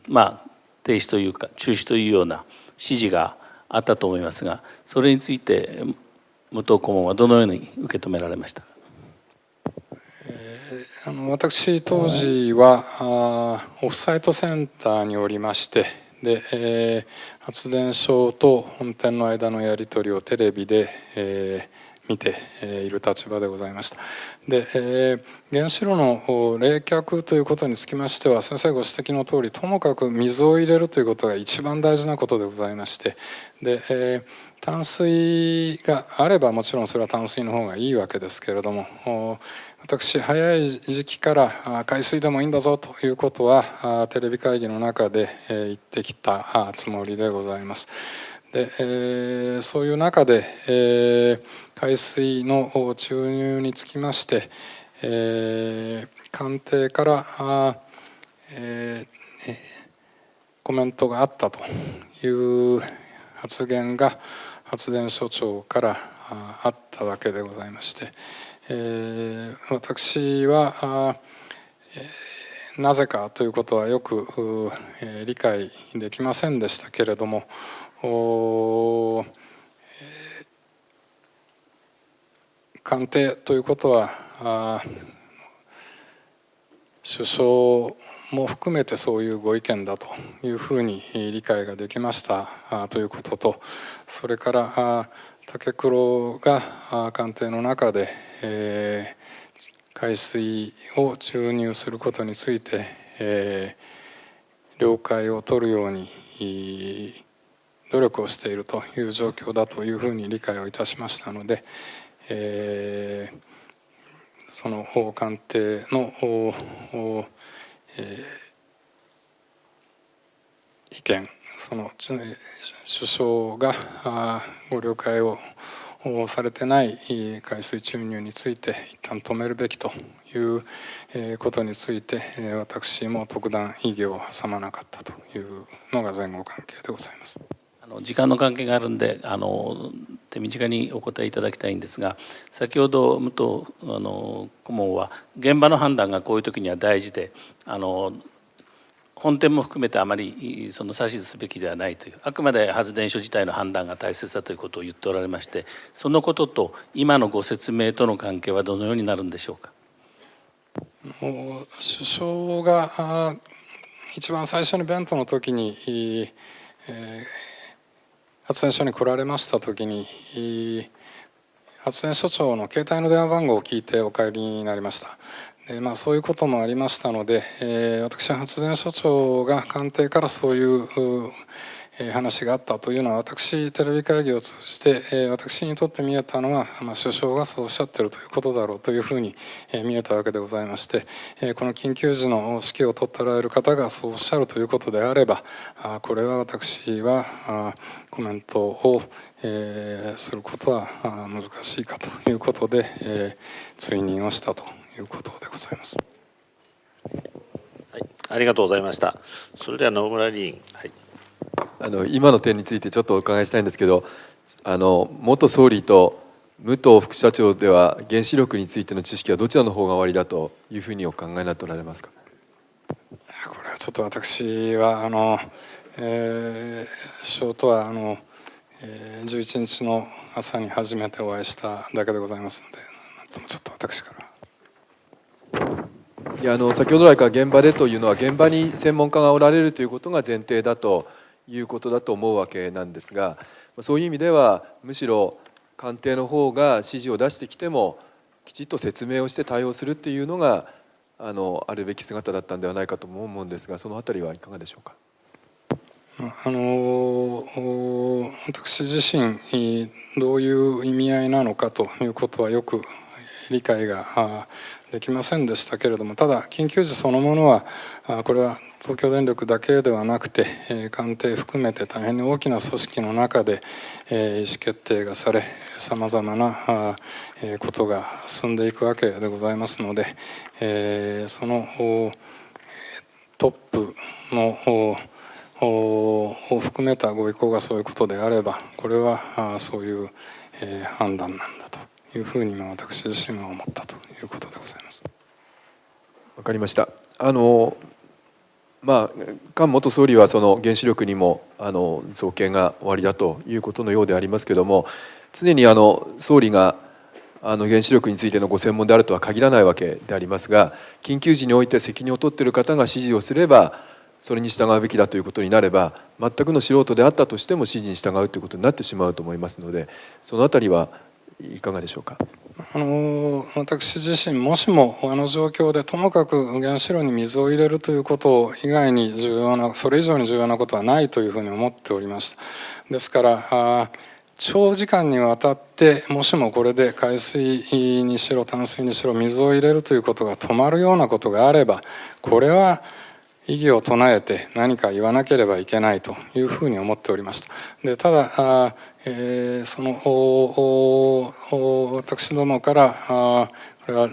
停止というか中止というような指示があったと思いますが、それについて武藤顧問はどのように受け止められましたか。私当時はオフサイトセンターにおりまして、で発電所と本店の間のやり取りをテレビで見ている立場でございました。で原子炉の冷却ということにつきましては、先生ご指摘の通り、ともかく水を入れるということが一番大事なことでございまして、で淡水があればもちろんそれは淡水の方がいいわけですけれども、私早い時期から海水でもいいんだぞということはテレビ会議の中で言ってきたつもりでございます。でそういう中で海水の注入につきまして官邸からコメントがあったという発言が発電所長からあったわけでございまして、私はなぜかということはよく理解できませんでしたけれども、官邸ということは首相も含めてそういうご意見だというふうに理解ができましたということと、それから武黒が官邸の中で海水を注入することについて了解を取るように努力をしているという状況だというふうに理解をいたしましたので、その官邸の意見、その首相がご了解をされてない海水注入について一旦止めるべきということについて私も特段異議を挟まなかったというのが前後関係でございます。時間の関係があるんで手短にお答えいただきたいんですが、先ほど武藤顧問は現場の判断がこういう時には大事で本店も含めてあまりその指図すべきではないという、あくまで発電所自体の判断が大切だということを言っておられまして、そのことと今のご説明との関係はどのようになるんでしょうか。首相が一番最初にベントの時に発電所に来られました時に発電所長の携帯の電話番号を聞いてお帰りになりました。そういうこともありましたので、私は発電所長が官邸からそういう話があったというのは私テレビ会議を通じて私にとって見えたのは首相がそうおっしゃっているということだろうというふうに見えたわけでございまして、この緊急時の指揮を執っておられる方がそうおっしゃるということであれば、これは私はコメントをすることは難しいかということで追認をしたということでございます。はい、ありがとうございました。それでは野村議員。はい、今の点についてちょっとお伺いしたいんですけど、元総理と武藤副社長では原子力についての知識はどちらの方がおありだというふうにお考えになっておられますか。これはちょっと私は首相とは11日の朝に初めてお会いしただけでございますので、なんともちょっと私から。いや先ほど来から現場でというのは現場に専門家がおられるということが前提だということだと思うわけなんですが、そういう意味ではむしろ官邸の方が指示を出してきてもきちっと説明をして対応するっていうのがあるべき姿だったんではないかとも思うんですが、そのあたりはいかがでしょうか。私自身どういう意味合いなのかということはよく理解ができませんでしたけれども、ただ緊急時そのものはこれは東京電力だけではなくて官邸含めて大変に大きな組織の中で意思決定がされ、さまざまなことが進んでいくわけでございますので、そのトップのを含めたご意向がそういうことであれば、これはそういう判断なんだというふうに私自身は思ったということでございます。わかりました。菅元総理はその原子力にも造形が終わりだということのようでありますけれども、常に総理が原子力についてのご専門であるとは限らないわけでありますが、緊急時において責任を取っている方が指示をすればそれに従うべきだということになれば、全くの素人であったとしても指示に従うということになってしまうと思いますので、そのあたりはいかがでしょうか。私自身もしも状況でともかく原子炉に水を入れるということ以外にそれ以上に重要なことはないというふうに思っておりました。ですから長時間にわたってもしもこれで海水にしろ淡水にしろ水を入れるということが止まるようなことがあれば、これは異議を唱えて何か言わなければいけないというふうに思っておりました。でただその私どもからこれは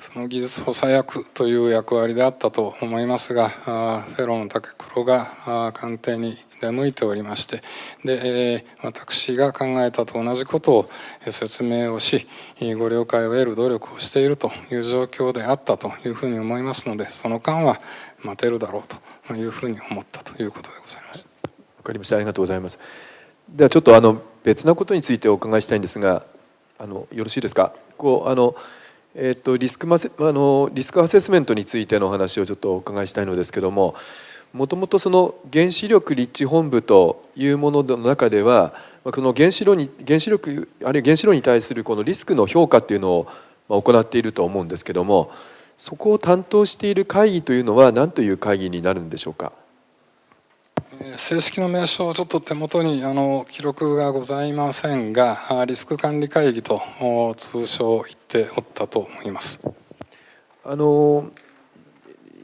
その技術補佐役という役割であったと思いますが、フェローの武黒が官邸に出向いておりまして、で私が考えたと同じことを説明をし、ご了解を得る努力をしているという状況であったというふうに思いますので、その間は待てるだろうというふうに思ったということでございます。わかりました。ありがとうございます。ではちょっと別なことについてお伺いしたいんですが、よろしいですか。リスクアセスメントについてのお話をちょっとお伺いしたいのですけども、もともとその原子力立地本部というものの中では、この原子炉に対するこのリスクの評価っていうのを行っていると思うんですけども、そこを担当している会議というのは何という会議になるんでしょうか。正式の名称、ちょっと手元に記録がございませんが、リスク管理会議と通称言っておったと思います。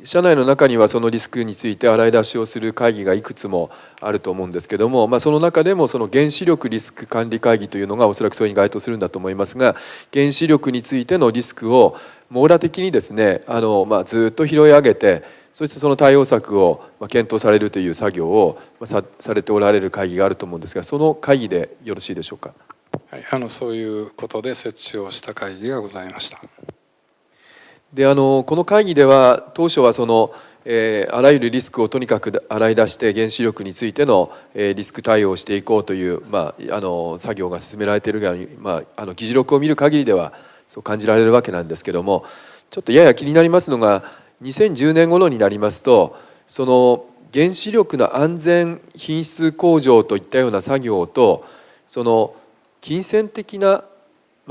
社内の中にはそのリスクについて洗い出しをする会議がいくつもあると思うんですけども、その中でもその原子力リスク管理会議というのがおそらくそれに該当するんだと思いますが、原子力についてのリスクを網羅的にですね、ずっと拾い上げて、そしてその対応策を検討されるという作業をされておられる会議があると思うんですが、その会議でよろしいでしょうか。はい、そういうことで設置をした会議がございました。でこの会議では当初はあらゆるリスクをとにかく洗い出して原子力についてのリスク対応をしていこうという、作業が進められているが、議事録を見る限りではそう感じられるわけなんですけども、ちょっとやや気になりますのが、2010年頃になりますと、その原子力の安全品質向上といったような作業と、その金銭的な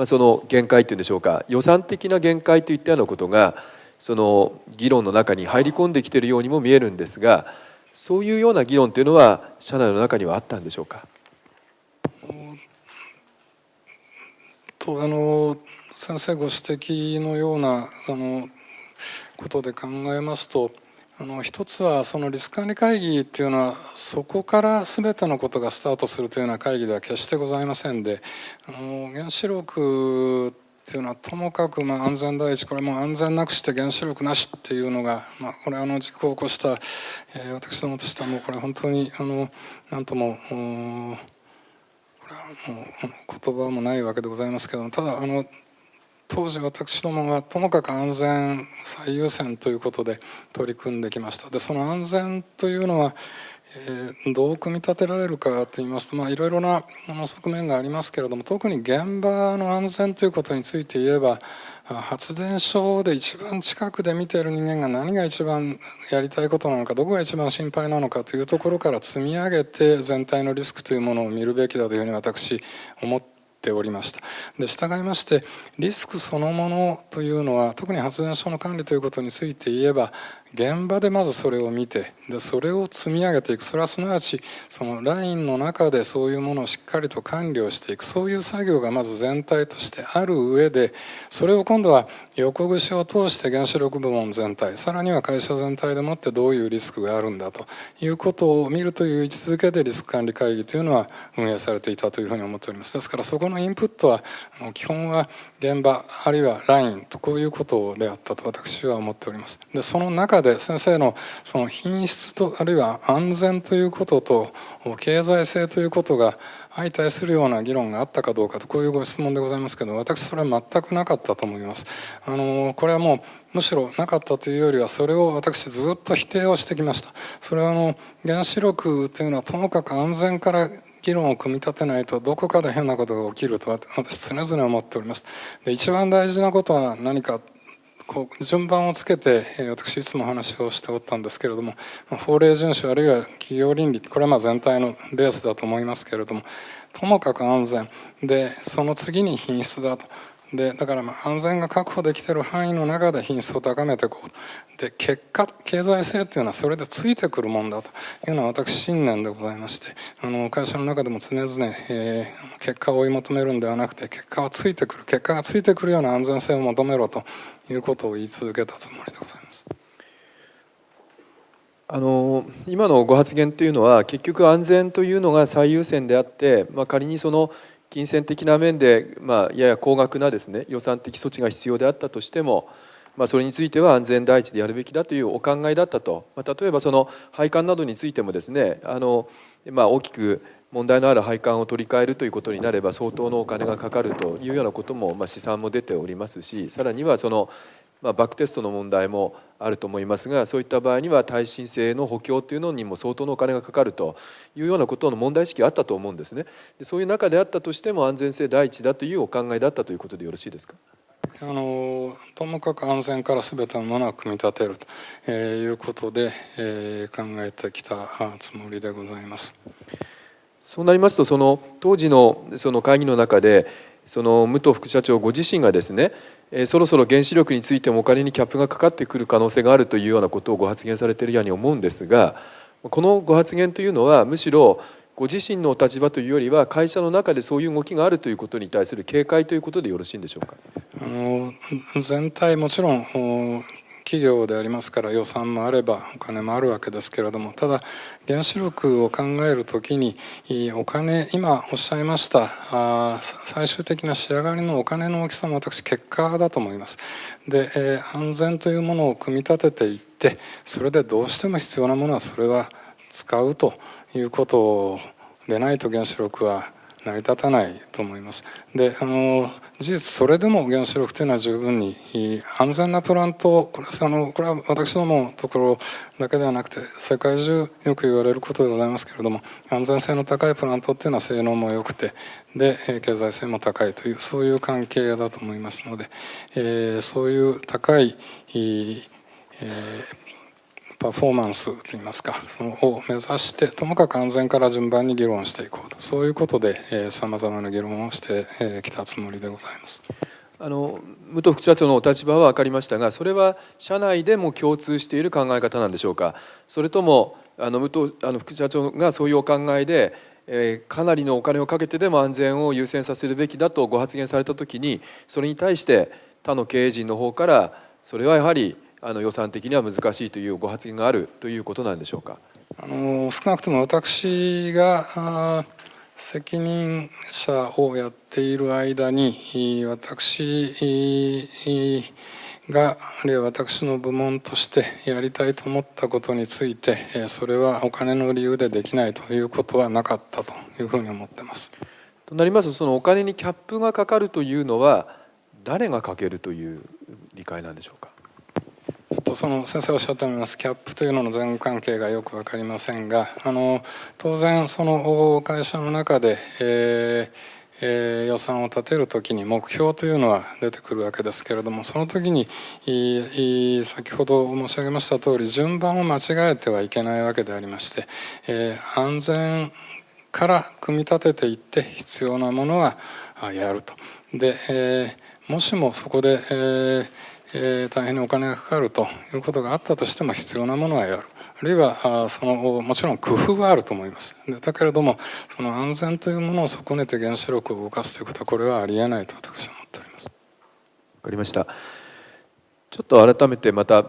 その限界というんでしょうか、予算的な限界といったようなことがその議論の中に入り込んできているようにも見えるんですが、そういうような議論というのは社内の中にはあったんでしょうか。先生ご指摘のようなことで考えますと、一つはそのリスク管理会議っていうのはそこから全てのことがスタートするというような会議では決してございませんで、原子力っていうのはともかく安全第一、これも安全なくして原子力なしっていうのが、これ事故を起こした、私どもとしてはもうこれ本当に何ともこれはもう言葉もないわけでございますけども、ただ当時私どもはともかく安全最優先ということで取り組んできました。でその安全というのは、どう組み立てられるかといいますと、いろいろな側面がありますけれども、特に現場の安全ということについて言えば、発電所で一番近くで見ている人間が何が一番やりたいことなのか、どこが一番心配なのかというところから積み上げて全体のリスクというものを見るべきだというふうに私思っておりました。で従いましてリスクそのものというのは、特に発電所の管理ということについて言えば、現場でまずそれを見て、でそれを積み上げていく、それはすなわちそのラインの中でそういうものをしっかりと管理をしていく、そういう作業がまず全体としてある上で、それを今度は横串を通して原子力部門全体、さらには会社全体でもってどういうリスクがあるんだということを見るという位置づけでリスク管理会議というのは運営されていたというふうに思っております。ですからそこのインプットは基本は現場あるいはラインとこういうことであったと私は思っております。でその中で先生のその品質とあるいは安全ということと経済性ということが相対するような議論があったかどうかと、こういうご質問でございますけど、私それは全くなかったと思います。これはもうむしろなかったというよりは、それを私ずっと否定をしてきました。それは原子力というのはともかく安全から議論を組み立てないとどこかで変なことが起きると私常々思っております。で一番大事なことは何か、順番をつけて私いつも話をしておったんですけれども、法令遵守あるいは企業倫理、これは全体のベースだと思いますけれども、ともかく安全でその次に品質だと。でだから安全が確保できている範囲の中で品質を高めていこうで、結果経済性というのはそれでついてくるもんだというのは私信念でございまして、会社の中でも常々、結果を追い求めるんではなくて、結果がついてくるような安全性を求めろということを言い続けたつもりでございます。今のご発言というのは結局安全というのが最優先であって、仮にその金銭的な面で、やや高額なですね予算的措置が必要であったとしても、それについては安全第一でやるべきだというお考えだったと。例えばその配管などについてもですね、大きく問題のある配管を取り替えるということになれば相当のお金がかかるというようなことも試算も出ておりますし、さらにはバックテストの問題もあると思いますが、そういった場合には耐震性の補強というのにも相当のお金がかかるというようなことの問題意識があったと思うんですね。でそういう中であったとしても安全性第一だというお考えだったということでよろしいですか。ともかく安全から全てのものを組み立てるということで、考えてきたつもりでございます。そうなりますと、当時の会議の中で武藤副社長ご自身がですね、そろそろ原子力についてもお金にキャップがかかってくる可能性があるというようなことをご発言されているように思うんですが、このご発言というのはむしろご自身のお立場というよりは会社の中でそういう動きがあるということに対する警戒ということでよろしいんでしょうか。全体もちろん企業でありますから予算もあればお金もあるわけですけれども、ただ原子力を考えるときにお金、今おっしゃいました最終的な仕上がりのお金の大きさも私結果だと思います。で、安全というものを組み立てていって、それでどうしても必要なものはそれは使うということでないと原子力は成り立たないと思います。で、事実それでも原子力というのは十分に安全なプラント、これは私どものところだけではなくて世界中よく言われることでございますけれども、安全性の高いプラントっていうのは性能も良くて、で経済性も高いという、そういう関係だと思いますので、そういう高いパフォーマンスといいますか、を目指してともかく安全から順番に議論していこうと、そういうことでさまざまな議論をしてきたつもりでございます。武藤副社長のお立場は分かりましたが、それは社内でも共通している考え方なんでしょうか。それとも武藤副社長がそういうお考えでかなりのお金をかけてでも安全を優先させるべきだとご発言されたときに、それに対して他の経営陣の方からそれはやはり予算的には難しいというご発言があるということなんでしょうか。少なくとも私が責任者をやっている間に私があるいは私の部門としてやりたいと思ったことについてそれはお金の理由でできないということはなかったというふうに思っています。となりますと、そのお金にキャップがかかるというのは誰がかけるという理解なんでしょうか。その先生おっしゃっておりますキャップというのの前後関係がよく分かりませんが、当然その会社の中で、予算を立てるときに目標というのは出てくるわけですけれども、その時に先ほど申し上げました通り順番を間違えてはいけないわけでありまして、安全から組み立てていって必要なものはやると。で、もしもそこで、大変にお金がかかるということがあったとしても必要なものはやる、あるいはもちろん工夫はあると思います。だけれどもその安全というものを損ねて原子力を動かすということはこれはありえないと私は思っております。わかりました。ちょっと改めてまた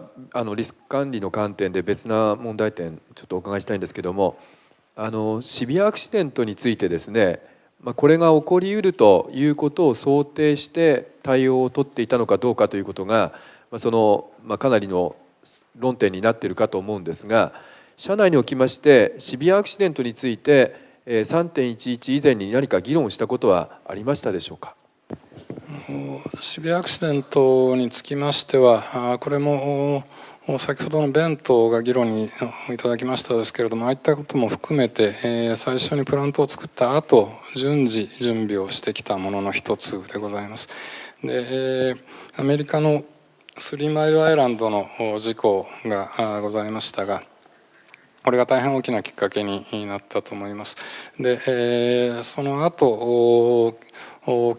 リスク管理の観点で別な問題点ちょっとお伺いしたいんですけども、シビアアクシデントについてですね、これが起こりうるということを想定して対応を取っていたのかどうかということがかなりの論点になっているかと思うんですが、社内におきましてシビアアクシデントについて 3.11 以前に何か議論したことはありましたでしょうか。シビアアクシデントにつきましてはこれも先ほどの弁当が議論にいただきましたですけれども、ああいったことも含めて最初にプラントを作った後順次準備をしてきたものの一つでございます。で、アメリカのスリーマイルアイランドの事故がございましたが、これが大変大きなきっかけになったと思います。で、その後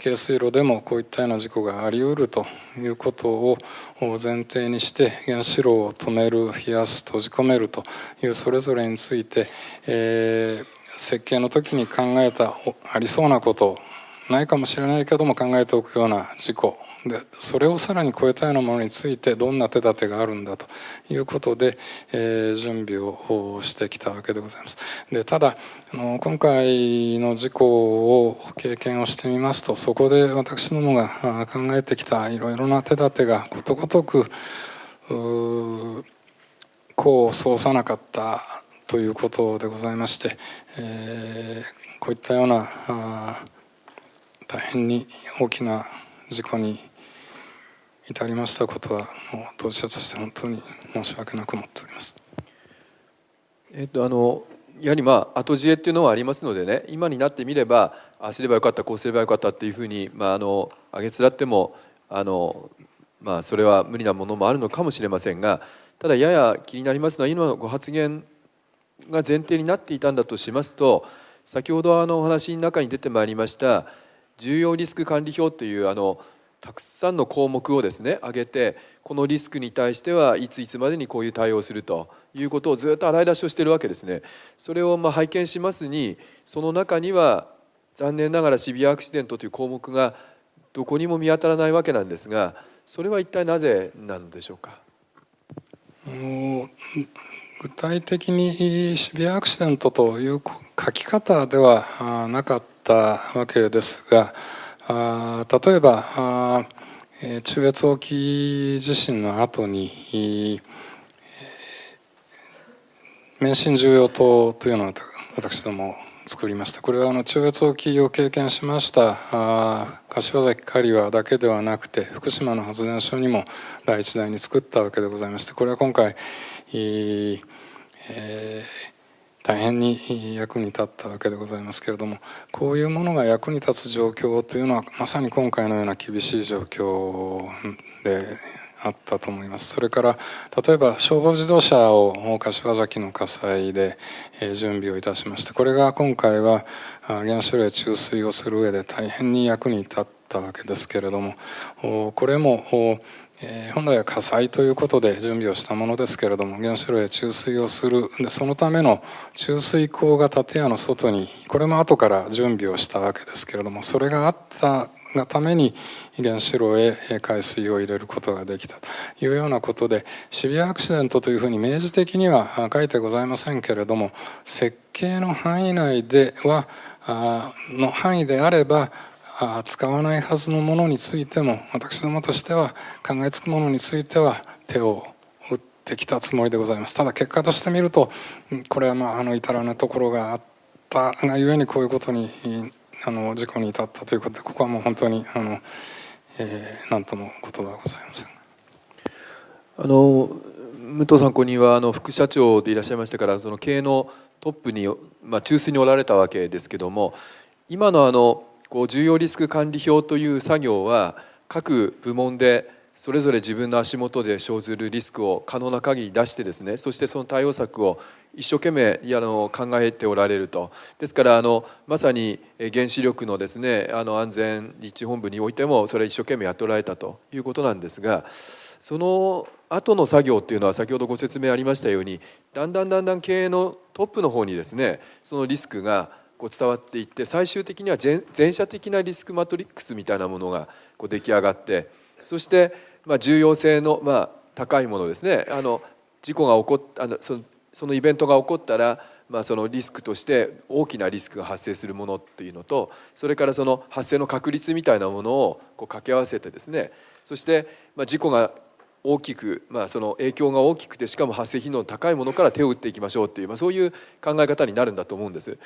軽水路でもこういったような事故があり得るということを前提にして原子炉を止める、冷やす、閉じ込めるというそれぞれについて、設計の時に考えたありそうなことないかもしれないけども考えておくような事故で、それをさらに超えたようなものについてどんな手立てがあるんだということで、準備をしてきたわけでございます。で、ただ今回の事故を経験をしてみますと、そこで私どもが考えてきたいろいろな手立てがことごとく功を奏さなかったということでございまして、こういったような大変に大きな事故に至りましたことは、当事者として本当に申し訳なく思っております。やはり後知恵っていうのはありますのでね、今になってみればああすればよかった、こうすればよかったっていうふうに挙げつらってもそれは無理なものもあるのかもしれませんが、ただやや気になりますのは、今のご発言が前提になっていたんだとしますと、先ほどお話の中に出てまいりました重要リスク管理表というたくさんの項目をですね挙げて、このリスクに対してはいついつまでにこういう対応をするということをずっと洗い出しをしているわけですね。それを拝見しますに、その中には残念ながらシビアアクシデントという項目がどこにも見当たらないわけなんですが、それは一体なぜなのでしょうか。具体的にシビアアクシデントという書き方ではなかったわけですが、例えば中越沖地震の後に免震重要棟というのを私ども作りました。これは中越沖を経験しました柏崎刈羽だけではなくて、福島の発電所にも第一台に作ったわけでございまして、これは今回大変に役に立ったわけでございますけれども、こういうものが役に立つ状況というのはまさに今回のような厳しい状況であったと思います。それから例えば消防自動車を柏崎の火災で準備をいたしました。これが今回は原子炉へ注水をする上で大変に役に立ったわけですけれども、これも本来は火災ということで準備をしたものですけれども、原子炉へ注水をするで、そのための注水口が建屋の外に、これも後から準備をしたわけですけれども、それがあったがために原子炉へ海水を入れることができたというようなことで、シビアアクシデントというふうに明示的には書いてございませんけれども、設計の範囲内ではの範囲であれば使わないはずのものについても、私どもとしては考えつくものについては手を打ってきたつもりでございます。ただ結果としてみると、これは至らぬところがあったがゆえにこういうことに事故に至ったということで、ここはもう本当に何とも言葉はございません。武藤さん後任は副社長でいらっしゃいましたから、その経営のトップに中枢におられたわけですけども、今の重要リスク管理表という作業は各部門でそれぞれ自分の足元で生ずるリスクを可能な限り出してですね、そしてその対応策を一生懸命考えておられると。ですからまさに原子力のですね安全立地本部においてもそれを一生懸命やっておられたということなんですが、その後の作業っていうのは先ほどご説明ありましたように、だんだん経営のトップの方にですねそのリスクが伝わっていって、最終的には全社的なリスクマトリックスみたいなものが出来上がって、そして重要性の高いものですね、事故が起こったそのイベントが起こったらそのリスクとして大きなリスクが発生するものっていうのと、それからその発生の確率みたいなものを掛け合わせてですね、そして事故が大きくその影響が大きくて、しかも発生頻度の高いものから手を打っていきましょうっていう、そういう考え方になるんだと思うんです。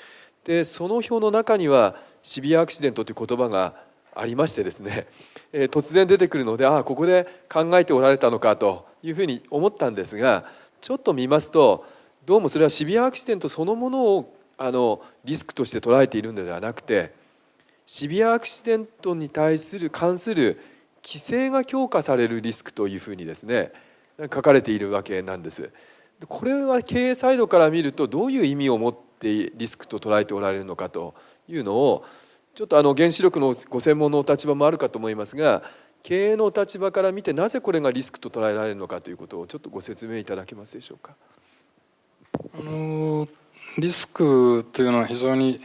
でその表の中にはシビアアクシデントという言葉がありましてですね、突然出てくるので、ここで考えておられたのかというふうに思ったんですが、ちょっと見ますとどうもそれはシビアアクシデントそのものをリスクとして捉えているのではなくて、シビアアクシデントに関する規制が強化されるリスクというふうにですね書かれているわけなんです。これは経営サイドから見るとどういう意味を持ってリスクと捉えておられるのかというのを、ちょっと原子力のご専門のお立場もあるかと思いますが、経営の立場から見てなぜこれがリスクと捉えられるのかということをちょっとご説明いただけますでしょうか。リスクというのは非常に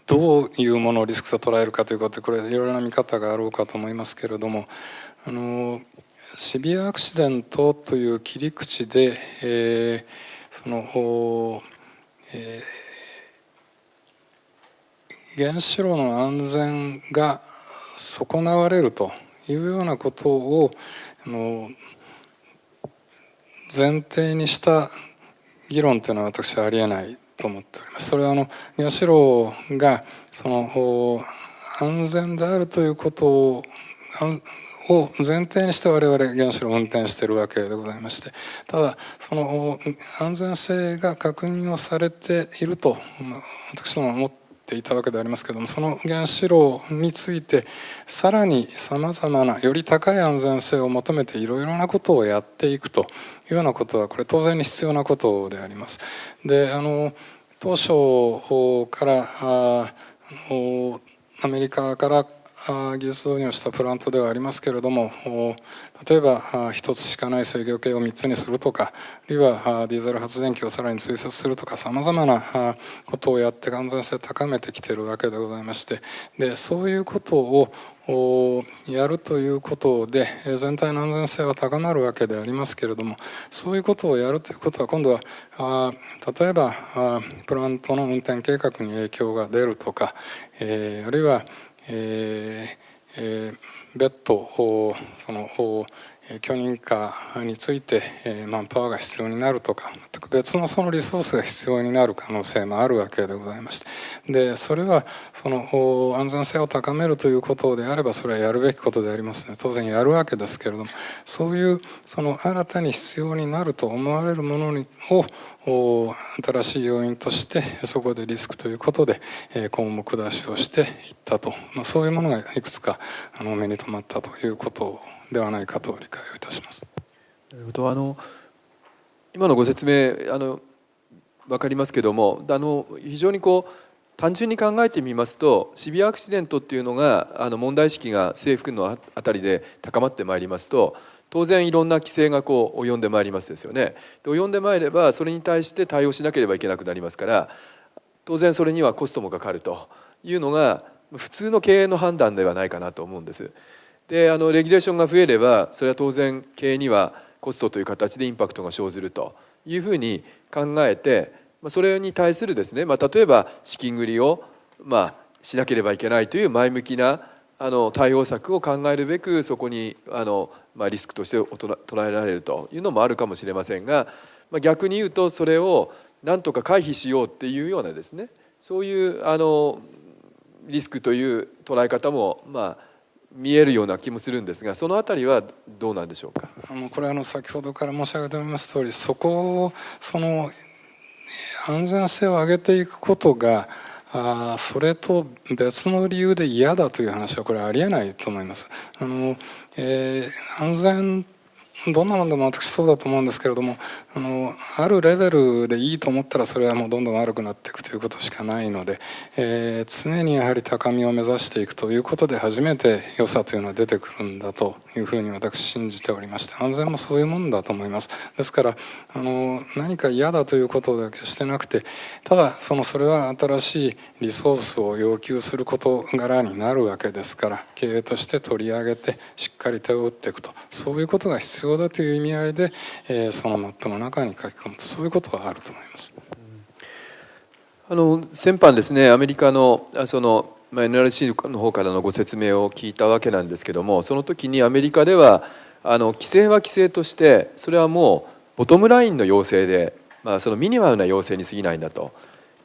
どういうものをリスクと捉えるかということで、これいろいろな見方があろうかと思いますけれども、シビアアクシデントという切り口で、原子炉の安全が損なわれるというようなことを前提にした議論というのは私はありえないと思っております。それは原子炉がその安全であるということを前提にして我々原子炉を運転しているわけでございまして、ただその安全性が確認をされていると私どもは思っていたわけでありますけれども、その原子炉についてさらにさまざまなより高い安全性を求めていろいろなことをやっていくというようなことはこれ当然に必要なことであります。で当初からアメリカから技術導入したプラントではありますけれども、例えば1つしかない制御系を3つにするとか、あるいはディーゼル発電機をさらに追設するとか、さまざまなことをやって安全性を高めてきているわけでございまして、でそういうことをやるということで全体の安全性は高まるわけでありますけれども、そういうことをやるということは今度は例えばプラントの運転計画に影響が出るとか、あるいは別途その許認可についてマンパワーが必要になるとか、全く別のそのリソースが必要になる可能性もあるわけでございまして、でそれはその安全性を高めるということであればそれはやるべきことでありますね。当然やるわけですけれども、そういうその新たに必要になると思われるものを新しい要因としてそこでリスクということで項目出しをしていったと、そういうものがいくつか目に留まったということではないかと理解をいたします。なるほど。今のご説明分かりますけども、非常に単純に考えてみますと、シビアアクシデントっていうのが問題意識が政府のあたりで高まってまいりますと、当然いろんな規制が及んでまいりますですよね。で及んでまいればそれに対して対応しなければいけなくなりますから、当然それにはコストもかかるというのが普通の経営の判断ではないかなと思うんです。でレギュレーションが増えればそれは当然経営にはコストという形でインパクトが生ずるというふうに考えて、それに対するですね、例えば資金繰りをしなければいけないという前向きな対応策を考えるべくそこにリスクとして捉えられるというのもあるかもしれませんが、逆に言うとそれを何とか回避しようっていうようなですね、そういうリスクという捉え方も見えるような気もするんですが、そのあたりはどうなんでしょうか。これ先ほどから申し上げております通り、そこをその安全性を上げていくことがそれと別の理由で嫌だという話はこれありえないと思います。安全どんなものでも私そうだと思うんですけれども、あるレベルでいいと思ったらそれはもうどんどん悪くなっていくということしかないので、常にやはり高みを目指していくということで初めて良さというのは出てくるんだというふうに私信じておりまして、安全もそういうものだと思います。ですから何か嫌だということだけしてなくて、ただそれは新しいリソースを要求する事柄になるわけですから、経営として取り上げてしっかり手を打っていくと、そういうことが必要だという意味合いで、そのマップの中に書き込むと、そういうことはあると思います。先般ですね、アメリカのNRC の方からのご説明を聞いたわけなんですけども、その時にアメリカでは規制は規制としてそれはもうボトムラインの要請で、そのミニマムな要請に過ぎないんだと。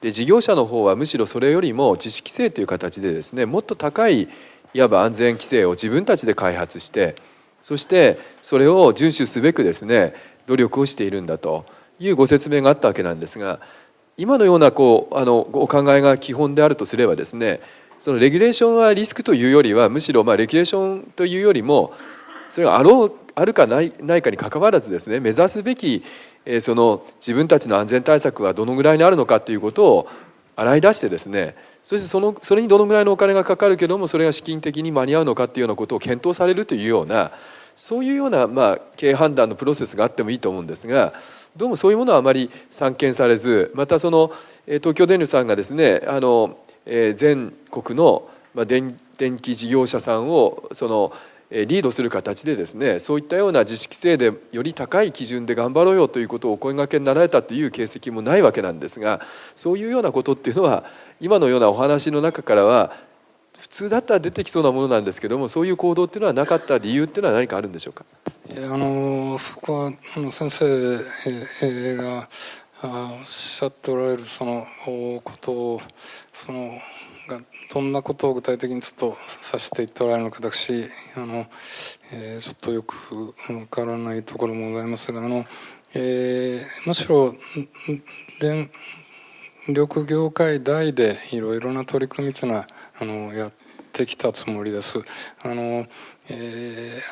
で事業者の方はむしろそれよりも自主規制という形でですね、もっと高いいわば安全規制を自分たちで開発して、そしてそれを遵守すべくですね努力をしているんだというご説明があったわけなんですが、今のようなお考えが基本であるとすればですね、そのレギュレーションはリスクというよりは、むしろレギュレーションというよりもそれがあるかないかにかかわらずですね、目指すべきその自分たちの安全対策はどのぐらいにあるのかということを洗い出してですね、そしてそれにどのぐらいのお金がかかるけどもそれが資金的に間に合うのかというようなことを検討されるというような、そういうような経営判断のプロセスがあってもいいと思うんですが、どうもそういうものはあまり散見されず、また東京電力さんがですね全国の電気事業者さんをリードする形でですね、そういったような自主規制でより高い基準で頑張ろうよということをお声掛けになられたという形跡もないわけなんですが、そういうようなことっていうのは今のようなお話の中からは普通だったら出てきそうなものなんですけども、そういう行動っていうのはなかった理由っていうのは何かあるんでしょうか。そこは先生がおっしゃっておられるそのことをがどんなことを具体的にちょっと指していっておられるのか、私ちょっとよくわからないところもございますが、むしろ電力業界内でいろいろな取り組みというのはやってきたつもりです。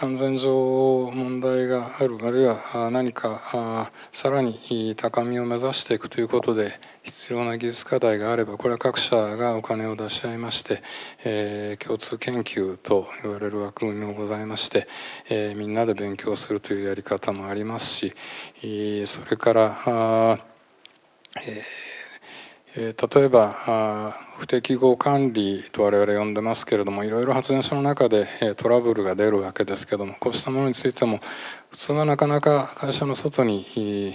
安全上問題がある、あるいは何かさらに高みを目指していくということで必要な技術課題があれば、これは各社がお金を出し合いまして、共通研究と言われる枠組みもございまして、みんなで勉強するというやり方もありますし、それから例えば不適合管理と我々呼んでますけれども、いろいろ発電所の中でトラブルが出るわけですけども、こうしたものについても普通はなかなか会社の外に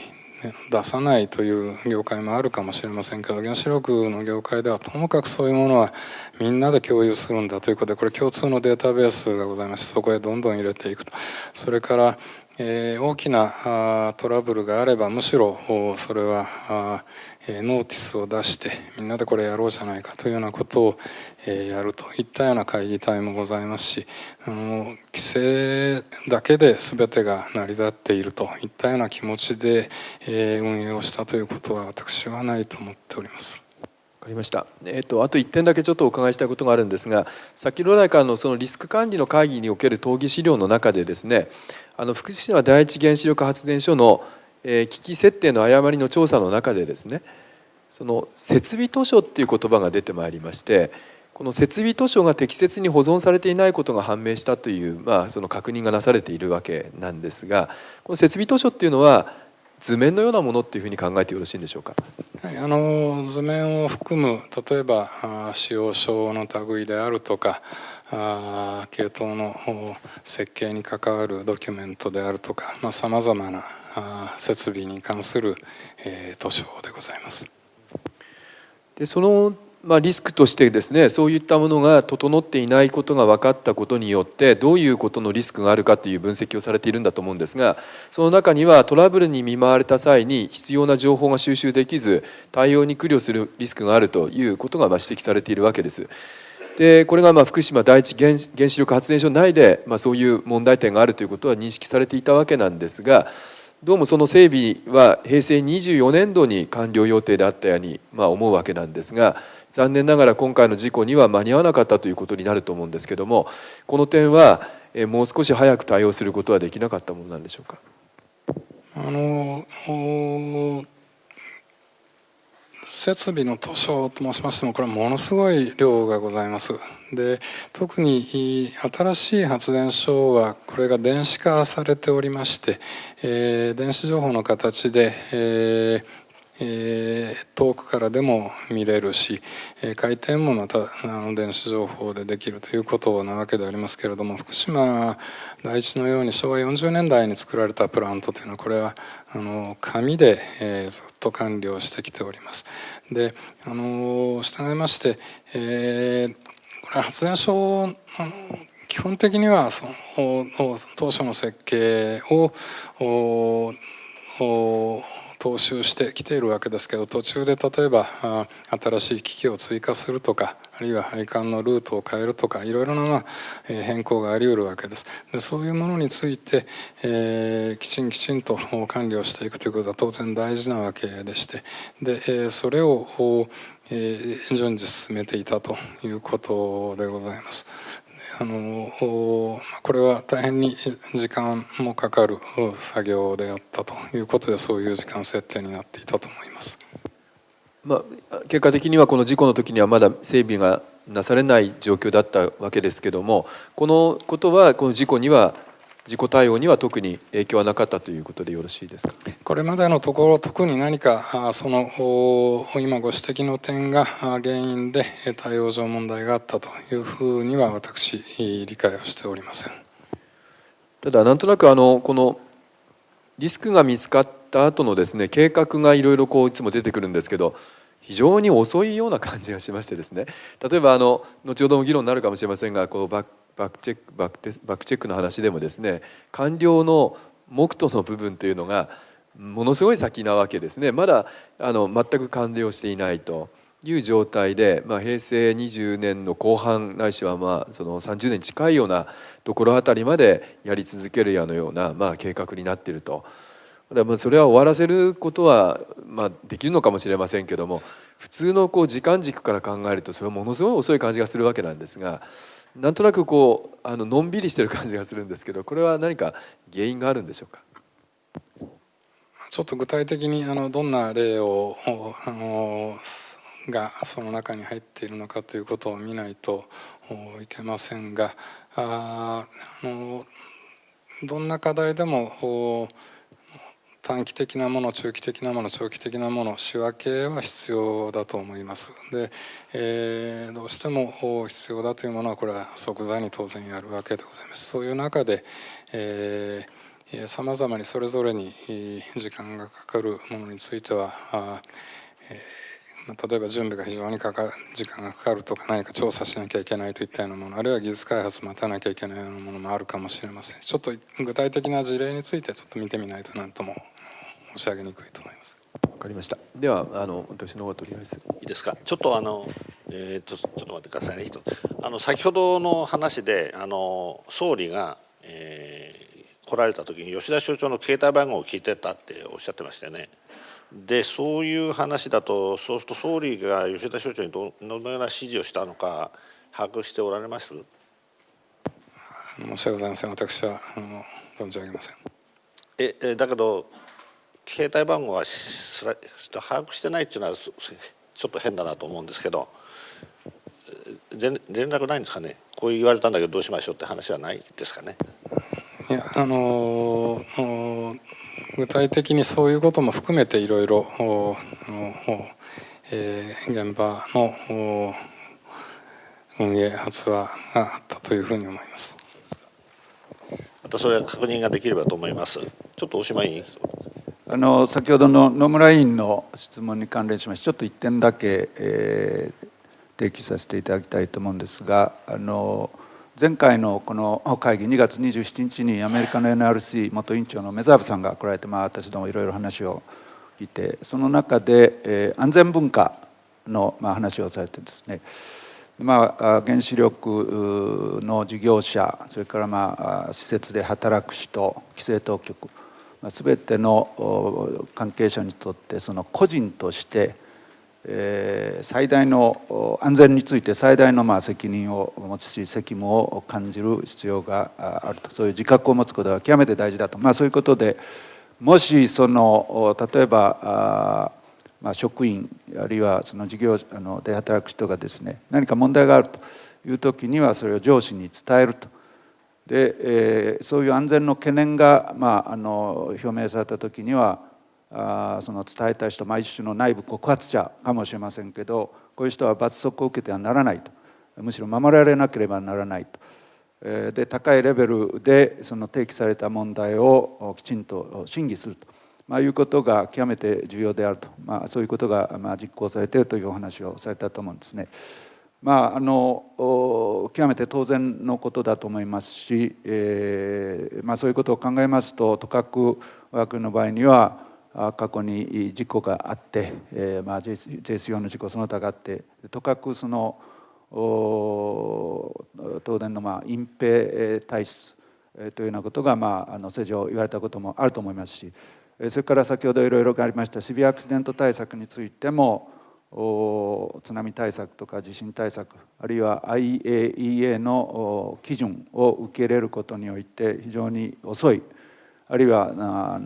出さないという業界もあるかもしれませんけど、原子力の業界ではともかくそういうものはみんなで共有するんだということで、これ共通のデータベースがございまして、そこへどんどん入れていくと。それから大きなトラブルがあれば、むしろそれはノーティスを出してみんなでこれやろうじゃないかというようなことをやるといったような会議体もございますし、規制だけで全てが成り立っているといったような気持ちで運営をしたということは私はないと思っております。わかりました。あと1点だけちょっとお伺いしたいことがあるんですが、先ほど来からのそのリスク管理の会議における討議資料の中でですね、福島第一原子力発電所の機器設定の誤りの調査の中でですね、その設備図書っていう言葉が出てまいりまして、この設備図書が適切に保存されていないことが判明したという、その確認がなされているわけなんですが、この設備図書っていうのは図面のようなものっていうふうに考えてよろしいんでしょうか。はい、図面を含む例えば使用書の類であるとか、系統の設計に関わるドキュメントであるとか、さまざまな設備に関する図書でございます。でそのリスクとしてですね、そういったものが整っていないことが分かったことによってどういうことのリスクがあるかという分析をされているんだと思うんですが、その中にはトラブルに見舞われた際に必要な情報が収集できず対応に苦慮するリスクがあるということが指摘されているわけです。でこれが福島第一原子力発電所内でそういう問題点があるということは認識されていたわけなんですが、どうもその整備は平成24年度に完了予定であったように思うわけなんですが、残念ながら今回の事故には間に合わなかったということになると思うんですけども、この点はもう少し早く対応することはできなかったものなんでしょうか。設備の図書と申しましても、これはものすごい量がございます。で特に新しい発電所はこれが電子化されておりまして、電子情報の形で、遠くからでも見れるし、回転もまた電子情報でできるということなわけでありますけれども、福島第一のように昭和40年代に作られたプラントというのは、これは紙で、ずっと管理をしてきております。で従いまして、これ発電所基本的にはその当初の設計を踏襲してきているわけですけど、途中で例えば新しい機器を追加するとか、あるいは配管のルートを変えるとか、いろいろな変更があり得るわけです。でそういうものについて、きちんと管理をしていくということは当然大事なわけでして、でそれを順次進めていたということでございます。これは大変に時間もかかる作業であったということで、そういう時間設定になっていたと思います。結果的にはこの事故の時にはまだ整備がなされない状況だったわけですけども、このことはこの事故対応には特に影響はなかったということでよろしいですか。これまでのところ特に何か今ご指摘の点が原因で対応上問題があったというふうには私理解をしておりません。ただなんとなくこのリスクが見つかった後のですね、計画がいろいろいつも出てくるんですけど、非常に遅いような感じがしましてですね、例えば後ほども議論になるかもしれませんが、こうバックチェックの話でもですね、官僚の目途の部分というのがものすごい先なわけですね。まだ全く完了していないという状態で、平成20年の後半ないしはその30年近いようなところあたりまでやり続けるような計画になっていると。それは終わらせることはできるのかもしれませんけども、普通の時間軸から考えるとそれはものすごい遅い感じがするわけなんですが、なんとなくのんびりしてる感じがするんですけど、これは何か原因があるんでしょうか。ちょっと具体的にどんな例をがその中に入っているのかということを見ないといけませんが、どんな課題でも短期的なもの、中期的なもの、長期的なもの、仕分けは必要だと思います。で、どうしても必要だというものはこれは即座に当然やるわけでございます。そういう中でさまざまにそれぞれに時間がかかるものについては例えば準備が非常に時間がかかるとか、何か調査しなきゃいけないといったようなもの、あるいは技術開発待たなきゃいけないようなものもあるかもしれません。ちょっと具体的な事例についてちょっと見てみないと何とも申し上げにくいと思います。わかりました。では私の方とりあえずいいですか。ちょっとちょっと待ってくださいね。先ほどの話で総理が、来られた時に吉田所長の携帯番号を聞いてたっておっしゃってましたよね。でそういう話だと、そうすると総理が吉田所長にどのような指示をしたのか把握しておられます？申し訳ございません。私は存じ上げません。だけど携帯番号は把握してないっていうのはちょっと変だなと思うんですけど、連絡ないんですかね。こう言われたんだけどどうしましょうって話はないですかね。いや具体的にそういうことも含めていろいろ現場の運営発話があったというふうに思います。またそれは確認ができればと思います。ちょっとおしまいに先ほどの野村委員の質問に関連しましてちょっと1点だけ、提起させていただきたいと思うんですが、前回のこの会議2月27日にアメリカの NRC 元委員長のメザーブさんが来られて、私どもいろいろ話を聞いて、その中で、安全文化の話をされてですね、原子力の事業者、それから施設で働く人、規制当局、全ての関係者にとってその個人として最大の安全について最大の責任を持つし責務を感じる必要があると、そういう自覚を持つことが極めて大事だと、そういうことで、もし例えば職員あるいはその事業で働く人がですね、何か問題があるという時にはそれを上司に伝えると。で、そういう安全の懸念が表明された時にはその伝えた人、一種の内部告発者かもしれませんけど、こういう人は罰則を受けてはならないと、むしろ守られなければならないと。で、高いレベルでその提起された問題をきちんと審議すると、いうことが極めて重要であると、そういうことが実行されているというお話をされたと思うんですね。極めて当然のことだと思いますし、そういうことを考えますと、とかく我が国の場合には過去に事故があって、JS4 の事故その他があって、とかくその東電の隠蔽体質というようなことが正常言われたこともあると思いますし、それから先ほどいろいろありましたシビアアクシデント対策についても、津波対策とか地震対策、あるいは IAEA の基準を受け入れることにおいて非常に遅い、あるいは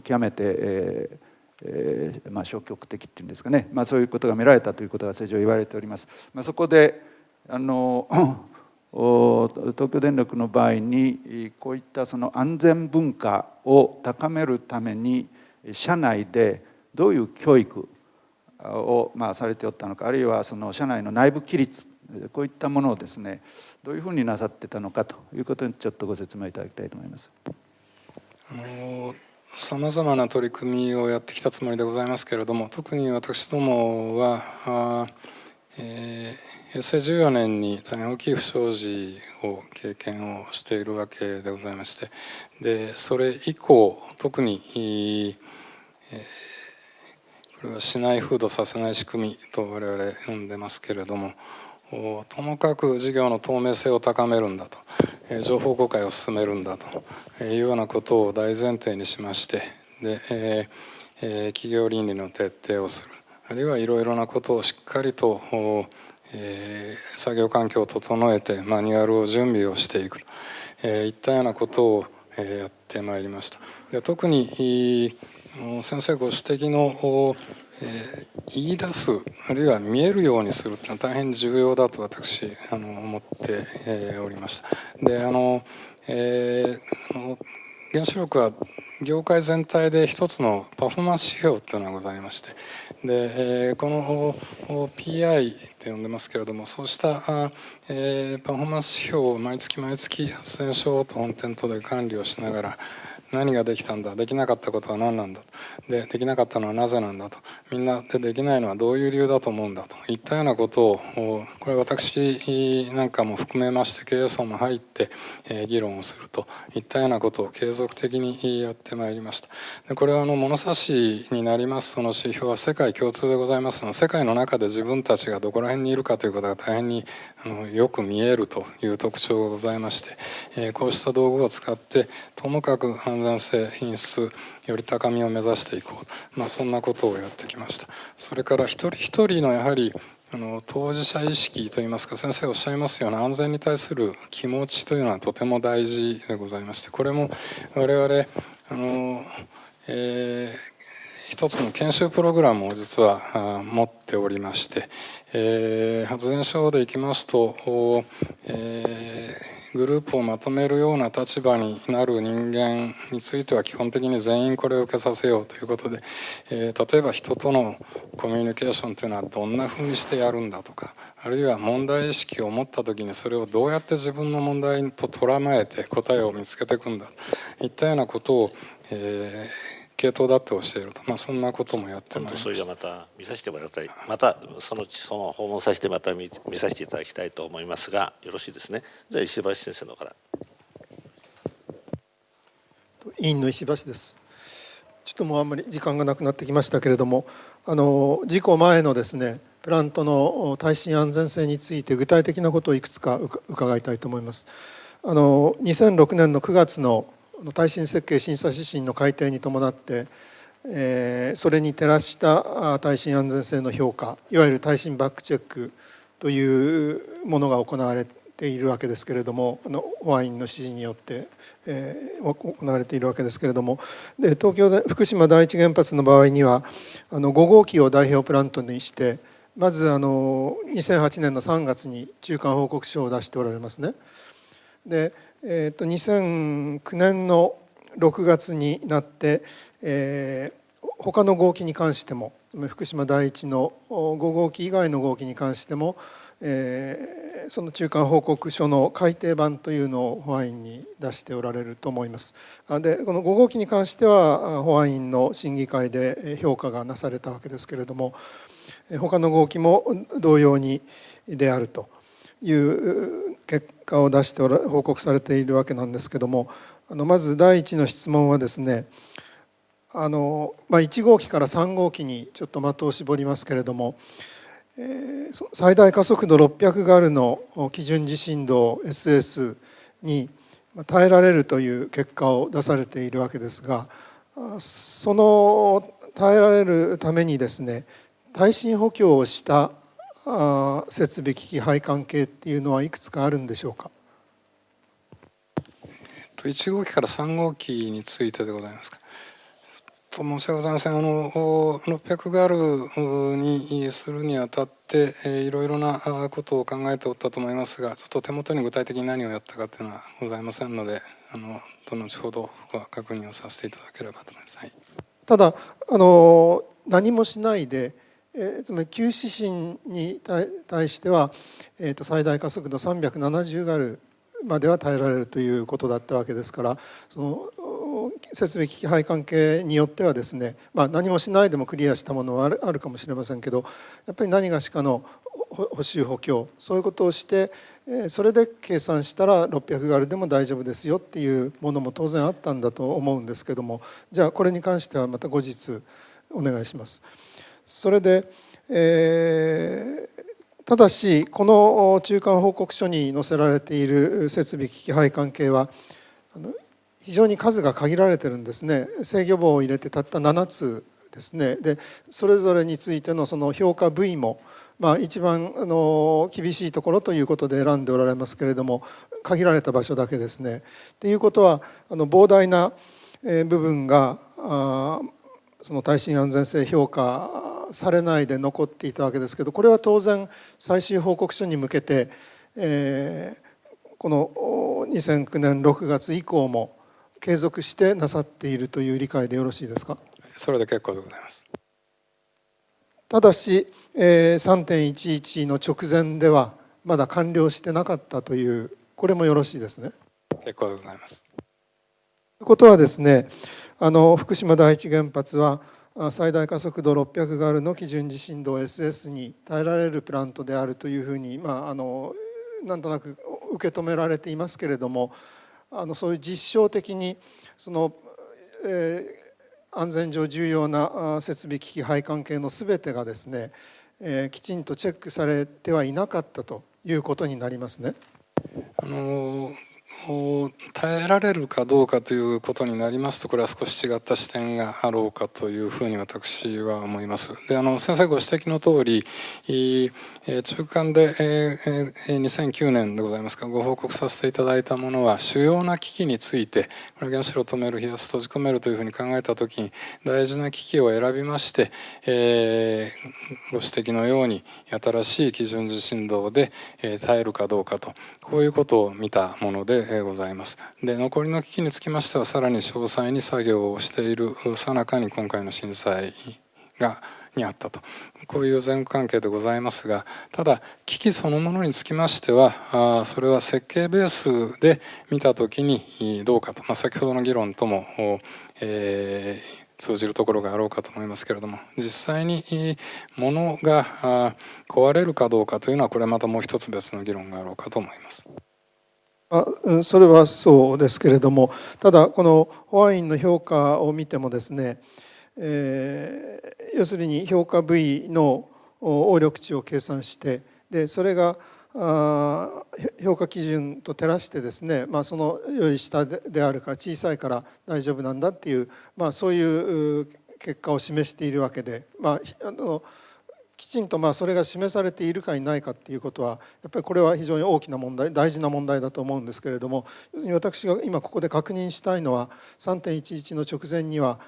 極めて消極的っていうんですかね、そういうことが見られたということが正常言われております。そこで東京電力の場合にこういったその安全文化を高めるために社内でどういう教育をされておったのか、あるいはその社内の内部規律、こういったものをですね、どういうふうになさってたのかということにちょっとご説明いただきたいと思います。さまざまな取り組みをやってきたつもりでございますけれども、特に私どもは平成14年に大変大きい不祥事を経験をしているわけでございまして、でそれ以降特にこれはしない風土させない仕組みと我々呼んでますけれども、ともかく事業の透明性を高めるんだと、情報公開を進めるんだというようなことを大前提にしまして、で企業倫理の徹底をする、あるいはいろいろなことをしっかりと作業環境を整えてマニュアルを準備をしていくといったようなことをやってまいりました。で特に先生ご指摘の言い出す、あるいは見えるようにするというのは大変重要だと私思っておりました。で原子力は業界全体で一つのパフォーマンス指標というのがございまして、でこの PI と呼んでますけれども、そうしたパフォーマンス指標を毎月毎月発電所と本店とで管理をしながら、何ができたんだ、できなかったことは何なんだ、できなかったのはなぜなんだと、みんなできないのはどういう理由だと思うんだといったようなことを、これ私なんかも含めまして経営層も入って議論をするといったようなことを継続的にやってまいりました。でこれは物差しになりますその指標は世界共通でございますので、世界の中で自分たちがどこら辺にいるかということが大変によく見えるという特徴がございまして、こうした道具を使ってともかく安全性、品質より高みを目指していこう、そんなことをやってきました。それから一人一人のやはり当事者意識といいますか、先生おっしゃいますような安全に対する気持ちというのはとても大事でございまして、これも我々一つの研修プログラムを実は持っておりまして、発電所でいきますと、グループをまとめるような立場になる人間については基本的に全員これを受けさせようということで、例えば人とのコミュニケーションというのはどんなふうにしてやるんだとか、あるいは問題意識を持った時にそれをどうやって自分の問題と捉えて答えを見つけていくんだといったようなことを、系統だって教えると、そんなこともやってまいりました。それではまた見させてもらいたい、またそのうちその訪問させてまた見させていただきたいと思いますが、よろしいですね。じゃあ石橋先生の方から。委員の石橋です。ちょっともうあんまり時間がなくなってきましたけれども、事故前のですねプラントの耐震安全性について具体的なことをいくつか伺いたいと思います。2006年の9月の耐震設計審査指針の改定に伴って、それに照らした耐震安全性の評価、いわゆる耐震バックチェックというものが行われているわけですけれども、保安院の指示によって、行われているわけですけれども、で東京で福島第一原発の場合には5号機を代表プラントにして、まず2008年の3月に中間報告書を出しておられますね。で2009年の6月になって、他の号機に関しても福島第一の5号機以外の号機に関しても、その中間報告書の改訂版というのを保安院に出しておられると思います。でこの5号機に関しては保安院の審議会で評価がなされたわけですけれども、他の号機も同様にであるという結果を出して報告されているわけなんですけども、まず第一の質問はですね、1号機から3号機にちょっと的を絞りますけれども、最大加速度600ガルの基準地震動 SS に耐えられるという結果を出されているわけですが、その耐えられるためにですね、耐震補強をした設備機器配管系っていうのはいくつかあるんでしょうか。1号機から3号機についてでございますか。申し訳ございません。600ガルにするにあたっていろいろなことを考えておったと思いますが、ちょっと手元に具体的に何をやったかというのはございませんので、後ほど確認をさせていただければと思います。はい、ただ何もしないで、つまり旧指針に対しては、最大加速度370ガルまでは耐えられるということだったわけですから、その設備機器配関係によってはですね、何もしないでもクリアしたものはあるかもしれませんけど、やっぱり何がしかの補修補強、そういうことをしてそれで計算したら600ガルでも大丈夫ですよっていうものも当然あったんだと思うんですけども、じゃあこれに関してはまた後日お願いします。それで、ただしこの中間報告書に載せられている設備機器配関係は非常に数が限られてるんですね。制御棒を入れてたった7つですね。でそれぞれについてのその評価部位も一番厳しいところということで選んでおられますけれども、限られた場所だけですね。っていうことは膨大な部分がその耐震安全性評価されないで残っていたわけですけど、これは当然最終報告書に向けて、この2009年6月以降も継続してなさっているという理解でよろしいですか。それで結構でございます。ただし、3.11 の直前ではまだ完了してなかったという、これもよろしいですね。結構でございます。ということはですね、福島第一原発は最大加速度600ガルの基準地震動 SS に耐えられるプラントであるというふうに、なんとなく受け止められていますけれども、そういう実証的にその、安全上重要な設備機器配関係のすべてがですね、きちんとチェックされてはいなかったということになりますね。耐えられるかどうかということになりますと、これは少し違った視点があろうかというふうに私は思います。で先生ご指摘の通り、中間で2009年でございますか、ご報告させていただいたものは主要な機器について、これ原子炉を止める、冷やす、閉じ込めるというふうに考えたときに大事な機器を選びまして、ご指摘のように新しい基準地震動で耐えるかどうかと、こういうことを見たものでございます。で残りの機器につきましてはさらに詳細に作業をしている最中に今回の震災にあったと、こういう前後関係でございますが、ただ機器そのものにつきましてはそれは設計ベースで見た時にどうかと、先ほどの議論とも通じるところがあろうかと思いますけれども、実際に物が壊れるかどうかというのはこれまたもう一つ別の議論があろうかと思います。それはそうですけれども、ただこの保安院の評価を見てもですね、要するに評価部位の応力値を計算して、でそれが評価基準と照らしてですね、そのより下であるから小さいから大丈夫なんだっていう、そういう結果を示しているわけで、きちんとそれが示されているかいないかっていうことはやっぱりこれは非常に大きな問題、大事な問題だと思うんですけれども、私が今ここで確認したいのは 3.11 の直前には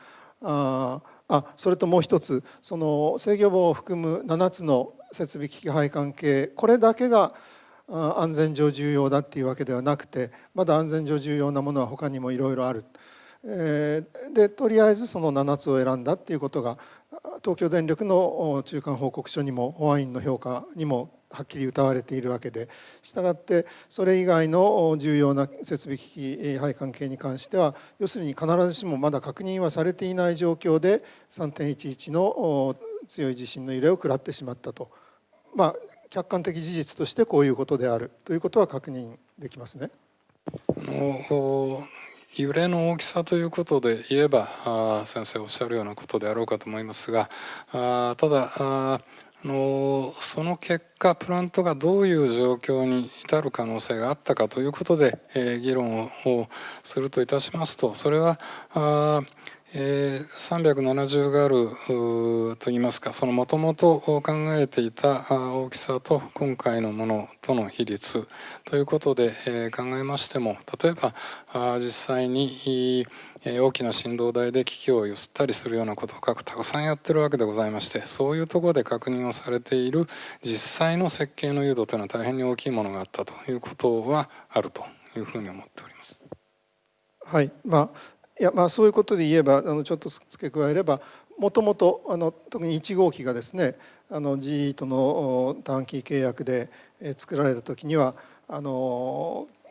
それともう一つ、その制御棒を含む7つの設備機器配関係、これだけが安全上重要だっていうわけではなくて、まだ安全上重要なものは他にもいろいろある。でとりあえずその7つを選んだっていうことが東京電力の中間報告書にも保安院の評価にもはっきり謳われているわけで、したがってそれ以外の重要な設備機器配関係に関しては要するに必ずしもまだ確認はされていない状況で 3.11 の強い地震の揺れを食らってしまったと、客観的事実としてこういうことであるということは確認できますね。揺れの大きさということで言えば先生おっしゃるようなことであろうかと思いますが、ただその結果プラントがどういう状況に至る可能性があったかということで議論をするといたしますと、それは370ガルといいますか、そのもともと考えていた大きさと今回のものとの比率ということで考えましても、例えば実際に大きな振動台で機器を揺すったりするようなことをたくさんやってるわけでございまして、そういうところで確認をされている実際の設計の誘導というのは大変に大きいものがあったということはあるというふうに思っております。はい、そういうことで言えばちょっと付け加えれば、もともと特に1号機がですねGEとの短期契約で作られた時には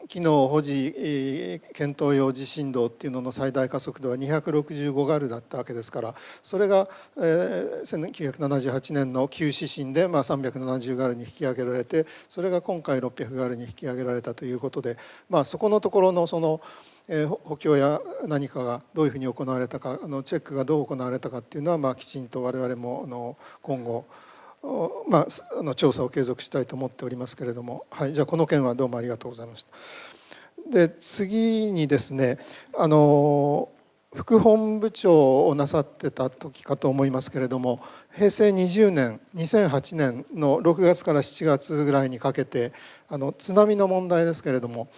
機能保持検討用地震動っていうのの最大加速度は265ガルだったわけですから、それが1978年の旧指針で370ガルに引き上げられて、それが今回600ガルに引き上げられたということで、そこのところのその補強や何かがどういうふうに行われたか、チェックがどう行われたかっていうのはきちんと我々も今後調査を継続したいと思っておりますけれども、はい、じゃあこの件はどうもありがとうございました。で次にですね、副本部長をなさってた時かと思いますけれども、平成20年2008年の6月から7月ぐらいにかけて津波の問題ですけれども、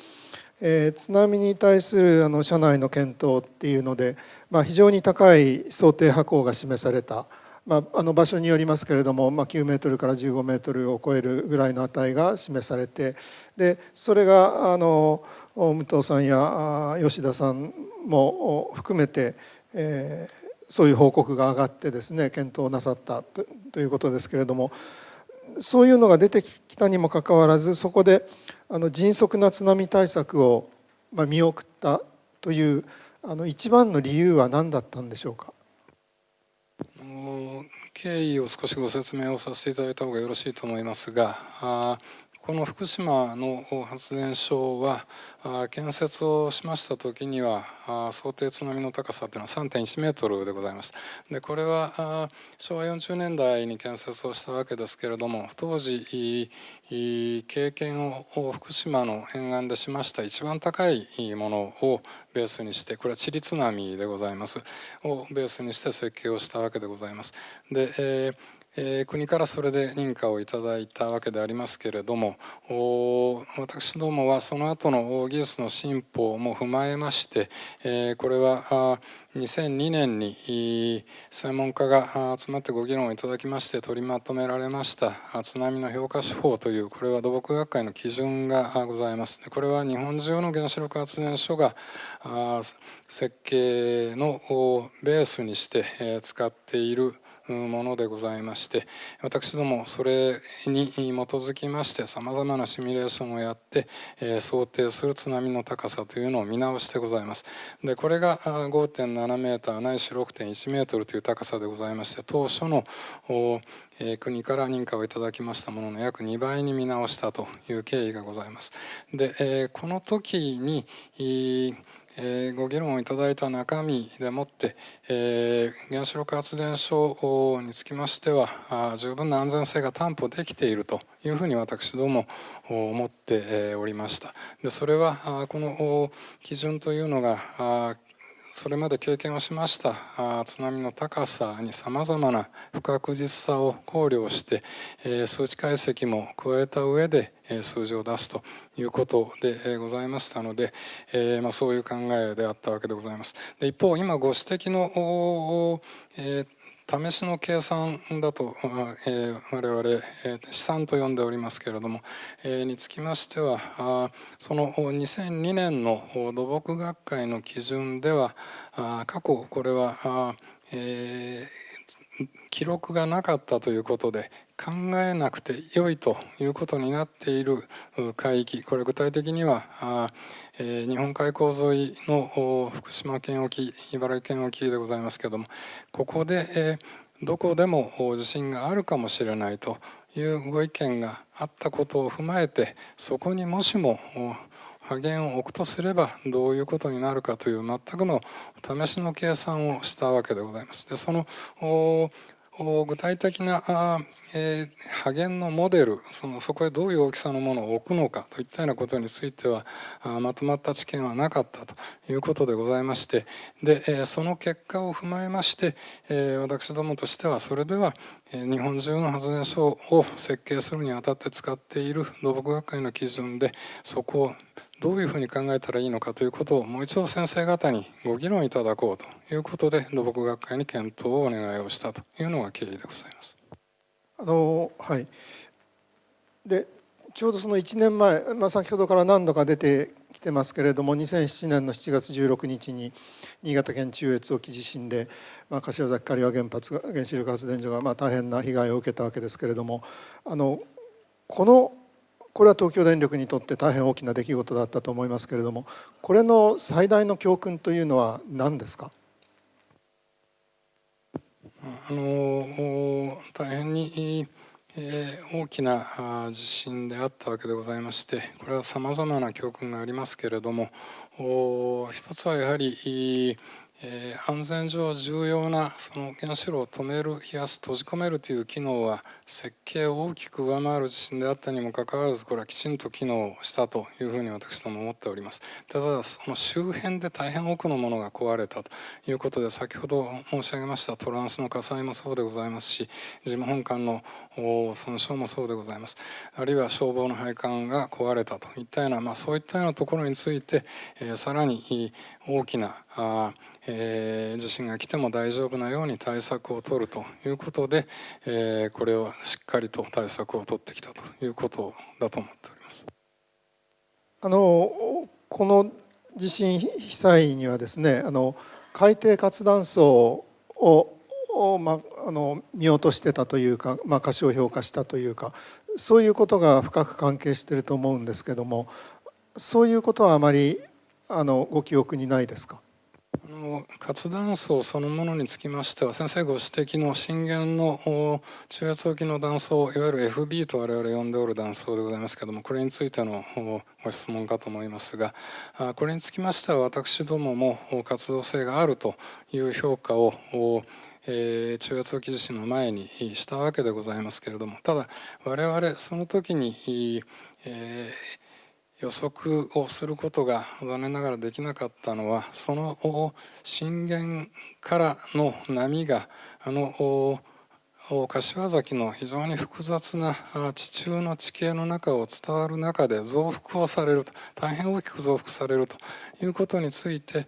津波に対する社内の検討っていうので、非常に高い想定波高が示された。場所によりますけれども、9メートルから15メートルを超えるぐらいの値が示されて、でそれが武藤さんや吉田さんも含めて、そういう報告が上がってですね、検討なさったということですけれども、そういうのが出てきたにもかかわらず、そこで迅速な津波対策を見送ったという一番の理由は何だったんでしょうか。経緯を少しご説明をさせていただいた方がよろしいと思いますが、この福島の発電所は建設をしました時には想定津波の高さというのは 3.1 メートルでございました。でこれは昭和40年代に建設をしたわけですけれども、当時経験を福島の沿岸でしました一番高いものをベースにして、これはチリ津波でございますをベースにして設計をしたわけでございます。で国からそれで認可をいただいたわけでありますけれども、私どもはその後の技術の進歩も踏まえまして、これは2002年に専門家が集まってご議論をいただきまして取りまとめられました津波の評価手法という、これは土木学会の基準がございます。これは日本中の原子力発電所が設計のベースにして使っているものでございまして、私どもそれに基づきましてさまざまなシミュレーションをやって想定する津波の高さというのを見直してございます。でこれが 5.7 メーターないし 6.1 メートルという高さでございまして、当初の国から認可をいただきましたものの約2倍に見直したという経緯がございます。でこの時にご議論をいただいた中身でもって原子力発電所につきましては十分な安全性が担保できているというふうに私ども思っておりました。でそれはこの基準というのがそれまで経験をしました津波の高さにさまざまな不確実さを考慮して数値解析も加えた上で数字を出すということでございましたので、そういう考えであったわけでございます。で一方今ご指摘の試しの計算だと我々試算と呼んでおりますけれどもにつきましてはその2002年の土木学会の基準では過去これは記録がなかったということで考えなくて良いということになっている海域、これ具体的には日本海溝沿いの福島県沖茨城県沖でございますけれども、ここでどこでも地震があるかもしれないというご意見があったことを踏まえて、そこにもしも波源を置くとすればどういうことになるかという全くの試しの計算をしたわけでございます。でその具体的な波源のモデル、そこへどういう大きさのものを置くのかといったようなことについてはまとまった知見はなかったということでございまして、でその結果を踏まえまして私どもとしてはそれでは日本中の発電所を設計するにあたって使っている土木学会の基準でそこをどういうふうに考えたらいいのかということをもう一度先生方にご議論いただこうということで土木学会に検討をお願いをしたというのが経緯でございます。はい、でちょうどその1年前、先ほどから何度か出てきてますけれども、2007年の7月16日に新潟県中越沖地震で、柏崎刈羽原子力発電所が大変な被害を受けたわけですけれども、このこれは東京電力にとって大変大きな出来事だったと思いますけれども、これの最大の教訓というのは何ですか？大変に大きな地震であったわけでございまして、これはさまざまな教訓がありますけれども、一つはやはり安全上重要なその原子炉を止める、冷やす、閉じ込めるという機能は設計を大きく上回る地震であったにもかかわらず、これはきちんと機能したというふうに私ども思っております。ただその周辺で大変多くのものが壊れたということで、先ほど申し上げましたトランスの火災もそうでございますし、事務本館の損傷もそうでございます。あるいは消防の配管が壊れたといったような、そういったようなところについて、さらに大きな地震が来ても大丈夫なように対策を取るということで、これをしっかりと対策を取ってきたということだと思っております。この地震被災にはですね、海底活断層を見落としてたというか、過小評価したというか、そういうことが深く関係していると思うんですけども、そういうことはあまりご記憶にないですか？活断層そのものにつきましては、先生ご指摘の震源の中圧沖の断層、いわゆる FB と我々呼んでおる断層でございますけれども、これについてのご質問かと思いますが、これにつきましては私どもも活動性があるという評価を中圧沖地震の前にしたわけでございますけれども、ただ我々その時に予測をすることが残念ながらできなかったのは、その震源からの波が柏崎の非常に複雑な地中の地形の中を伝わる中で増幅をされると、大変大きく増幅されるということについて、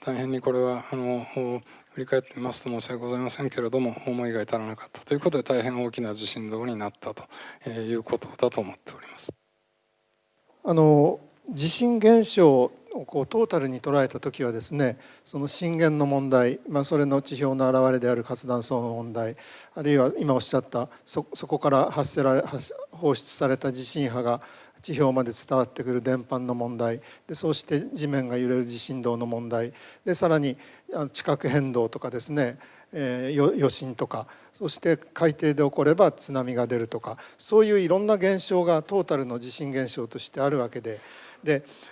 大変にこれは振り返ってみますと申し訳ございませんけれども、思いが至らなかったということで、大変大きな地震動になったということだと思っております。地震現象をトータルに捉えた時はですね、その震源の問題、それの地表の表れである活断層の問題、あるいは今おっしゃったそこから放出された地震波が地表まで伝わってくる電波の問題で、そうして地面が揺れる地震動の問題で、さらに地殻変動とかですね、余震とか、そして海底で起これば津波が出るとか、そういういろんな現象がトータルの地震現象としてあるわけで、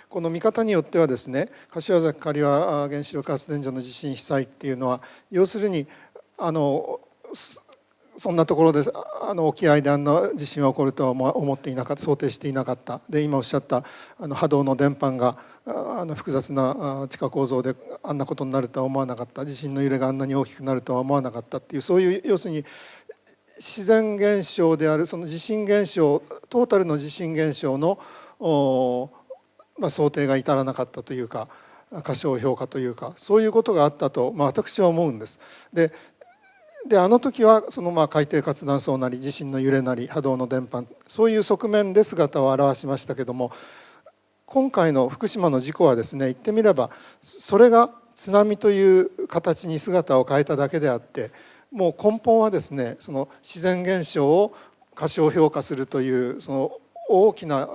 この見方によってはですね、柏崎刈羽原子力発電所の地震被災っていうのは、要するにそんなところで沖合であんな地震が起こるとは思っていなかった、想定していなかった。で、今おっしゃった波動の電波が複雑な地下構造であんなことになるとは思わなかった、地震の揺れがあんなに大きくなるとは思わなかったっていう、そういう要するに自然現象であるその地震現象、トータルの地震現象の想定が至らなかったというか、過小評価というか、そういうことがあったと、私は思うんです。であの時はその海底活断層なり地震の揺れなり波動の電波、そういう側面で姿を現しましたけども、今回の福島の事故はですね、言ってみればそれが津波という形に姿を変えただけであって、もう根本はですね、その自然現象を過小評価するというその大きな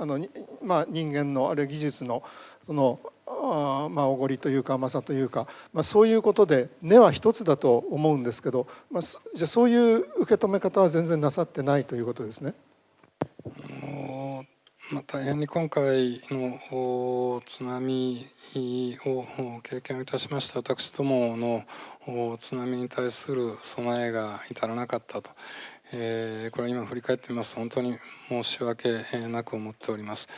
人間のあるいは技術のそのおごりというか甘さというか、そういうことで根は一つだと思うんですけど、じゃあそういう受け止め方は全然なさってないということですね。大変に今回の津波を経験いたしました私どもの津波に対する備えが至らなかったと、これは今振り返ってみますと本当に申し訳なく思っております。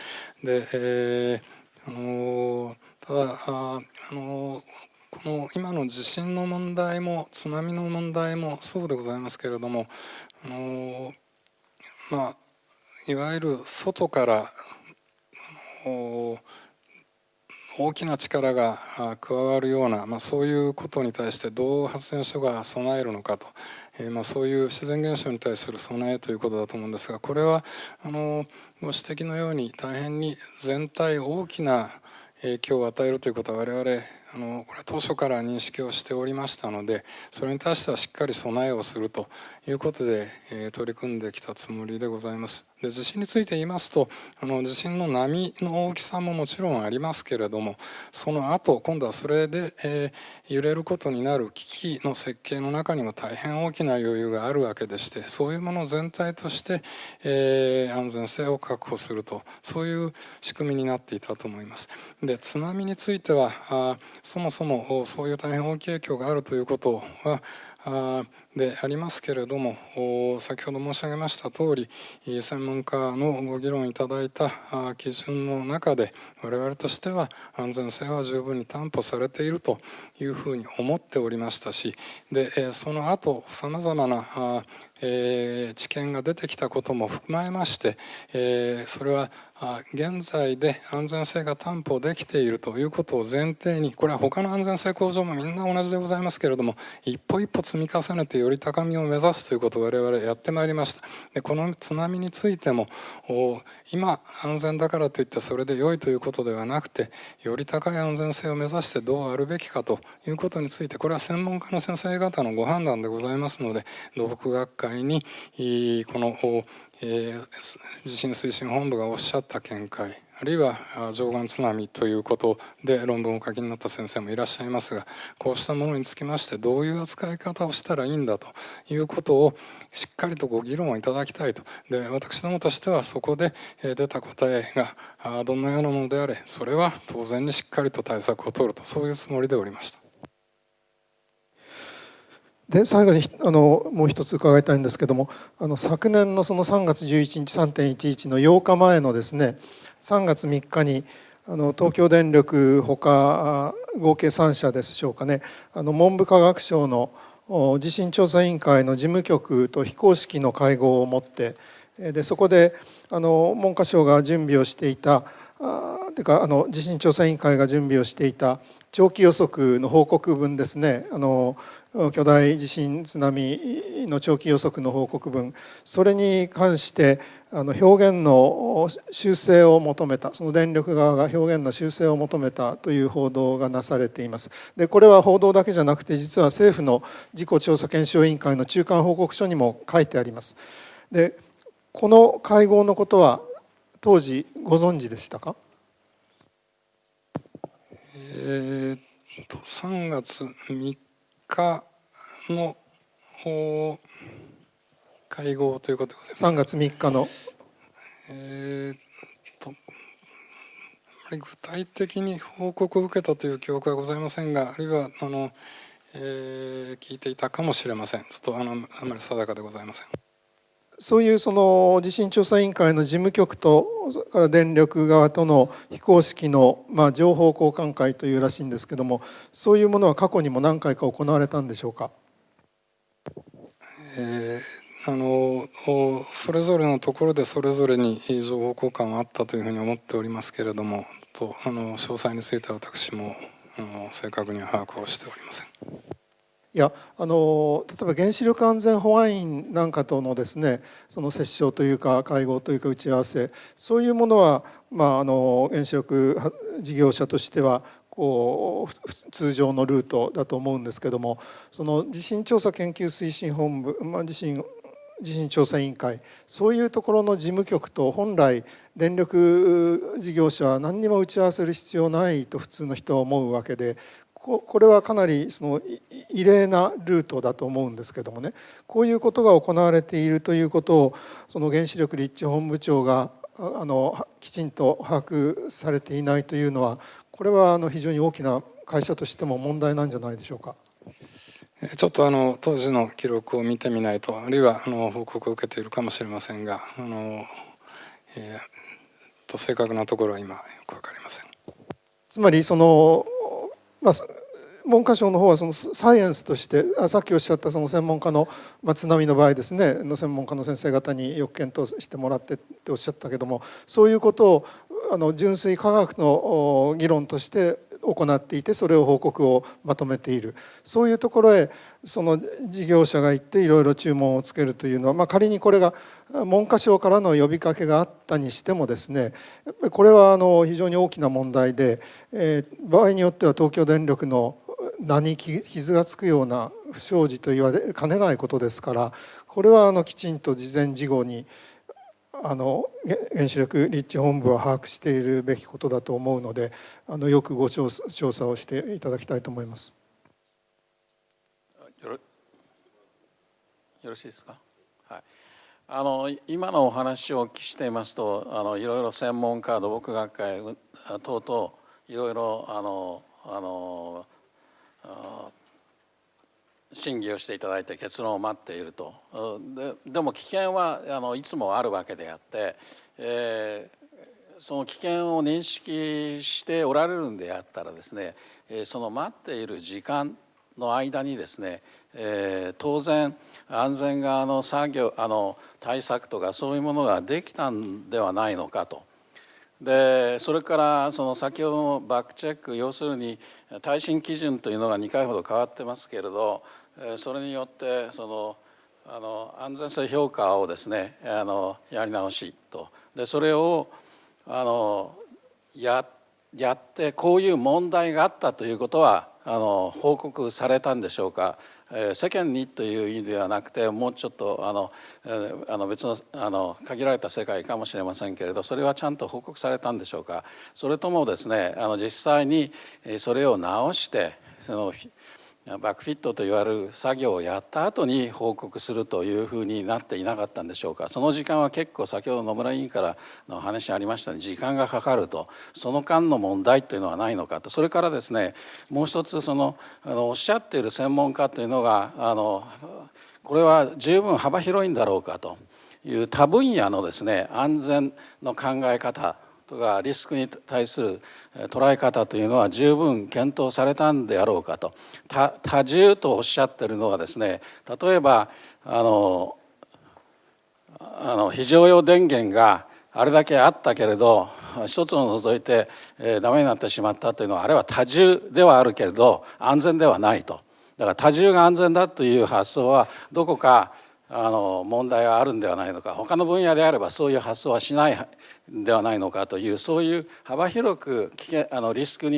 で、ただこの今の地震の問題も津波の問題もそうでございますけれども、いわゆる外から大きな力が加わるような、そういうことに対してどう発電所が備えるのかと、そういう自然現象に対する備えということだと思うんですが、これはご指摘のように大変に全体大きな影響を与えるということは我々これは当初から認識をしておりましたので、それに対してはしっかり備えをするということで取り組んできたつもりでございます。で、地震について言いますと、地震の波の大きさももちろんありますけれども、その後今度はそれで揺れることになる機器の設計の中にも大変大きな余裕があるわけでして、そういうもの全体として安全性を確保すると、そういう仕組みになっていたと思います。で、津波についてはそもそもそういう大変大きい影響があるということはでありますけれども、先ほど申し上げました通り、専門家のご議論いただいた基準の中で我々としては安全性は十分に担保されているというふうに思っておりましたし、でその後さまざまな知見が出てきたことも踏まえまして、それは現在で安全性が担保できているということを前提に、これは他の安全性向上もみんな同じでございますけれども、一歩一歩積み重ねてより高みを目指すということを我々やってまいりました。で、この津波についても今安全だからといってそれで良いということではなくて、より高い安全性を目指してどうあるべきかということについて、これは専門家の先生方のご判断でございますので、土木学会にこの地震推進本部がおっしゃった見解、あるいは上岸津波ということで論文をお書きになった先生もいらっしゃいますが、こうしたものにつきましてどういう扱い方をしたらいいんだということをしっかりとご議論をいただきたいと。で、私どもとしてはそこで出た答えがどんなようなものであれ、それは当然にしっかりと対策を取ると、そういうつもりでおりました。で、最後にもう一つ伺いたいんですけども、昨年のその3月11日 3.11 の8日前のですね、3月3日に東京電力ほか合計3社でしょうかね、文部科学省の地震調査委員会の事務局と非公式の会合を持って、でそこで文科省が準備をしていた地震調査委員会が準備をしていた長期予測の報告文ですね、巨大地震津波の長期予測の報告文、それに関して表現の修正を求めた、その電力側が表現の修正を求めたという報道がなされています。で、これは報道だけじゃなくて、実は政府の事故調査検証委員会の中間報告書にも書いてあります。で、この会合のことは当時ご存知でしたか？3月3日の会合ということでございます。3月3日のあまり具体的に報告を受けたという記憶はございませんが、あるいは聞いていたかもしれません。ちょっとあまり定かでございません。そういうその地震調査委員会の事務局とそれから電力側との非公式の情報交換会というらしいんですけども、そういうものは過去にも何回か行われたんでしょうか。それぞれのところでそれぞれに情報交換はあったというふうに思っておりますけれども、詳細については私も正確には把握をしておりません。いや、例えば原子力安全保安院なんかとのですね、その折衝というか会合というか打ち合わせ、そういうものは、原子力事業者としては通常のルートだと思うんですけども、その地震調査研究推進本部、地震調査委員会、そういうところの事務局と本来電力事業者は何にも打ち合わせる必要ないと普通の人は思うわけで、これはかなりその異例なルートだと思うんですけどもね、こういうことが行われているということをその原子力立地本部長がきちんと把握されていないというのは、これは非常に大きな会社としても問題なんじゃないでしょうか。ちょっと当時の記録を見てみないと、あるいは報告を受けているかもしれませんが、正確なところは今よく分かりません。つまり文科省の方はそのサイエンスとしてさっきおっしゃったその専門家の、津波の場合ですねの専門家の先生方によく検討してもらってっておっしゃったけども、そういうことを純粋科学の議論として行っていて、それを報告をまとめている、そういうところへその事業者が行っていろいろ注文をつけるというのは、仮にこれが文科省からの呼びかけがあったにしてもですね、やっぱりこれは非常に大きな問題で、場合によっては東京電力の名に傷がつくような不祥事と言われかねないことですから、これはきちんと事前事後に原子力立地本部は把握しているべきことだと思うので、よくご調査をしていただきたいと思います。よろしいですか。はい、今のお話をお聞きしていますと、いろいろ専門家、土木学会等々いろいろ審議をしていただいて結論を待っていると。でも危険はいつもあるわけであって、その危険を認識しておられるんであったらですね、その待っている時間の間にですね、当然安全側の作業対策とかそういうものができたんではないのかと。でそれからその先ほどのバックチェック、要するに耐震基準というのが2回ほど変わってますけれど、それによってその安全性評価をですねやり直しと。でそれをやってこういう問題があったということは報告されたんでしょうか。世間にという意味ではなくて、もうちょっと別の限られた世界かもしれませんけれど、それはちゃんと報告されたんでしょうか。それともですね実際にそれを直してそのバックフィットといわれる作業をやった後に報告するというふうになっていなかったんでしょうか。その時間は結構先ほど野村委員からの話ありましたように時間がかかると。その間の問題というのはないのかと。それからですねもう一つおっしゃっている専門家というのがこれは十分幅広いんだろうかという多分野のですね安全の考え方とかリスクに対する捉え方というのは十分検討されたんであろうかと。多重とおっしゃってるのはですね、例えば非常用電源があれだけあったけれど一つを除いてダメになってしまったというのは、あれは多重ではあるけれど安全ではないと。だから多重が安全だという発想はどこか問題があるんではないのか、他の分野であればそういう発想はしないではないのかという、そういう幅広くリスク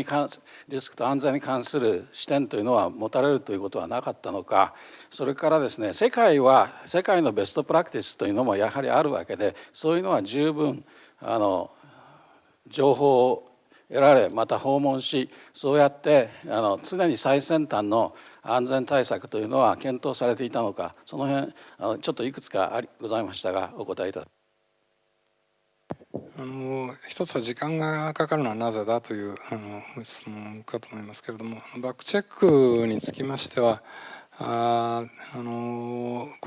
と安全に関する視点というのは持たれるということはなかったのか。それからですね世界のベストプラクティスというのもやはりあるわけで、そういうのは十分情報を得られ、また訪問し、そうやって常に最先端の安全対策というのは検討されていたのか、その辺ちょっといくつかございましたがお答えいただき一つは時間がかかるのはなぜだという質問かと思いますけれども、バックチェックにつきましてはこ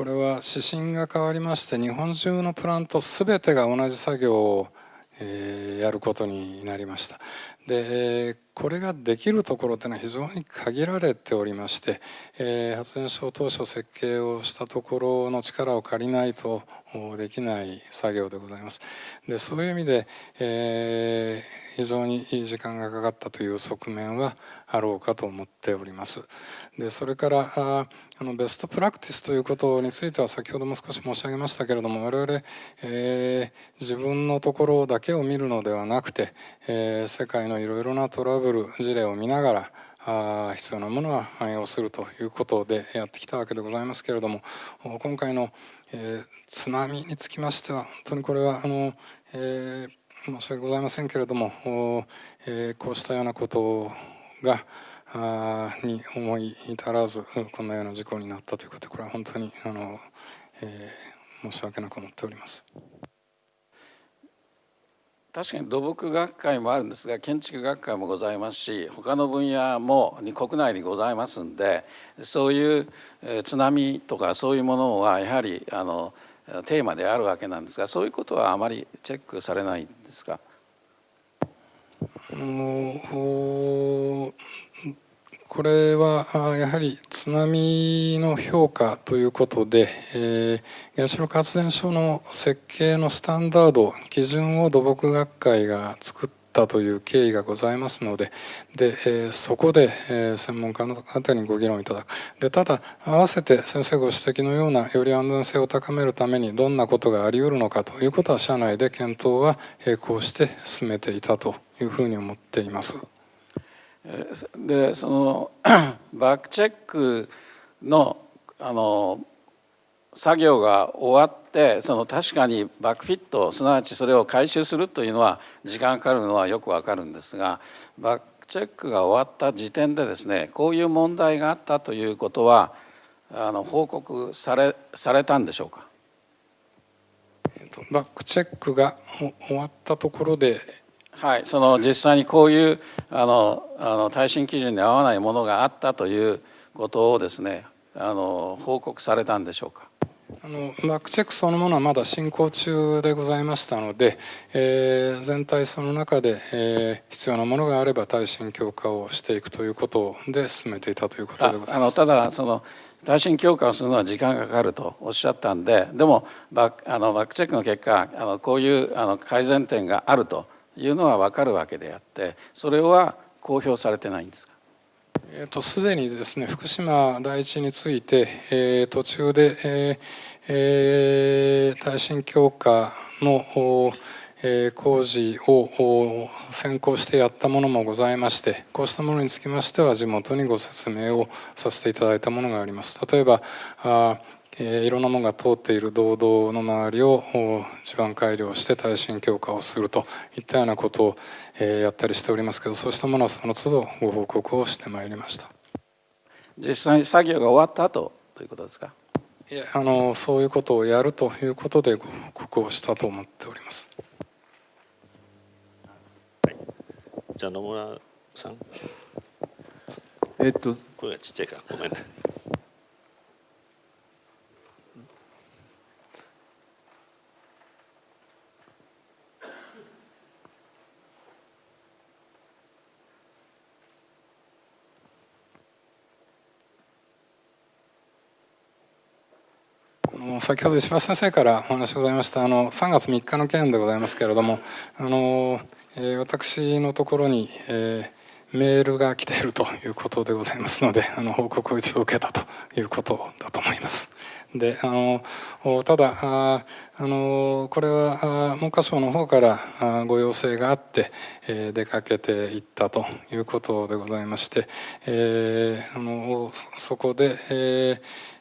れは指針が変わりまして、日本中のプラント全てが同じ作業をやることになりました。でこれができるところというのは非常に限られておりまして、発電所を当初設計をしたところの力を借りないとできない作業でございます。でそういう意味で、非常に時間がかかったという側面はあろうかと思っております。でそれからベストプラクティスということについては先ほども少し申し上げましたけれども、我々、自分のところだけを見るのではなくて、世界のいろいろなトラブル事例を見ながら必要なものは反映をするということでやってきたわけでございますけれども、今回の、津波につきましては本当にこれは申し訳ございませんけれども、こうしたようなことがに思い至らずこんなような事故になったということで、これは本当に申し訳なく思っております。確かに土木学会もあるんですが、建築学会もございますし、他の分野も国内にございますんで、そういう津波とかそういうものはやはりテーマであるわけなんですが、そういうことはあまりチェックされないんですか。これはやはり津波の評価ということで、原子力発電所の設計のスタンダード基準を土木学会が作っったという経緯がございますので、そこで、専門家の方にご議論いただく。でただ合わせて先生ご指摘のようなより安全性を高めるためにどんなことがあり得るのかということは社内で検討は並行して進めていたというふうに思っています。でそのバックチェックの作業が終わって確かにバックフィットすなわちそれを回収するというのは時間かかるのはよくわかるんですが、バックチェックが終わった時点でですね、こういう問題があったということは報告されたんでしょうか。バックチェックが終わったところで、はい、実際にこういう耐震基準に合わないものがあったということをですね報告されたんでしょうか。バックチェックそのものはまだ進行中でございましたので、全体その中で、必要なものがあれば耐震強化をしていくということで進めていたということでございます。ただ耐震強化をするのは時間がかかるとおっしゃったんで、でもバックチェックの結果こういう改善点があるというのは分かるわけであって、それは公表されてないんですか。すでにですね福島第一について、途中で、耐震強化の工事を先行してやったものもございまして、こうしたものにつきましては地元にご説明をさせていただいたものがあります。例えばいろんなものが通っている道道の周りを地盤改良して耐震強化をするといったようなことをやったりしておりますけど、そうしたものはその都度ご報告をしてまいりました。実際に作業が終わった後ということですか。いやそういうことをやるということでご報告をしたと思っております。はい、じゃあ野村さん。声がちっちゃいからごめんね。先ほど石橋先生からお話がございました3月3日の件でございますけれども、私のところに、メールが来ているということでございますので報告を一応受けたということだと思います。でただこれは文科省の方からご要請があって出かけていったということでございまして、そこで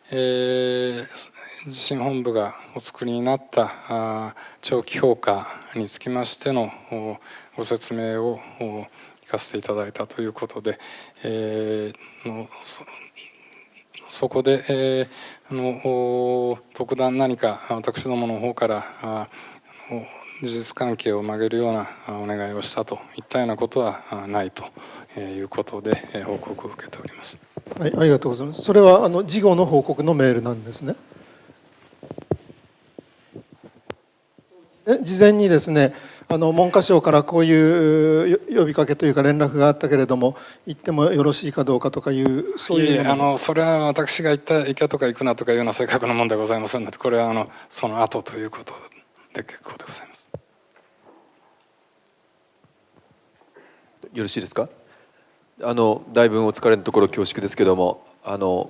地震本部がお作りになった長期評価につきましてのご説明を聞かせていただいたということで、そこで、特段何か私どもの方から事実関係を曲げるようなお願いをしたといったようなことはないということで報告を受けております。はい、ありがとうございます。それは事後の報告のメールなんですね。事前にですね文科省からこういう呼びかけというか連絡があったけれども行ってもよろしいかどうかとかいうそういうそれは私が行けとか行くなとかいうような正確なものではございませんので、これはその後ということで結構でございます。よろしいですか。だいぶお疲れのところ恐縮ですけども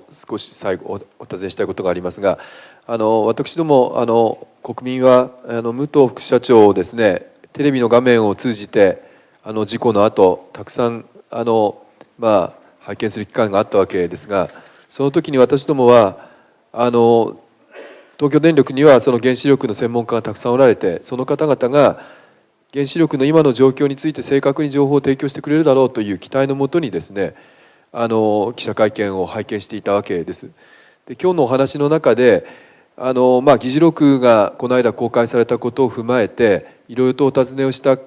少し最後お尋ねしたいことがありますが私ども国民は武藤副社長をですねテレビの画面を通じて事故の後たくさん拝見する機会があったわけですが、その時に私どもは東京電力にはその原子力の専門家がたくさんおられて、その方々が原子力の今の状況について正確に情報を提供してくれるだろうという期待のもとにですね記者会見を拝見していたわけです。で今日のお話の中で議事録がこの間公開されたことを踏まえていろいろとお尋ねをした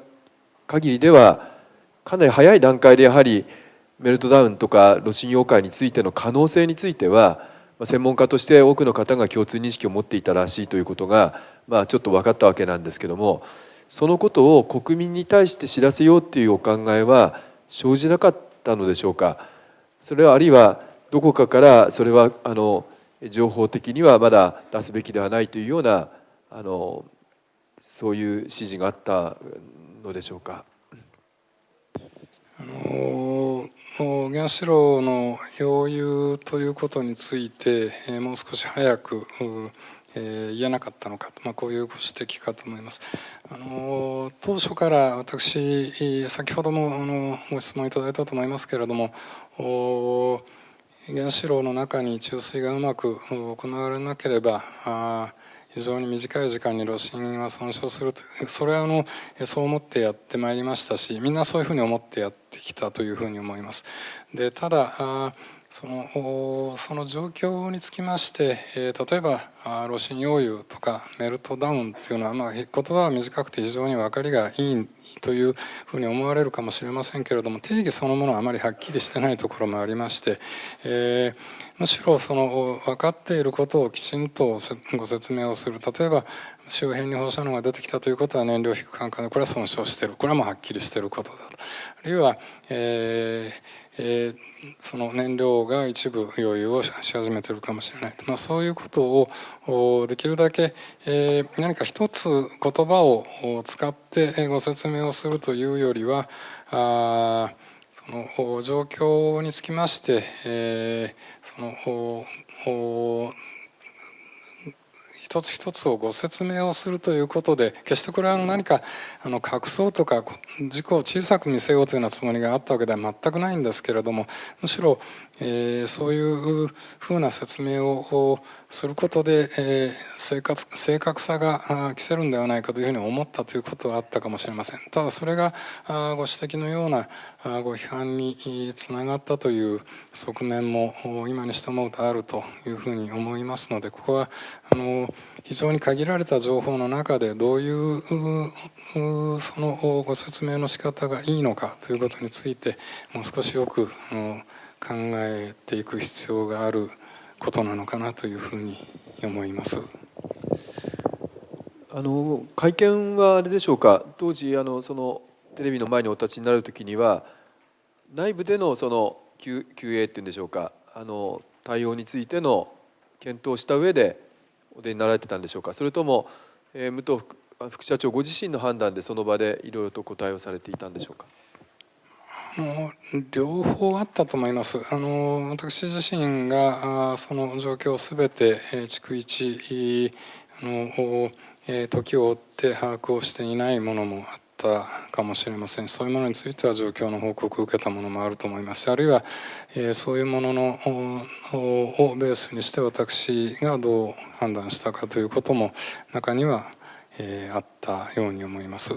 限りではかなり早い段階でやはりメルトダウンとか炉心溶解についての可能性については専門家として多くの方が共通認識を持っていたらしいということがちょっと分かったわけなんですけども、そのことを国民に対して知らせようというお考えは生じなかったのでしょうか。それはあるいはどこかからそれは情報的にはまだ出すべきではないというようなそういう指示があったのでしょうか。原子炉の溶融ということについてもう少し早く言えなかったのか、こういうご指摘かと思います。当初から私、先ほどもご質問いただいたと思いますけれども、原子炉の中に注水がうまく行われなければ非常に短い時間に炉心は損傷すると、それはそう思ってやってまいりましたし、みんなそういうふうに思ってやってきたというふうに思います。でただその状況につきまして、例えば炉心溶融とかメルトダウンというのは、言葉は短くて非常に分かりがいいというふうに思われるかもしれませんけれども、定義そのものはあまりはっきりしてないところもありまして、むしろ分かっていることをきちんとご説明をする。例えば周辺に放射能が出てきたということは燃料引く環境でこれは損傷している、これはもうはっきりしていることだと。あるいは、その燃料が一部溶融をし始めているかもしれない、そういうことをできるだけ何か一つ言葉を使ってご説明をするというよりはその状況につきましてその一つ一つをご説明をするということで、決してこれは何か隠そうとか事故を小さく見せようというようなつもりがあったわけでは全くないんですけれども、むしろ、そういうふうな説明をすることで、正確さが期せるんではないかというふうに思ったということはあったかもしれません。ただそれがご指摘のようなご批判につながったという側面も今にして思うとあるというふうに思いますので、ここは非常に限られた情報の中でどういうそのご説明の仕方がいいのかということについてもう少しよく考えていく必要があることなのかなというふうに思います。会見はあれでしょうか、当時そのテレビの前にお立ちになる時には内部でのその QA っていうんでしょうか、対応についての検討をした上でお出になられてたんでしょうか、それとも武藤副社長ご自身の判断でその場でいろいろと答えをされていたんでしょうか。両方あったと思います。私自身がその状況をすべて逐一時を追って把握をしていないものもあったかもしれません。そういうものについては状況の報告を受けたものもあると思いますし、あるいはそういうものをベースにして私がどう判断したかということも中にはあったように思います。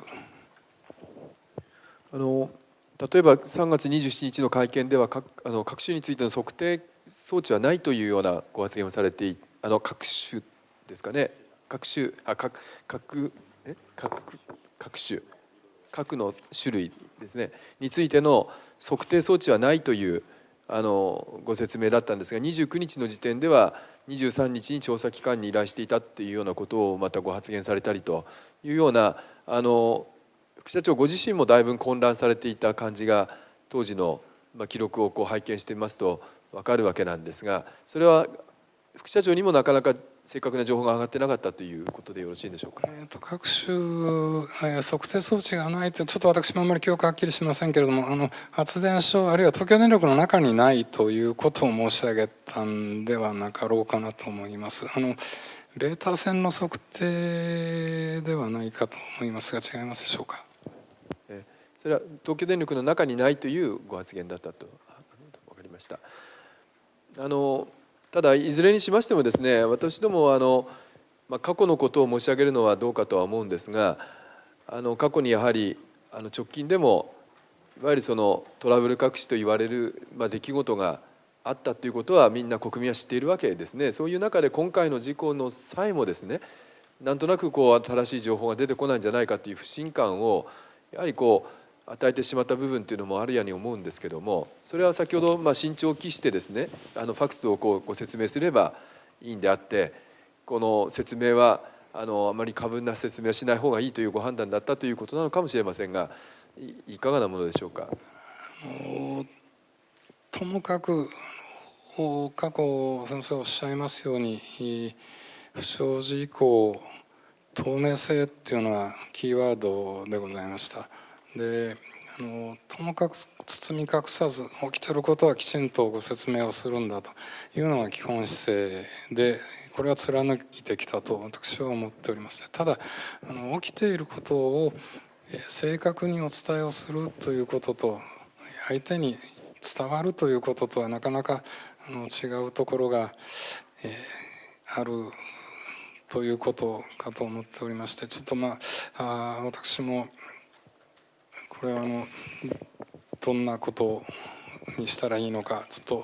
例えば3月27日の会見では各種についての測定装置はないというようなご発言をされて各種ですかね、各の種類ですねについての測定装置はないというご説明だったんですが、29日の時点では23日に調査機関に依頼していたっていうようなことをまたご発言されたりというような副社長ご自身もだいぶ混乱されていた感じが当時の記録を拝見してみますと分かるわけなんですが、それは副社長にもなかなか正確な情報が上がってなかったということでよろしいんでしょうか。各種測定装置がないとちょっと私もあんまり記憶はっきりしませんけれども、発電所あるいは東京電力の中にないということを申し上げたんではなかろうかなと思います。レーター線の測定ではないかと思いますが違いますでしょうか。それは東京電力の中にないというご発言だったと分かりました。ただいずれにしましてもですね、私ども過去のことを申し上げるのはどうかとは思うんですが、過去にやはり直近でもいわゆるそのトラブル隠しと言われる出来事があったということはみんな国民は知っているわけですね。そういう中で今回の事故の際もですね、なんとなく新しい情報が出てこないんじゃないかという不信感をやはり与えてしまった部分というのもあるように思うんですけども、それは先ほど慎重を期してですねファクスをご説明すればいいんであって、この説明はあまり過分な説明はしない方がいいというご判断だったということなのかもしれませんが、いかがなものでしょうか。ともかく過去先生おっしゃいますように不祥事以降透明性っていうのはキーワードでございました。でともかく包み隠さず起きていることはきちんとご説明をするんだというのが基本姿勢で、これは貫いてきたと私は思っております。ただ起きていることを正確にお伝えをするということと、相手に伝わるということとはなかなか違うところがあるということかと思っておりまして、ちょっと私もこれはどんなことにしたらいいのかちょっ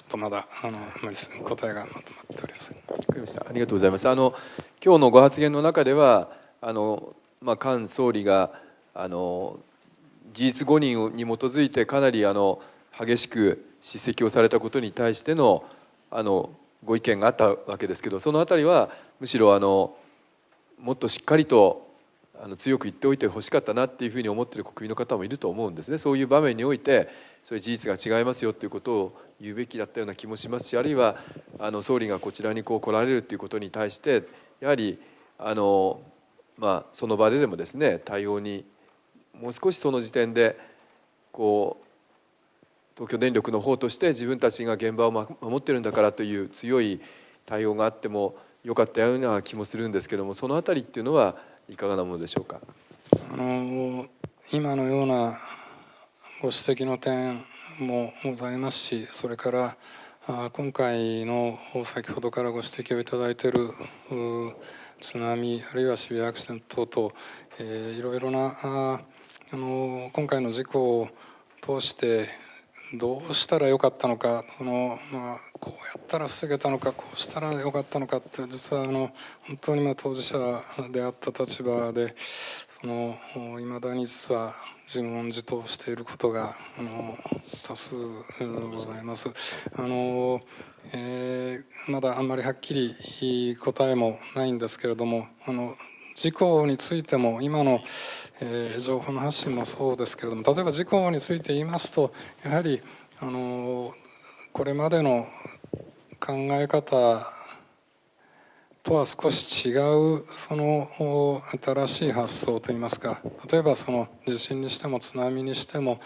とまだあまり答えがまとまっておりません。わかりました。ありがとうございます。今日のご発言の中では菅総理が事実誤認に基づいてかなり激しく叱責をされたことに対してのご意見があったわけですけど、そのあたりはむしろもっとしっかりと強く言っておいてほしかったなっていうふうに思っている国民の方もいると思うんですね。そういう場面においてそういう事実が違いますよということを言うべきだったような気もしますし、あるいは総理がこちらに来られるということに対してやはりその場ででもですね、対応にもう少しその時点で東京電力の方として自分たちが現場を守ってるんだからという強い対応があってもよかったような気もするんですけども、そのあたりっていうのはいかがなものでしょうか。今のようなご指摘の点もございますし、それから今回の先ほどからご指摘をいただいている津波あるいはシビアアクシデント等々、いろいろな今回の事故を通してどうしたらよかったのか、こうやったら防げたのか、こうしたらよかったのかって、実は本当に当事者であった立場でいまだに実は自問自答していることが多数ございます。まだあんまりはっきり答えもないんですけれども、事故についても今の情報の発信もそうですけれども、例えば事故について言いますと、やはりこれまでの考え方とは少し違う新しい発想といいますか、例えば地震にしても津波にしても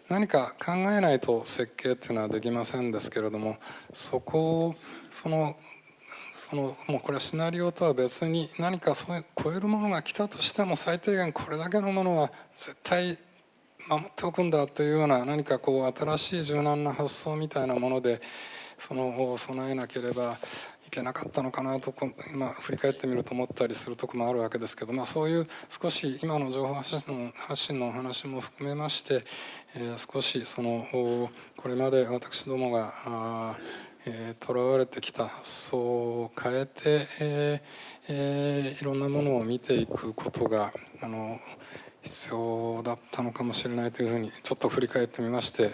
何か考えないと設計っていうのはできませんですけれども、そこをもうこれはシナリオとは別に何かそういう超えるものが来たとしても最低限これだけのものは絶対守っておくんだというような、何か新しい柔軟な発想みたいなもので備えなければいけなかったのかなと今振り返ってみると思ったりするところもあるわけですけど、そういう少し今の情報発信のお話も含めまして、少しこれまで私どもがとらわれてきた発想を変えて、いろんなものを見ていくことが必要だったのかもしれないというふうにちょっと振り返ってみまして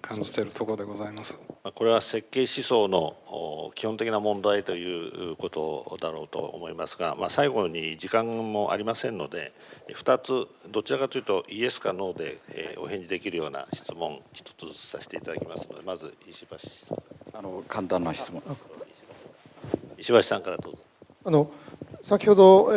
感じているところでございます。これは設計思想の基本的な問題ということだろうと思いますが、最後に時間もありませんので2つどちらかというとイエスかノーでお返事できるような質問1つずつさせていただきますので、まず石橋さん。簡単な質問。石橋さんからどうぞ。先ほど、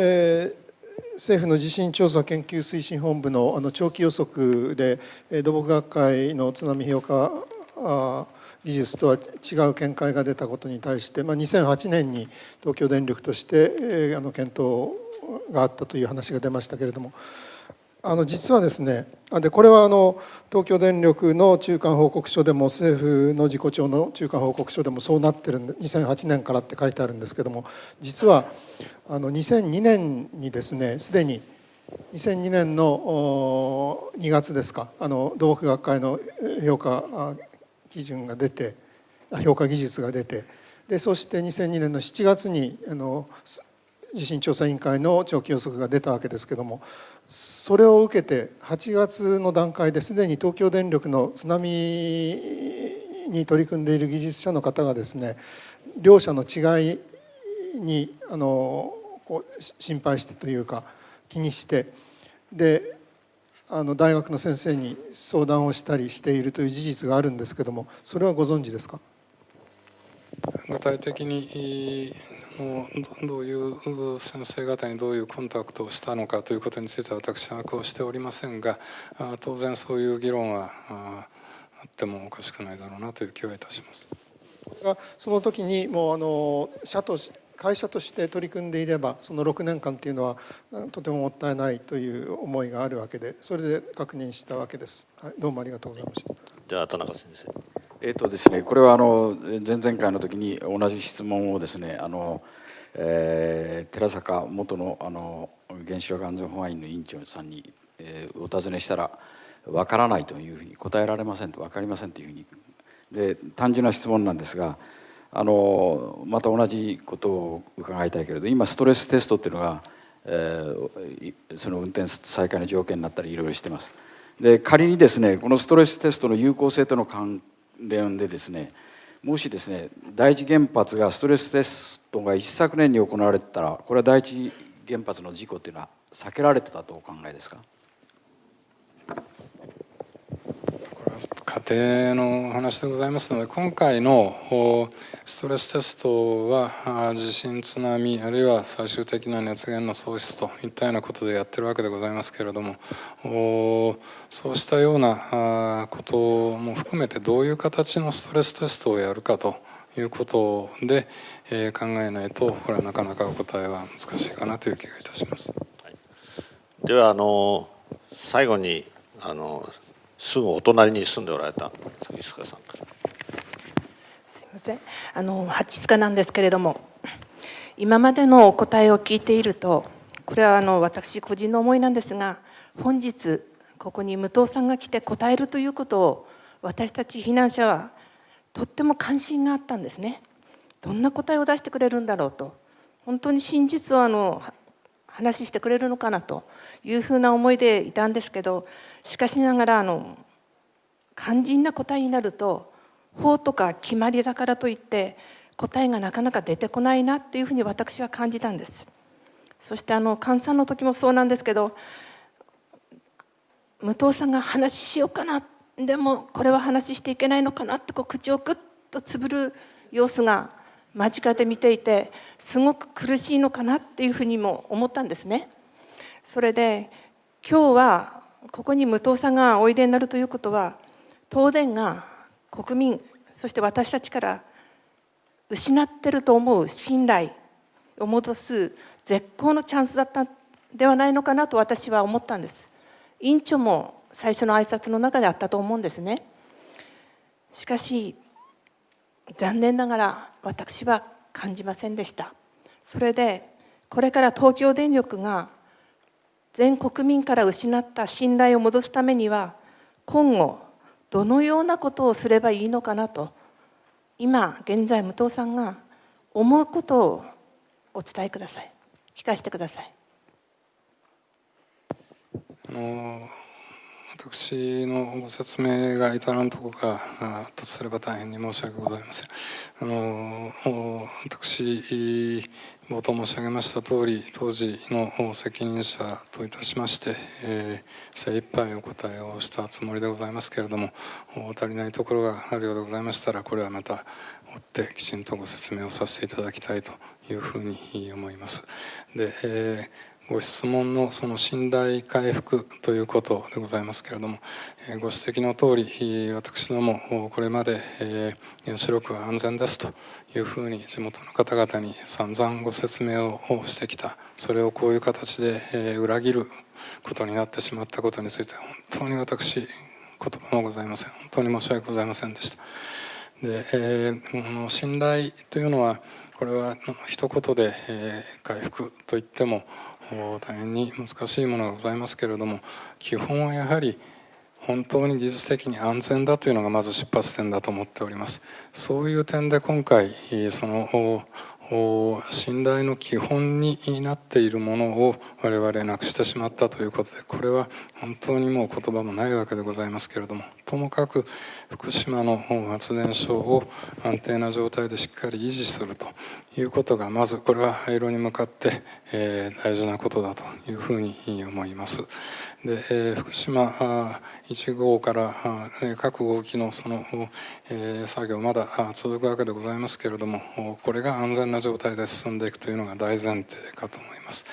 政府の地震調査研究推進本部の長期予測で土木学会の津波評価技術とは違う見解が出たことに対して、2008年に東京電力として検討があったという話が出ましたけれども、実はですね、これは東京電力の中間報告書でも政府の事故調の中間報告書でもそうなってるんで、2008年からって書いてあるんですけども、実は2002年にですね、すでに2002年の2月ですか、土木学会の評価基準が出て、評価技術が出て、でそして2002年の7月に地震調査委員会の長期予測が出たわけですけども、それを受けて8月の段階ですでに東京電力の津波に取り組んでいる技術者の方がですね、両者の違いに心配してというか気にして、で大学の先生に相談をしたりしているという事実があるんですけども、それはご存知ですか。具体的にどういう先生方にどういうコンタクトをしたのかということについては私は把握をしておりませんが、当然そういう議論はあってもおかしくないだろうなという気はいたします。その時にもう会社として取り組んでいればその6年間っていうのはとてももったいないという思いがあるわけで、それで確認したわけです。はい、どうもありがとうございました。では田中先生。ですね、これは前々回の時に同じ質問をですね寺坂元の原子力安全保安院の委員長さんにお尋ねしたら分からないというふうに答えられませんと、分かりませんというふうにで単純な質問なんですが、また同じことを伺いたいけれど、今ストレステストっていうのが、その運転再開の条件になったりいろいろしてます。で仮にですねこのストレステストの有効性との関連でですね、もしですね第一原発がストレステストが一昨年に行われてたら、これは第一原発の事故っていうのは避けられてたとお考えですか。家庭の話でございますので、今回のストレステストは地震、津波、あるいは最終的な熱源の喪失といったようなことでやってるわけでございますけれども、そうしたようなことも含めてどういう形のストレステストをやるかということで考えないと、これはなかなかお答えは難しいかなという気がいたします。はい、では最後にすぐお隣に住んでおられた杉塚さんから。すいません、蜂須賀なんですけれども、今までのお答えを聞いていると、これは私個人の思いなんですが、本日ここに武藤さんが来て答えるということを私たち避難者はとっても関心があったんですね。どんな答えを出してくれるんだろうと、本当に真実を話してくれるのかなというふうな思いでいたんですけど、しかしながら肝心な答えになると法とか決まりだからといって答えがなかなか出てこないなっていうふうに私は感じたんです。そして菅さんの時もそうなんですけど、武藤さんが話しようかな、でもこれは話していけないのかなって口をグッとつぶる様子が間近で見ていて、すごく苦しいのかなっていうふうにも思ったんですね。それで今日はここに武藤さんがおいでになるということは、東電が国民そして私たちから失っていると思う信頼を戻す絶好のチャンスだったではないのかなと私は思ったんです。委員長も最初の挨拶の中であったと思うんですね。しかし残念ながら私は感じませんでした。それでこれから東京電力が全国民から失った信頼を戻すためには、今後どのようなことをすればいいのかなと、今現在武藤さんが思うことをお伝えください。聞かせてください。私のご説明が至らんところがとすれば大変に申し訳ございません。私冒頭申し上げました通り、当時の責任者といたしまして精一杯お答えをしたつもりでございますけれども、足りないところがあるようでございましたら、これはまた追ってきちんとご説明をさせていただきたいというふうに思います。で、ご質問のその信頼回復ということでございますけれども、ご指摘の通り私どもこれまで原子力は安全ですというふうに地元の方々に散々ご説明をしてきた。それをこういう形で裏切ることになってしまったことについて、本当に私言葉もございません。本当に申し訳ございませんでした。で、信頼というのは、これは一言で回復といっても大変に難しいものがございますけれども、基本はやはり本当に技術的に安全だというのがまず出発点だと思っております。そういう点で今回その信頼の基本になっているものを我々なくしてしまったということで、これは本当にもう言葉もないわけでございますけれども、ともかく福島の発電所を安定な状態でしっかり維持するということが、まずこれは廃炉に向かって大事なことだというふうに思います。で、福島1号から各号機のその作業まだ続くわけでございますけれども、これが安全な状態で進んでいくというのが大前提かと思います。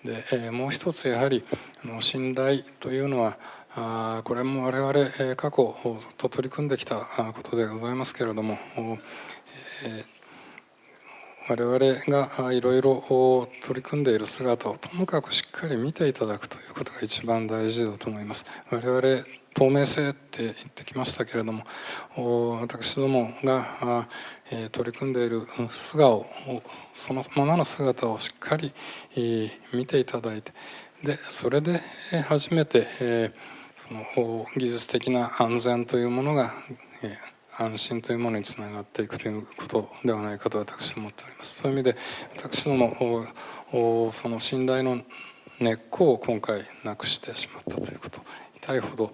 で、もう一つやはり信頼というのは、これも我々過去ずっと取り組んできたことでございますけれども、我々がいろいろ取り組んでいる姿をともかくしっかり見ていただくということが一番大事だと思います。我々透明性って言ってきましたけれども、私どもが取り組んでいる素顔、そのままの姿をしっかり見ていただいて、でそれで初めてその技術的な安全というものが安心というものにつながっていくということではないかと私は思っております。そういう意味で私どもその信頼の根っこを今回なくしてしまったということ、痛いほど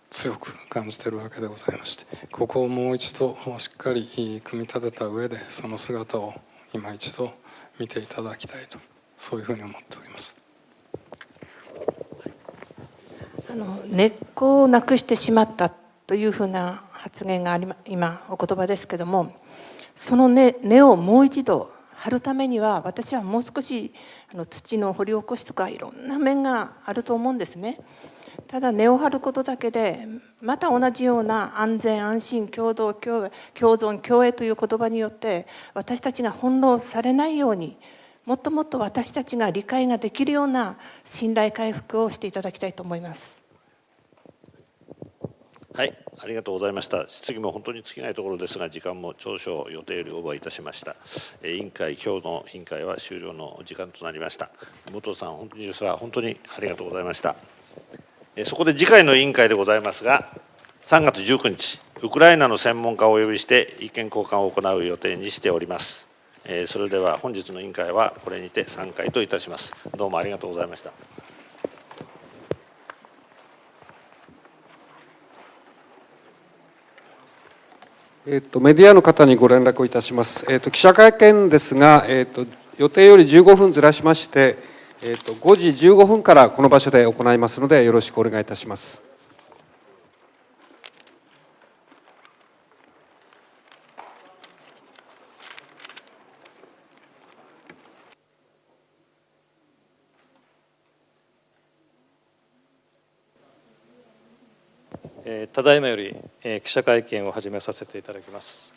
強く感じているわけでございまして、ここをもう一度しっかり組み立てた上でその姿を今一度見ていただきたいと、そういうふうに思っております。根っこをなくしてしまったというふうな発言が今お言葉ですけども、その 根をもう一度張るためには、私はもう少し土の掘り起こしとかいろんな面があると思うんですね。ただ根を張ることだけでまた同じような安全安心共同共存共栄という言葉によって私たちが翻弄されないように、もっともっと私たちが理解ができるような信頼回復をしていただきたいと思います。はい、ありがとうございました。質疑も本当に尽きないところですが、時間も長所予定よりオーバーいたしました。委員会、今日の委員会は終了の時間となりました。武藤さん、本当にありがとうございました。そこで次回の委員会でございますが、3月19日、ウクライナの専門家をお呼びして意見交換を行う予定にしております。それでは本日の委員会はこれにて散会といたします。どうもありがとうございました。メディアの方にご連絡をいたします。記者会見ですが、予定より15分ずらしまして、5時15分からこの場所で行いますので、よろしくお願いいたします。ただいまより記者会見を始めさせていただきます。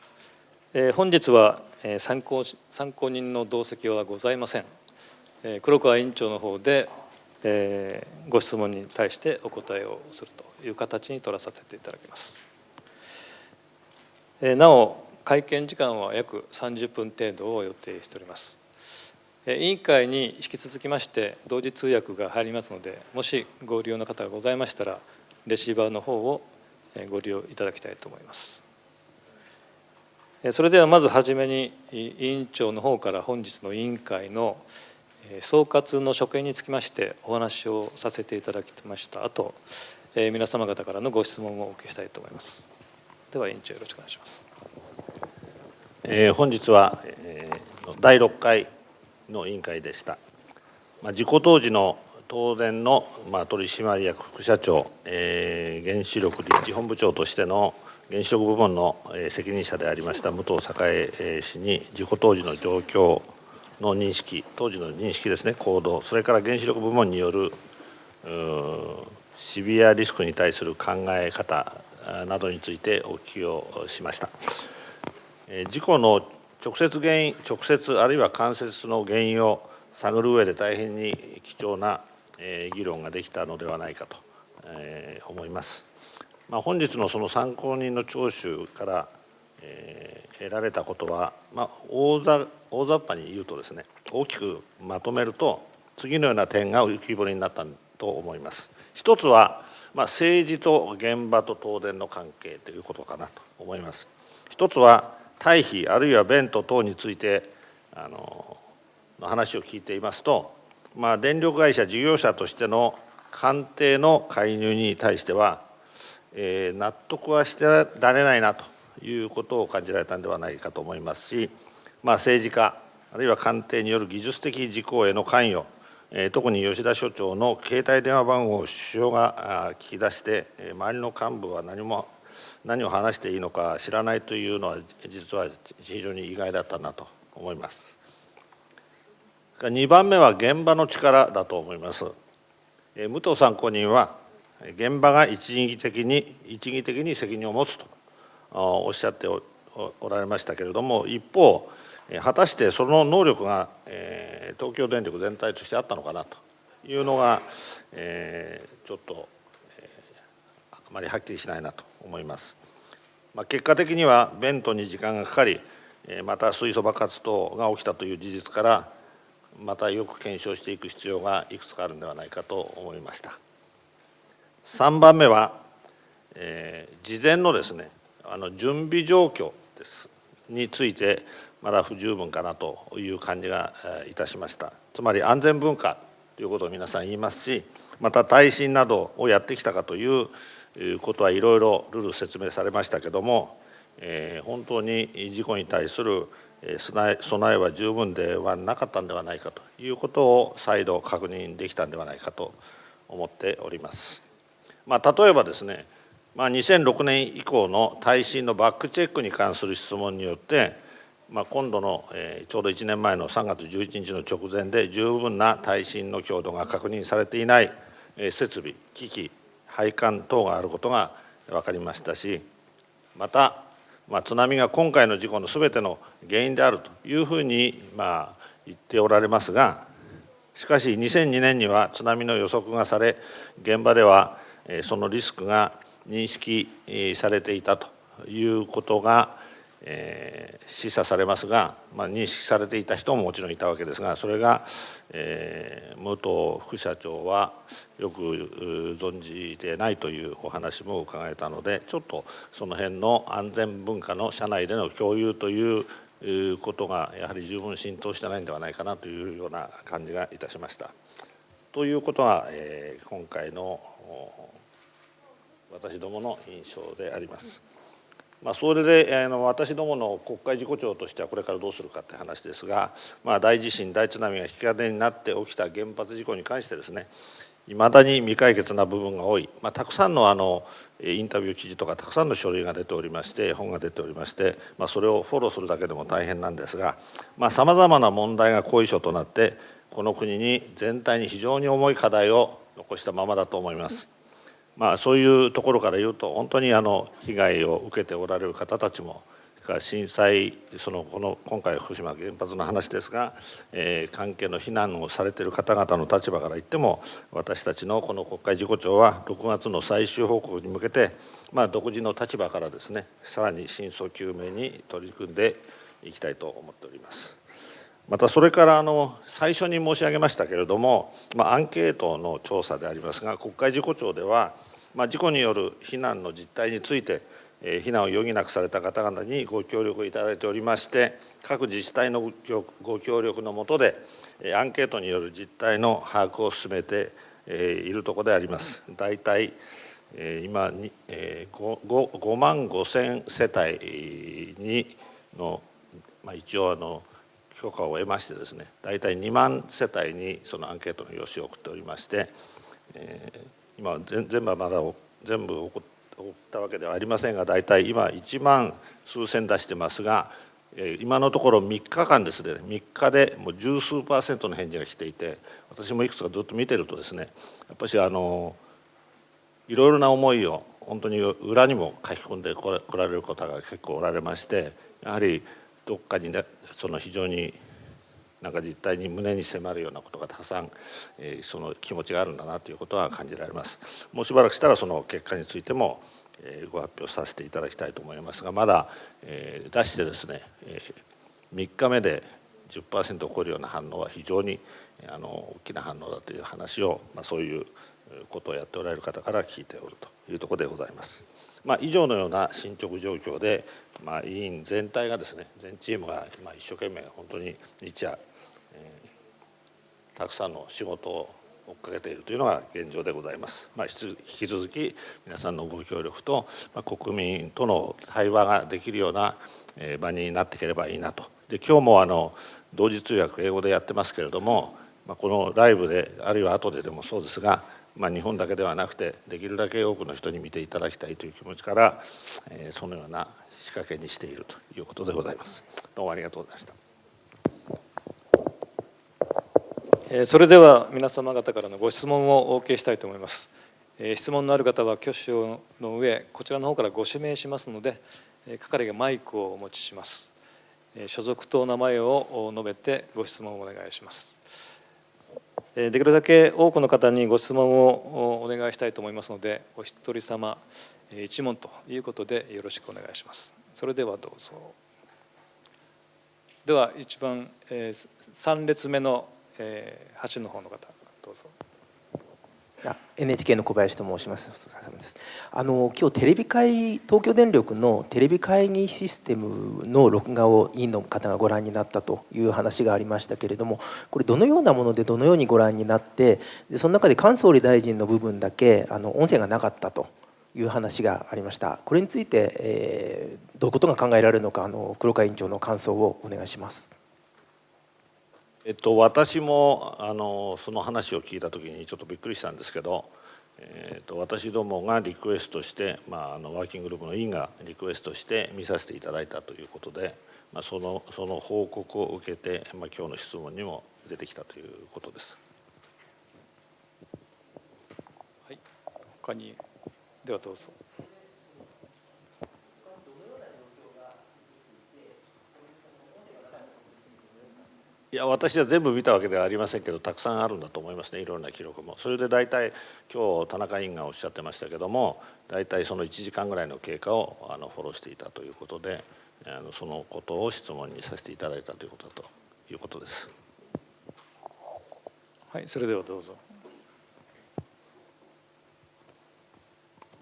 本日は参考人の同席はございません。黒川委員長の方でご質問に対してお答えをするという形に取らさせていただきます。なお会見時間は約30分程度を予定しております。委員会に引き続きまして同時通訳が入りますので、もしご利用の方がございましたらレシーバーの方をご利用いただきたいと思います。それではまずはじめに委員長の方から本日の委員会の総括の所見につきましてお話をさせていただきました後、皆様方からのご質問をお受けしたいと思います。では委員長よろしくお願いします。本日は第6回の委員会でした。事故当時の東電の取締役副社長、原子力立地本部長としての原子力部門の責任者でありました武藤栄氏に事故当時の状況の認識、当時の認識ですね、行動、それから原子力部門によるシビアリスクに対する考え方などについてお聞きをしました。事故の直接あるいは間接の原因を探る上で大変に貴重な議論ができたのではないかと思います。本日のその参考人の聴取から得られたことは、大雑把に言うとですね、大きくまとめると次のような点が浮き彫りになったと思います。一つは、政治と現場と東電の関係ということかなと思います。一つは退避あるいはベント等についての話を聞いていますと、電力会社事業者としての官邸の介入に対しては納得はしてられないなということを感じられたんではないかと思いますし、政治家あるいは官邸による技術的事項への関与、特に吉田所長の携帯電話番号を首相が聞き出して、周りの幹部は何を話していいのか知らないというのは、実は非常に意外だったなと思います。2番目は現場の力だと思います。武藤参考人は、現場が一義的に責任を持つとおっしゃっておられましたけれども、一方、果たしてその能力が東京電力全体としてあったのかなというのが、ちょっとあまりはっきりしないなと思います。結果的にはベントに時間がかかり、また水素爆発等が起きたという事実から、またよく検証していく必要がいくつかあるのではないかと思いました。3番目は、事前のですね、準備状況についてまだ不十分かなという感じがいたしました。つまり安全文化ということを皆さん言いますし、また耐震などをやってきたかということはいろいろルール説明されましたけども、本当に事故に対する備えは十分ではなかったんではないかということを再度確認できたんではないかと思っております。例えばですね、2006年以降の耐震のバックチェックに関する質問によって、今度のちょうど1年前の3月11日の直前で十分な耐震の強度が確認されていない設備、機器、配管等があることが分かりましたし、また、津波が今回の事故のすべての原因であるというふうに言っておられますが、しかし2002年には津波の予測がされ、現場ではそのリスクが認識されていたということが示唆されますが、認識されていた人ももちろんいたわけですが、それが武藤副社長はよく存じてないというお話も伺えたので、ちょっとその辺の安全文化の社内での共有ということがやはり十分浸透してないんではないかなというような感じがいたしました。ということが今回の私どもの印象であります。それで私どもの国会事故調としてはこれからどうするかという話ですが、大地震、大津波が引き金になって起きた原発事故に関してですね、いまだに未解決な部分が多い、たくさんのインタビュー記事とかたくさんの書類が出ておりまして、本が出ておりまして、それをフォローするだけでも大変なんですが、さまざまな問題が後遺症となってこの国に全体に非常に重い課題を残したままだと思います。そういうところから言うと、本当に被害を受けておられる方たちも、震災、今回福島原発の話ですが、関係の避難をされている方々の立場から言っても、私たちのこの国会事故調は6月の最終報告に向けて、独自の立場からですね、さらに真相究明に取り組んでいきたいと思っております。またそれから最初に申し上げましたけれども、アンケートの調査でありますが、国会事故調では事故による避難の実態について、避難を余儀なくされた方々にご協力をいただいておりまして、各自治体のご協力の下でアンケートによる実態の把握を進めているところであります。大体今に5万5,000世帯にの一応許可を得ましてですね、大体2万世帯にそのアンケートの用紙を送っておりまして、今全部はまだ全部送ったわけではありませんが、大体今1万数千出してますが、今のところ3日間ですね、3日でもう十数%の返事が来ていて、私もいくつかずっと見てるとですね、やっぱりいろいろな思いを本当に裏にも書き込んでこられる方が結構おられまして、やはりどっかにね、非常に実態に胸に迫るようなことがたくさん、その気持ちがあるんだなということは感じられます。もうしばらくしたらその結果についてもご発表させていただきたいと思いますが、まだ出してですね、3日目で 10% を超えるような反応は非常に大きな反応だという話を、そういうことをやっておられる方から聞いておるというところでございます。以上のような進捗状況で、委員全体がですね、全チームが一生懸命本当に日夜たくさんの仕事を追っかけているというのが現状でございます。引き続き皆さんのご協力と、国民との対話ができるような場になっていければいいなと。で今日も同時通訳英語でやってますけれども、このライブであるいは後ででもそうですが、日本だけではなくてできるだけ多くの人に見ていただきたいという気持ちから、そのような仕掛けにしているということでございます。どうもありがとうございました。それでは皆様方からのご質問をお受けしたいと思います。質問のある方は挙手の上、こちらの方からご指名しますので、係がマイクをお持ちします。所属と名前を述べてご質問をお願いします。できるだけ多くの方にご質問をお願いしたいと思いますので、お一人様一問ということでよろしくお願いします。それではどうぞ。では一番3列目の8の方の方どうぞ。NHK の小林と申します。今日テレビ東京電力のテレビ会議システムの録画を委員の方がご覧になったという話がありましたけれども、これどのようなものでどのようにご覧になって、その中で菅総理大臣の部分だけ音声がなかったという話がありました。これについて、どういうことが考えられるのか、黒川委員長の感想をお願いします。私もその話を聞いた時にちょっとびっくりしたんですけど、私どもがリクエストして、ワーキンググループの委員がリクエストして見させていただいたということで、その報告を受けて、今日の質問にも出てきたということです。はい、他にではどうぞ。いや、私は全部見たわけではありませんけど、たくさんあるんだと思いますね、いろんな記録も。それで大体今日田中委員がおっしゃってましたけども、大体その1時間ぐらいの経過をフォローしていたということで、そのことを質問にさせていただいたということだということです。はい、それではどうぞ。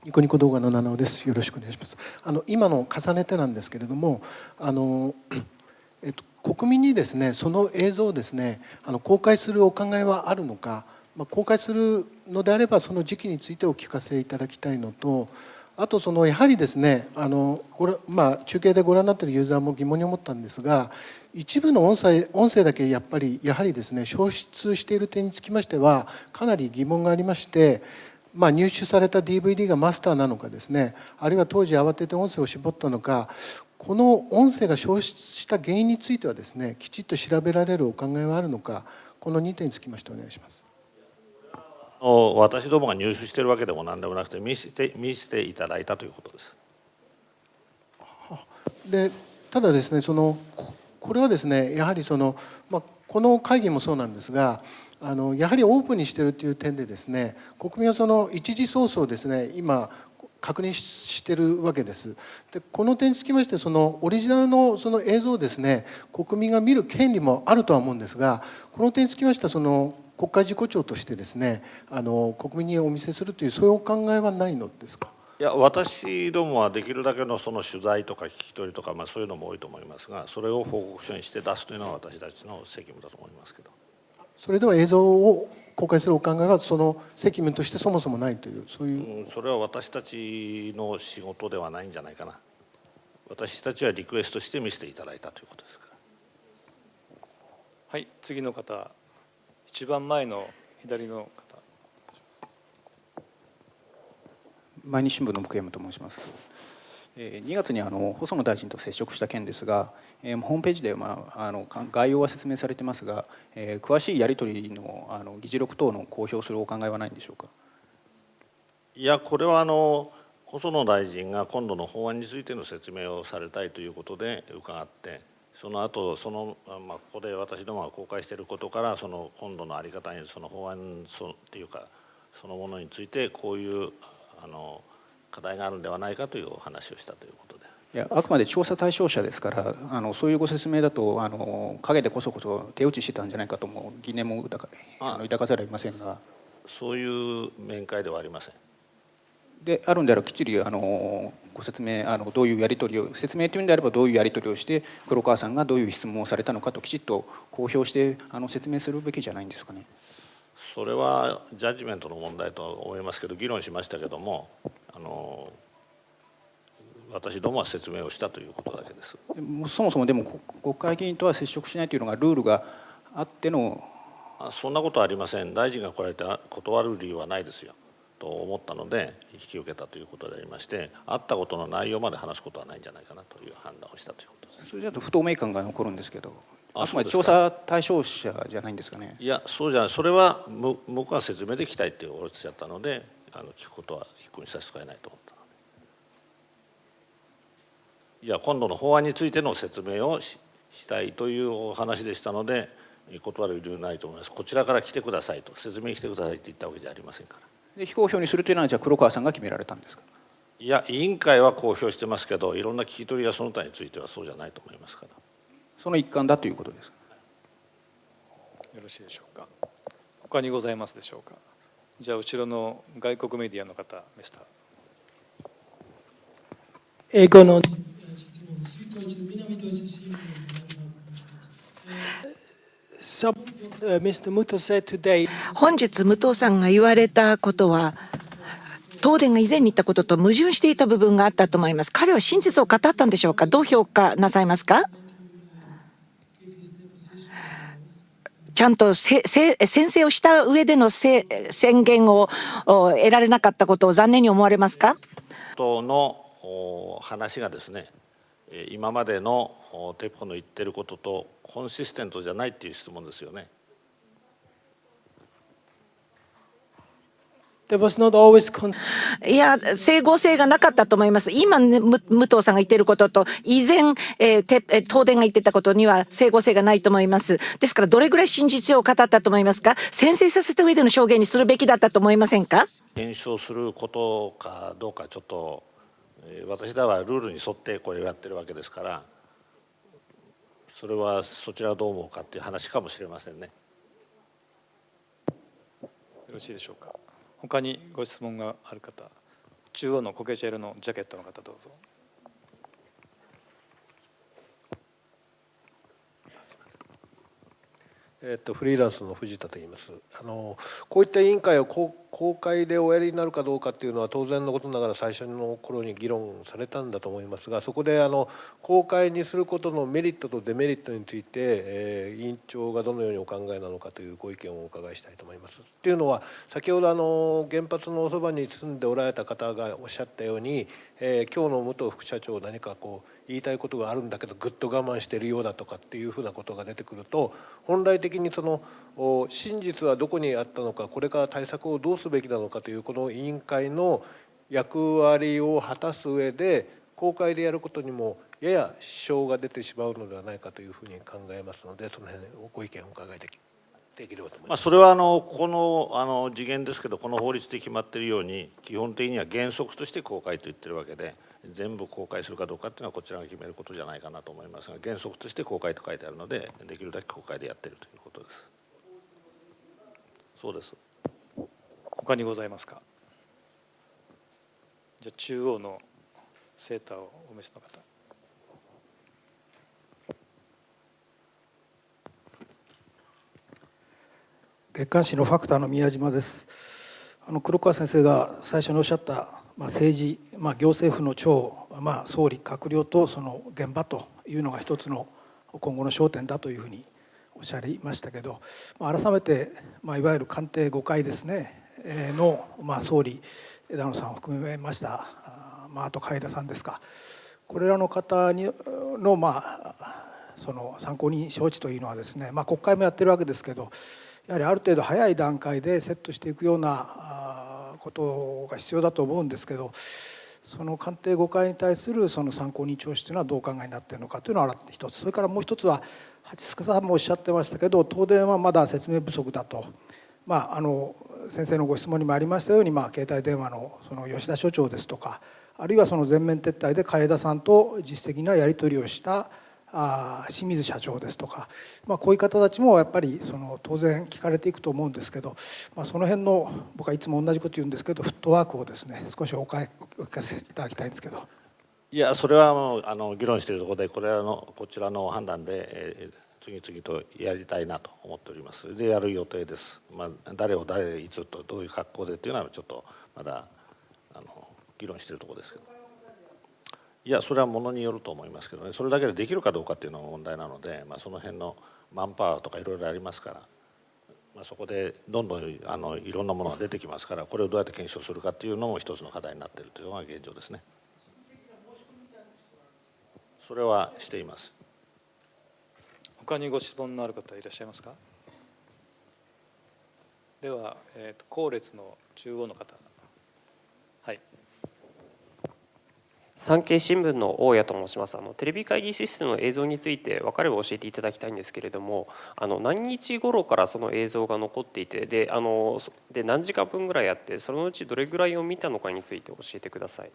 ニコニコ動画の七尾です。よろしくお願いします。今の重ねてなんですけれども、国民にですね、その映像をですね、公開するお考えはあるのか、公開するのであればその時期についてお聞かせいただきたいのと、あとやはりですね、中継でご覧になっているユーザーも疑問に思ったんですが、一部の音声だけやはりですね、消失している点につきましてはかなり疑問がありまして、入手された DVD がマスターなのかですね、あるいは当時慌てて音声を絞ったのか、この音声が消失した原因についてはですね、きちっと調べられるお考えはあるのか、この2点につきましてお願いします。私どもが入手しているわけでも何でもなくて、見せていただいたということです。でただですね、これはですね、やはりこの会議もそうなんですが、やはりオープンにしているという点でですね、国民は一時ソースをですね、今確認しているわけです。でこの点につきまして、オリジナルの映像をですね、国民が見る権利もあるとは思うんですが、この点につきましては国会事項長としてですね、国民にお見せするという、そういうお考えはないのですか。いや、私どもはできるだけの取材とか聞き取りとか、そういうのも多いと思いますが、それを報告書にして出すというのは私たちの責務だと思いますけど。それでは映像を公開するお考えはその責務としてそもそもないという、そういう。それは私たちの仕事ではないんじゃないかな。私たちはリクエストして見せていただいたということですから。はい、次の方、一番前の左の方。毎日新聞の向山と申します。2月に細野大臣と接触した件ですが、ホームページで概要は説明されてますが、詳しいやり取りの議事録等の公表するお考えはないんでしょうか。いや、これは細野大臣が今度の法案についての説明をされたいということで伺って、その後ここで私どもが公開していることから、今度の在り方に法案っていうかそのものについてこういう課題があるんではないかというお話をしたということで。いや、あくまで調査対象者ですから、そういうご説明だと陰でこそ手打ちしてたんじゃないかとも疑念も抱かざるを得ませんが。そういう面会ではありません。であるんであればきっちりご説明、どういうやり取りを、説明というんであればどういうやり取りをして黒川さんがどういう質問をされたのかときちっと公表して説明するべきじゃないんですかね。それはジャッジメントの問題と思いますけど、議論しましたけども、私どもは説明をしたということだけです。そもそもでも国会議員とは接触しないというのがルールがあっての。そんなことはありません。大臣が来られて断る理由はないですよと思ったので引き受けたということでありまして、あったことの内容まで話すことはないんじゃないかなという判断をしたということです。それだと不透明感が残るんですけど、あくまで調査対象者じゃないんですかね。いや、そうじゃない。それは僕は説明できたいっておっしゃったので、聞くことは一向に差し支えないと思ったので。いや、今度の法案についての説明をしたいというお話でしたので、断る理由ないと思います。こちらから来てくださいと、説明に来てくださいと言ったわけじゃありませんから。で非公表にするというのは、じゃあ黒川さんが決められたんですか。いや、委員会は公表してますけど、いろんな聞き取りがその他についてはそうじゃないと思いますから。その一環だということですか。よろしいでしょうか。他にございますでしょうか。じゃあ後ろの外国メディアの方、ミスター。英語の質問、水筒中南ドイツ新聞の本日、武藤さんが言われたことは、東電が以前に言ったことと矛盾していた部分があったと思います。彼は真実を語ったんでしょうか。どう評価なさいますか。ちゃんと宣誓をした上での宣言を得られなかったことを残念に思われますか。の話がですね、今までのテプコの言ってることとコンシステントじゃないっていう質問ですよね。いや、整合性がなかったと思います。今、武藤さんが言っていることと、以前、東電が言ってたことには整合性がないと思います。ですから、どれぐらい真実を語ったと思いますか。宣誓させた上での証言にするべきだったと思いませんか。検証することかどうか、ちょっと私らはルールに沿ってこれをやってるわけですから、それはそちらはどう思うかっていう話かもしれませんね。よろしいでしょうか。他にご質問がある方、中央のコケチェルのジャケットの方どうぞ。フリーランスの藤田と言います。こういった委員会を公開でおやりになるかどうかっていうのは当然のことながら最初の頃に議論されたんだと思いますが、そこで公開にすることのメリットとデメリットについて、委員長がどのようにお考えなのかというご意見をお伺いしたいと思います。っていうのは、先ほど原発のおそばに住んでおられた方がおっしゃったように、今日の武藤副社長、何か言いたいことがあるんだけどぐっと我慢しているようだとかっていうふうなことが出てくると、本来的に真実はどこにあったのか、これから対策をどうすべきなのかというこの委員会の役割を果たす上で、公開でやることにもやや支障が出てしまうのではないかというふうに考えますので、その辺ご意見をお伺いできればと思います。それはこの次元ですけど、この法律で決まっているように、基本的には原則として公開と言ってるわけで、全部公開するかどうかっていうのはこちらが決めることじゃないかなと思いますが、原則として公開と書いてあるので、できるだけ公開でやっているということです。そうです。他にございますか。じゃあ中央のセーターをお召しの方。月刊誌のファクターの宮島です。黒川先生が最初におっしゃった、政治、行政府の長、総理閣僚とその現場というのが一つの今後の焦点だというふうにおっしゃいましたけど、改めて、いわゆる官邸5階ですねの、総理枝野さんを含めました、あと海田さんですか、これらの方の、その参考人招致というのはですね、国会もやってるわけですけど、やはりある程度早い段階でセットしていくようなことが必要だと思うんですけど、その官邸5階に対するその参考人聴取というのはどうお考えになっているのかというのが一つ、それからもう一つは八須賀さんもおっしゃってましたけど、東電はまだ説明不足だと、先生のご質問にもありましたように、携帯電話のその吉田所長ですとか、あるいはその全面撤退で海田さんと実績なやり取りをした清水社長ですとか、こういう方たちもやっぱり当然聞かれていくと思うんですけど、その辺の僕はいつも同じこと言うんですけど、フットワークをですね少しお聞かせいただきたいんですけど。いや、それはもう議論しているところで、こちらの判断で、次々とやりたいなと思っております。でやる予定です。誰を誰いつとどういう格好でっていうのはちょっとまだ議論しているところですけど、いやそれはものによると思いますけどね、それだけでできるかどうかっていうのが問題なので、その辺のマンパワーとかいろいろありますから、そこでどんどんいろんなものが出てきますから、これをどうやって検証するかっていうのも一つの課題になっているというのが現状ですね。それはしています。他にご質問のある方いらっしゃいますか。では、後列の中央の方。はい。産経新聞の大谷と申します。テレビ会議システムの映像について分かれば教えていただきたいんですけれども、何日頃からその映像が残っていて、で何時間分ぐらいあって、そのうちどれぐらいを見たのかについて教えてください。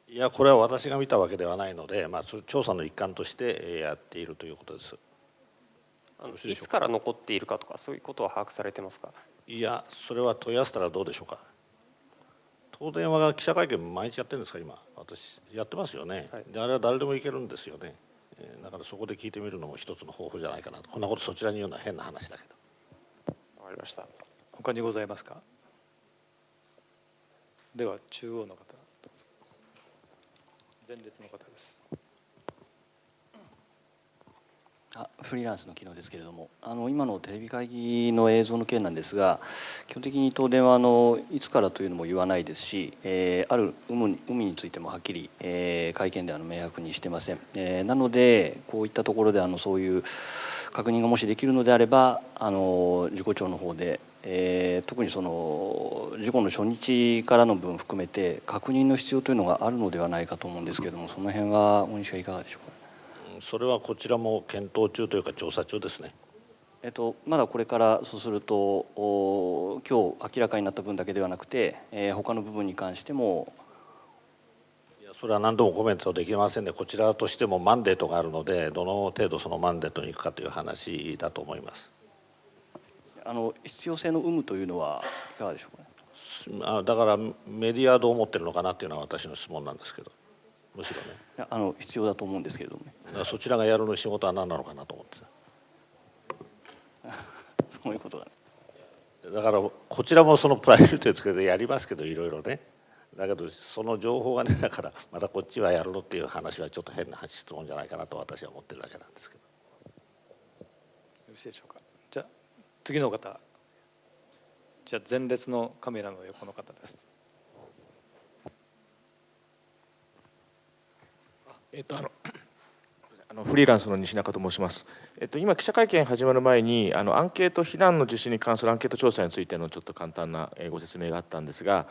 いやこれは私が見たわけではないので、調査の一環としてやっているということです。いつから残っているかとか、そういうことは把握されてますか。いやそれは問い合わせたらどうでしょうか。東電は記者会見毎日やってるんですか。今私やってますよね、はい、であれは誰でもいけるんですよね。だからそこで聞いてみるのも一つの方法じゃないかなと。こんなことそちらに言うのは変な話だけど。わかりました。他にございますか。では中央の方、どうぞ。前列の方です。フリーランスの機能ですけれども、今のテレビ会議の映像の件なんですが、基本的に東電はいつからというのも言わないですし、ある有無についてもはっきり、会見で明白にしてません。なのでこういったところでそういう確認がもしできるのであれば、事故調の方で、特にその事故の初日からの分含めて確認の必要というのがあるのではないかと思うんですけれども、その辺はお認識はいかがでしょうか。それはこちらも検討中というか調査中ですね。まだこれからそうすると今日明らかになった分だけではなくて、他の部分に関しても。いやそれは何度もコメントできませんね。こちらとしてもマンデートがあるので、どの程度そのマンデートに行くかという話だと思います。必要性の有無というのはいかがでしょうかね。だからメディアはどう思ってるのかなっていうのは私の質問なんですけど。むしろね。必要だと思うんですけれどもね。そちらがやるの仕事は何なのかなと思ってた。そういうことだね。だからこちらもそのプライオリティをつけてやりますけど、いろいろね。だけどその情報がね、だからまたこっちはやるのっていう話はちょっと変な質問じゃないかなと私は思ってるだけなんですけど。よろしいでしょうか。じゃあ次の方。じゃあ前列のカメラの横の方です。フリーランスの西中と申します。今記者会見始まる前にアンケート避難の実施に関するアンケート調査についてのちょっと簡単なご説明があったんですが、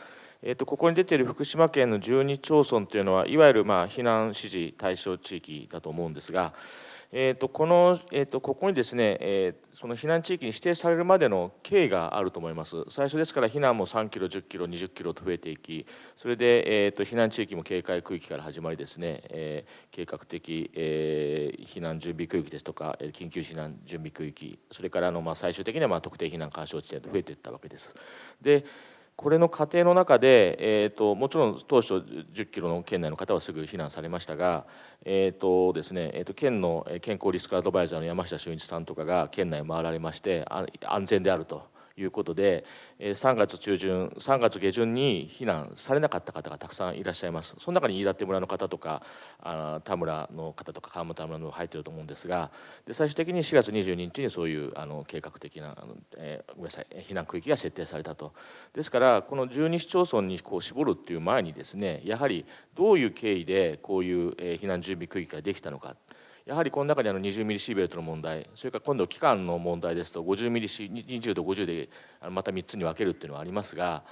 ここに出ている福島県の12町村というのはいわゆる避難指示対象地域だと思うんですが、ここにですね、その避難地域に指定されるまでの経緯があると思います。最初ですから避難も3キロ、10キロ、20キロと増えていき、それで、避難地域も警戒区域から始まりですね、計画的、避難準備区域ですとか緊急避難準備区域、それから最終的には特定避難干渉地点と増えていったわけです。でこれの過程の中で、もちろん当初10キロの県内の方はすぐ避難されましたが、ですね、県の健康リスクアドバイザーの山下俊一さんとかが県内を回られまして、安全であるということで、3月下旬に避難されなかった方がたくさんいらっしゃいます。その中に飯舘村の方とか田村の方とか川本村の入っていると思うんですが、で最終的に4月22日にそういう計画的なごめんなさい避難区域が設定されたと。ですからこの12市町村に絞るっていう前にですね、やはりどういう経緯でこういう避難準備区域ができたのか。やはりこの中に20ミリシーベルトの問題、それから今度期間の問題ですと50ミリ20度50でまた3つに分けるっていうのはありますが、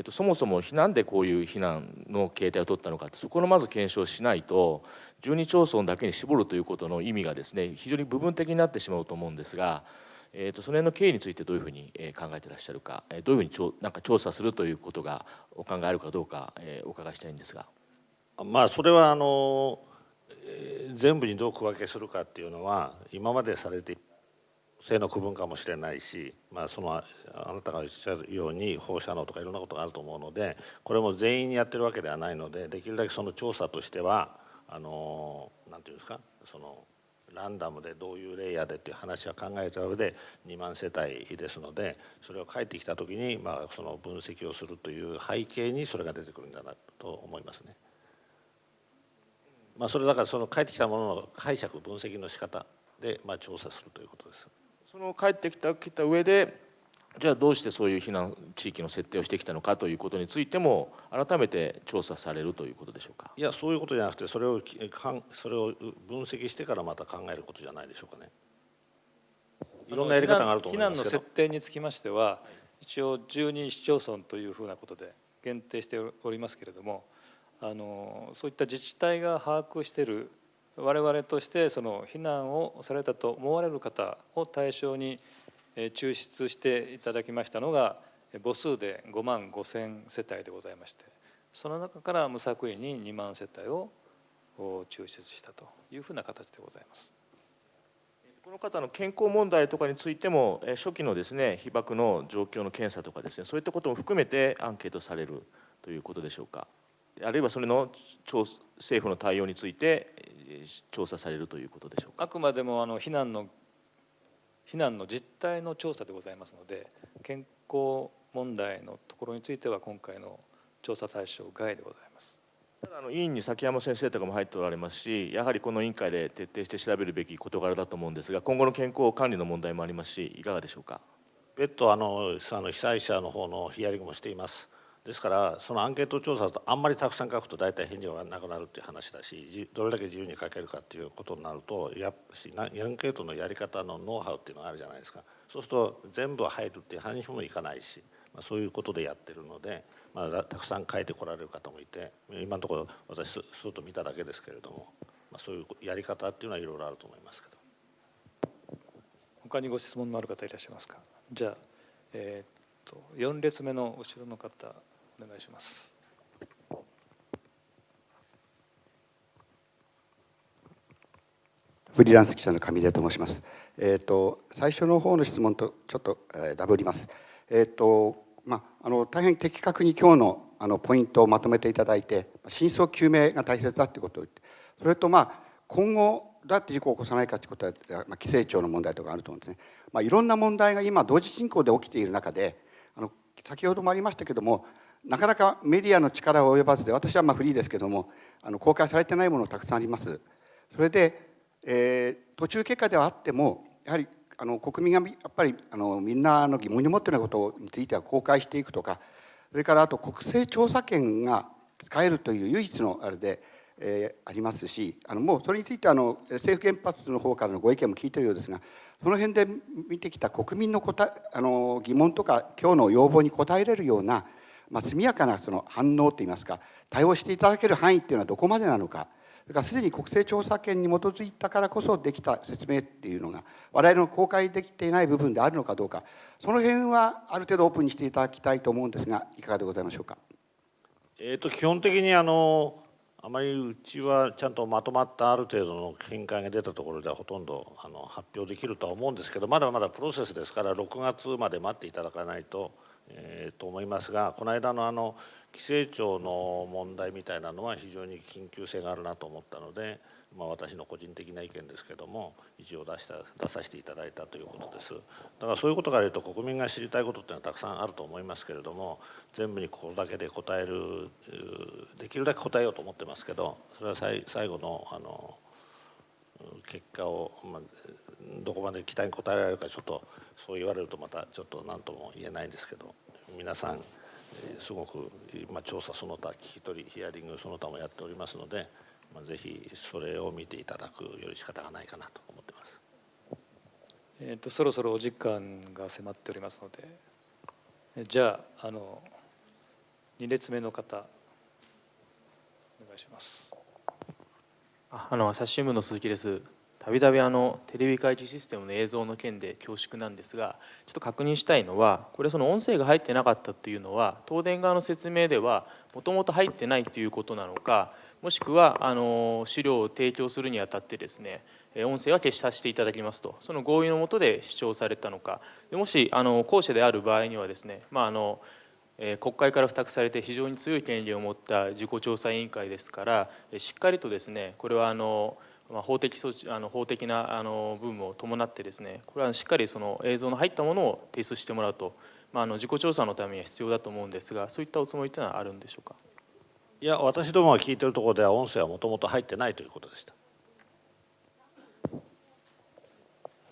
そもそもなんでこういう避難の形態を取ったのか、そこのまず検証しないと12町村だけに絞るということの意味がですね非常に部分的になってしまうと思うんですが、その辺の経緯についてどういうふうに考えていらっしゃるか、どういうふうに調査するということがお考えあるかどうかお伺いしたいんですが。それは全部にどう区分けするかっていうのは今までされている性の区分かもしれないし、あなたがおっしゃるように放射能とかいろんなことがあると思うので、これも全員にやってるわけではないので、できるだけその調査としてはなんていうんですか、ランダムでどういうレイヤーでっていう話は考えた上で2万世帯ですので、それを返ってきた時にその分析をするという背景にそれが出てくるんだなと思いますね。それだからその返ってきたものの解釈分析の仕方で調査するということです。その返ってきた上で、じゃあどうしてそういう避難地域の設定をしてきたのかということについても改めて調査されるということでしょうか。いや、そういうことじゃなくて、それを分析してからまた考えることじゃないでしょうかね。いろんなやり方があると思いますけど、避難の設定につきましては一応12市町村というふうなことで限定しておりますけれども、そういった自治体が把握している我々としてその避難をされたと思われる方を対象に抽出していただきましたのが母数で5万5,000世帯でございまして、その中から無作為に2万世帯を抽出したというふうな形でございます。この方の健康問題とかについても初期のですね被爆の状況の検査とかですね、そういったことも含めてアンケートされるということでしょうか。あるいはそれの政府の対応について調査されるということでしょうか。あくまでも避難の実態の調査でございますので、健康問題のところについては今回の調査対象外でございます。ただ委員に崎山先生とかも入っておられますし、やはりこの委員会で徹底して調べるべき事柄だと思うんですが、今後の健康管理の問題もありますし、いかがでしょうか。別途被災者の方のヒアリングもしています。ですからそのアンケート調査だとあんまりたくさん書くと大体返事がなくなるっていう話だし、どれだけ自由に書けるかっていうことになると、アンケートのやり方のノウハウっていうのがあるじゃないですか。そうすると全部入るっていう話もいかないし、そういうことでやってるので、たくさん書いてこられる方もいて、今のところ私スーッと見ただけですけれども、そういうやり方っていうのはいろいろあると思いますけど。他にご質問のある方いらっしゃいますか。じゃあ、4列目の後ろの方お願いします。フリーランス記者の上出と申します。最初の方の質問とちょっとダブります。大変的確に今日のポイントをまとめていただいて、真相究明が大切だということを言って、それと今後どうやって事故を起こさないかということは規制庁の問題とかあると思うんですね。いろんな問題が今同時進行で起きている中で、先ほどもありましたけども、なかなかメディアの力を及ばずで、私はフリーですけども公開されてないものたくさんあります。それで、途中経過ではあってもやはり国民がやっぱりみんな疑問に思っていることについては公開していくとか、それからあと国政調査権が使えるという唯一のあれで、ありますし、もうそれについては政府原発の方からのご意見も聞いているようですが、その辺で見てきた国民の疑問とか今日の要望に応えれるような、速やかな反応といいますか対応していただける範囲っていうのはどこまでなのか、それからすでに国政調査権に基づいたからこそできた説明っていうのが我々の公開できていない部分であるのかどうか、その辺はある程度オープンにしていただきたいと思うんですが、いかがでございましょうか。基本的にあまりうちはちゃんとまとまったある程度の見解が出たところではほとんど発表できるとは思うんですけど、まだまだプロセスですから6月まで待っていただかないと、と思いますが、この間の規制庁の問題みたいなのは非常に緊急性があるなと思ったので、私の個人的な意見ですけども一応出させていただいたということです。だからそういうことから言うと国民が知りたいことっていうのはたくさんあると思いますけれども、全部にこれだけで答える、できるだけ答えようと思ってますけど、それは最後の結果を、どこまで期待に応えられるか、ちょっとそう言われるとまたちょっと何とも言えないんですけど、皆さんすごく調査その他聞き取りヒアリングその他もやっておりますので、ぜひそれを見ていただくより仕方がないかなと思ってます。そろそろお時間が迫っておりますので、じゃあ2列目の方お願いします。朝日新聞の鈴木です。たびたびテレビ開示システムの映像の件で恐縮なんですが、ちょっと確認したいのは、これ音声が入ってなかったというのは東電側の説明ではもともと入ってないということなのか、もしくは資料を提供するにあたってですね、音声は消しさせていただきますと、その合意の下で主張されたのか、もし後者である場合にはですね、国会から付託されて非常に強い権利を持った事故調査委員会ですから、しっかりとですね、これは法的な部分を伴ってですね、これはしっかりその映像の入ったものを提出してもらうと、自己調査のためには必要だと思うんですが、そういったおつもりというのはあるんでしょうか。いや、私どもが聞いているところでは音声はもともと入ってないということでした。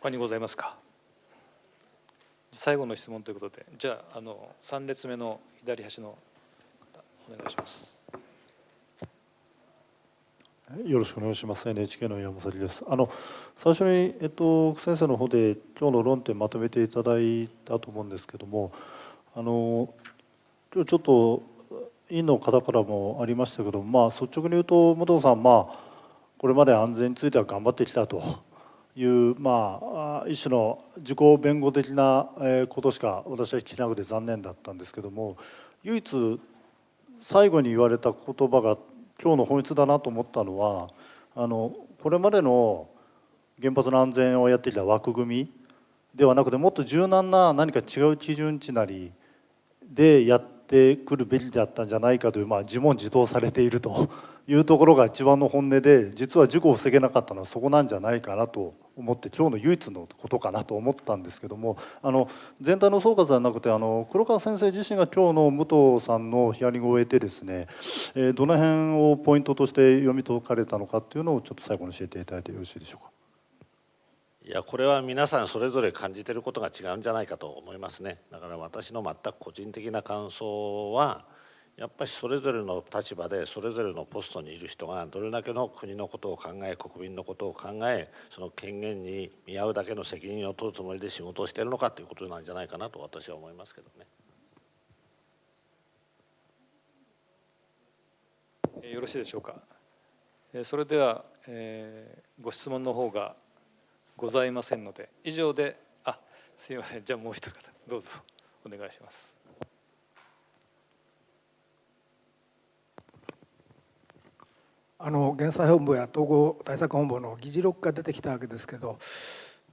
他にございますか。最後の質問ということで、じゃあ3列目の左端の方お願いします。よろしくお願いします。NHK の山崎です。最初に、先生の方で今日の論点まとめていただいたと思うんですけども、今日ちょっと委員の方からもありましたけど、率直に言うと武藤さん、これまで安全については頑張ってきたという、一種の自己弁護的なことしか私は聞きなくて残念だったんですけども、唯一最後に言われた言葉が今日の本質だなと思ったのは、これまでの原発の安全をやってきた枠組みではなくて、もっと柔軟な何か違う基準値なりでやってくるべきだったんじゃないかという、自問自答されているというところが一番の本音で、実は事故を防げなかったのはそこなんじゃないかなと思って、今日の唯一のことかなと思ったんですけども、全体の総括ではなくて黒川先生自身が今日の武藤さんのヒアリングを終えてですね、どの辺をポイントとして読み解かれたのかっていうのをちょっと最後に教えていただいてよろしいでしょうか。いや、これは皆さんそれぞれ感じていることが違うんじゃないかと思いますね。だから私の全く個人的な感想は、やっぱりそれぞれの立場でそれぞれのポストにいる人がどれだけの国のことを考え、国民のことを考え、その権限に見合うだけの責任を取るつもりで仕事をしているのかということなんじゃないかなと私は思いますけどね。よろしいでしょうか。それでは、ご質問の方がございませんので、以上で、すいません、じゃあもう一方どうぞお願いします。減災本部や統合対策本部の議事録が出てきたわけですけど、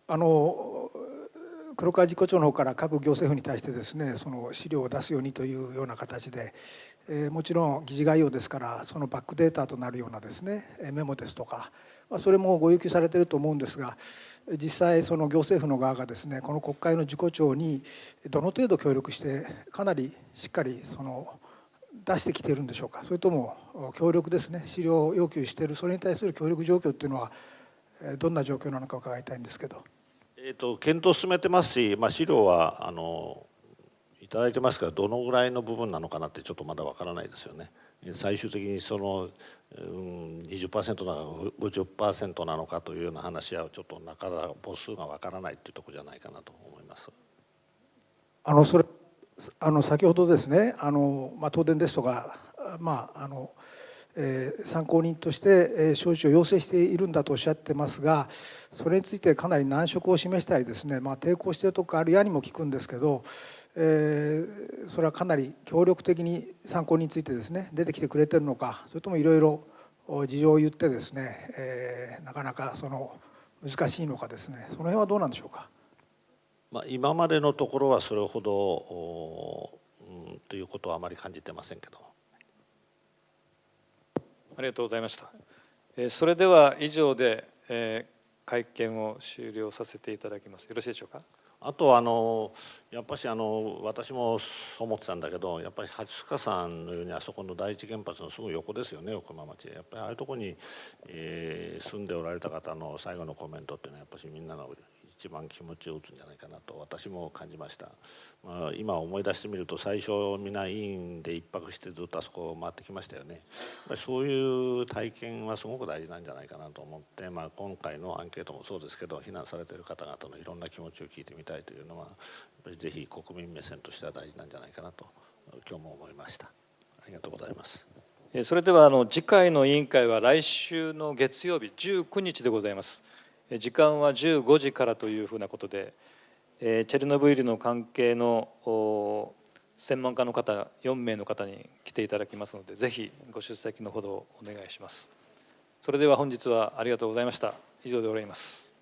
黒川事故調の方から各行政府に対してですね、その資料を出すようにというような形で、もちろん議事概要ですから、そのバックデータとなるようなですねメモですとか、それもご要求されていると思うんですが、実際その行政府の側がですね、この国会の事故調にどの程度協力して、かなりしっかりその出してきているんでしょうか。それとも協力ですね、資料を要求している、それに対する協力状況というのはどんな状況なのか伺いたいんですけど。検討を進めてますし、資料はいただいてますから、どのぐらいの部分なのかなってちょっとまだわからないですよね。最終的にその 20% なのか 50% なのかというような話はちょっとなかなか母数がわからないというところじゃないかなと思います。それ先ほどですね、東電ですとか、参考人として招致を要請しているんだとおっしゃってますが、それについてかなり難色を示したりですね、抵抗しているところあるやにも聞くんですけど、それはかなり協力的に参考人についてですね出てきてくれてるのか、それともいろいろ事情を言ってですね、なかなかその難しいのかですね、その辺はどうなんでしょうか。今までのところはそれほどということはあまり感じてませんけど。ありがとうございました。それでは以上で会見を終了させていただきます。よろしいでしょうか。あとやっぱし私もそう思ってたんだけど、やっぱり八須賀さんのようにあそこの第一原発のすぐ横ですよね、奥間町。やっぱりああいうところに、住んでおられた方の最後のコメントっていうのはやっぱしみんなの一番気持ちを打つんじゃないかなと私も感じました。今思い出してみると、最初みんな委員で一泊してずっとあそこを回ってきましたよね。やっぱりそういう体験はすごく大事なんじゃないかなと思って、今回のアンケートもそうですけど、避難されている方々のいろんな気持ちを聞いてみたいというのはやっぱりぜひ国民目線としては大事なんじゃないかなと今日も思いました。ありがとうございます。それでは次回の委員会は来週の月曜日19日でございます。時間は15時からというふうなことで、チェルノブイリの関係の専門家の方4名の方に来ていただきますので、ぜひご出席のほどお願いします。それでは本日はありがとうございました。以上で終わります。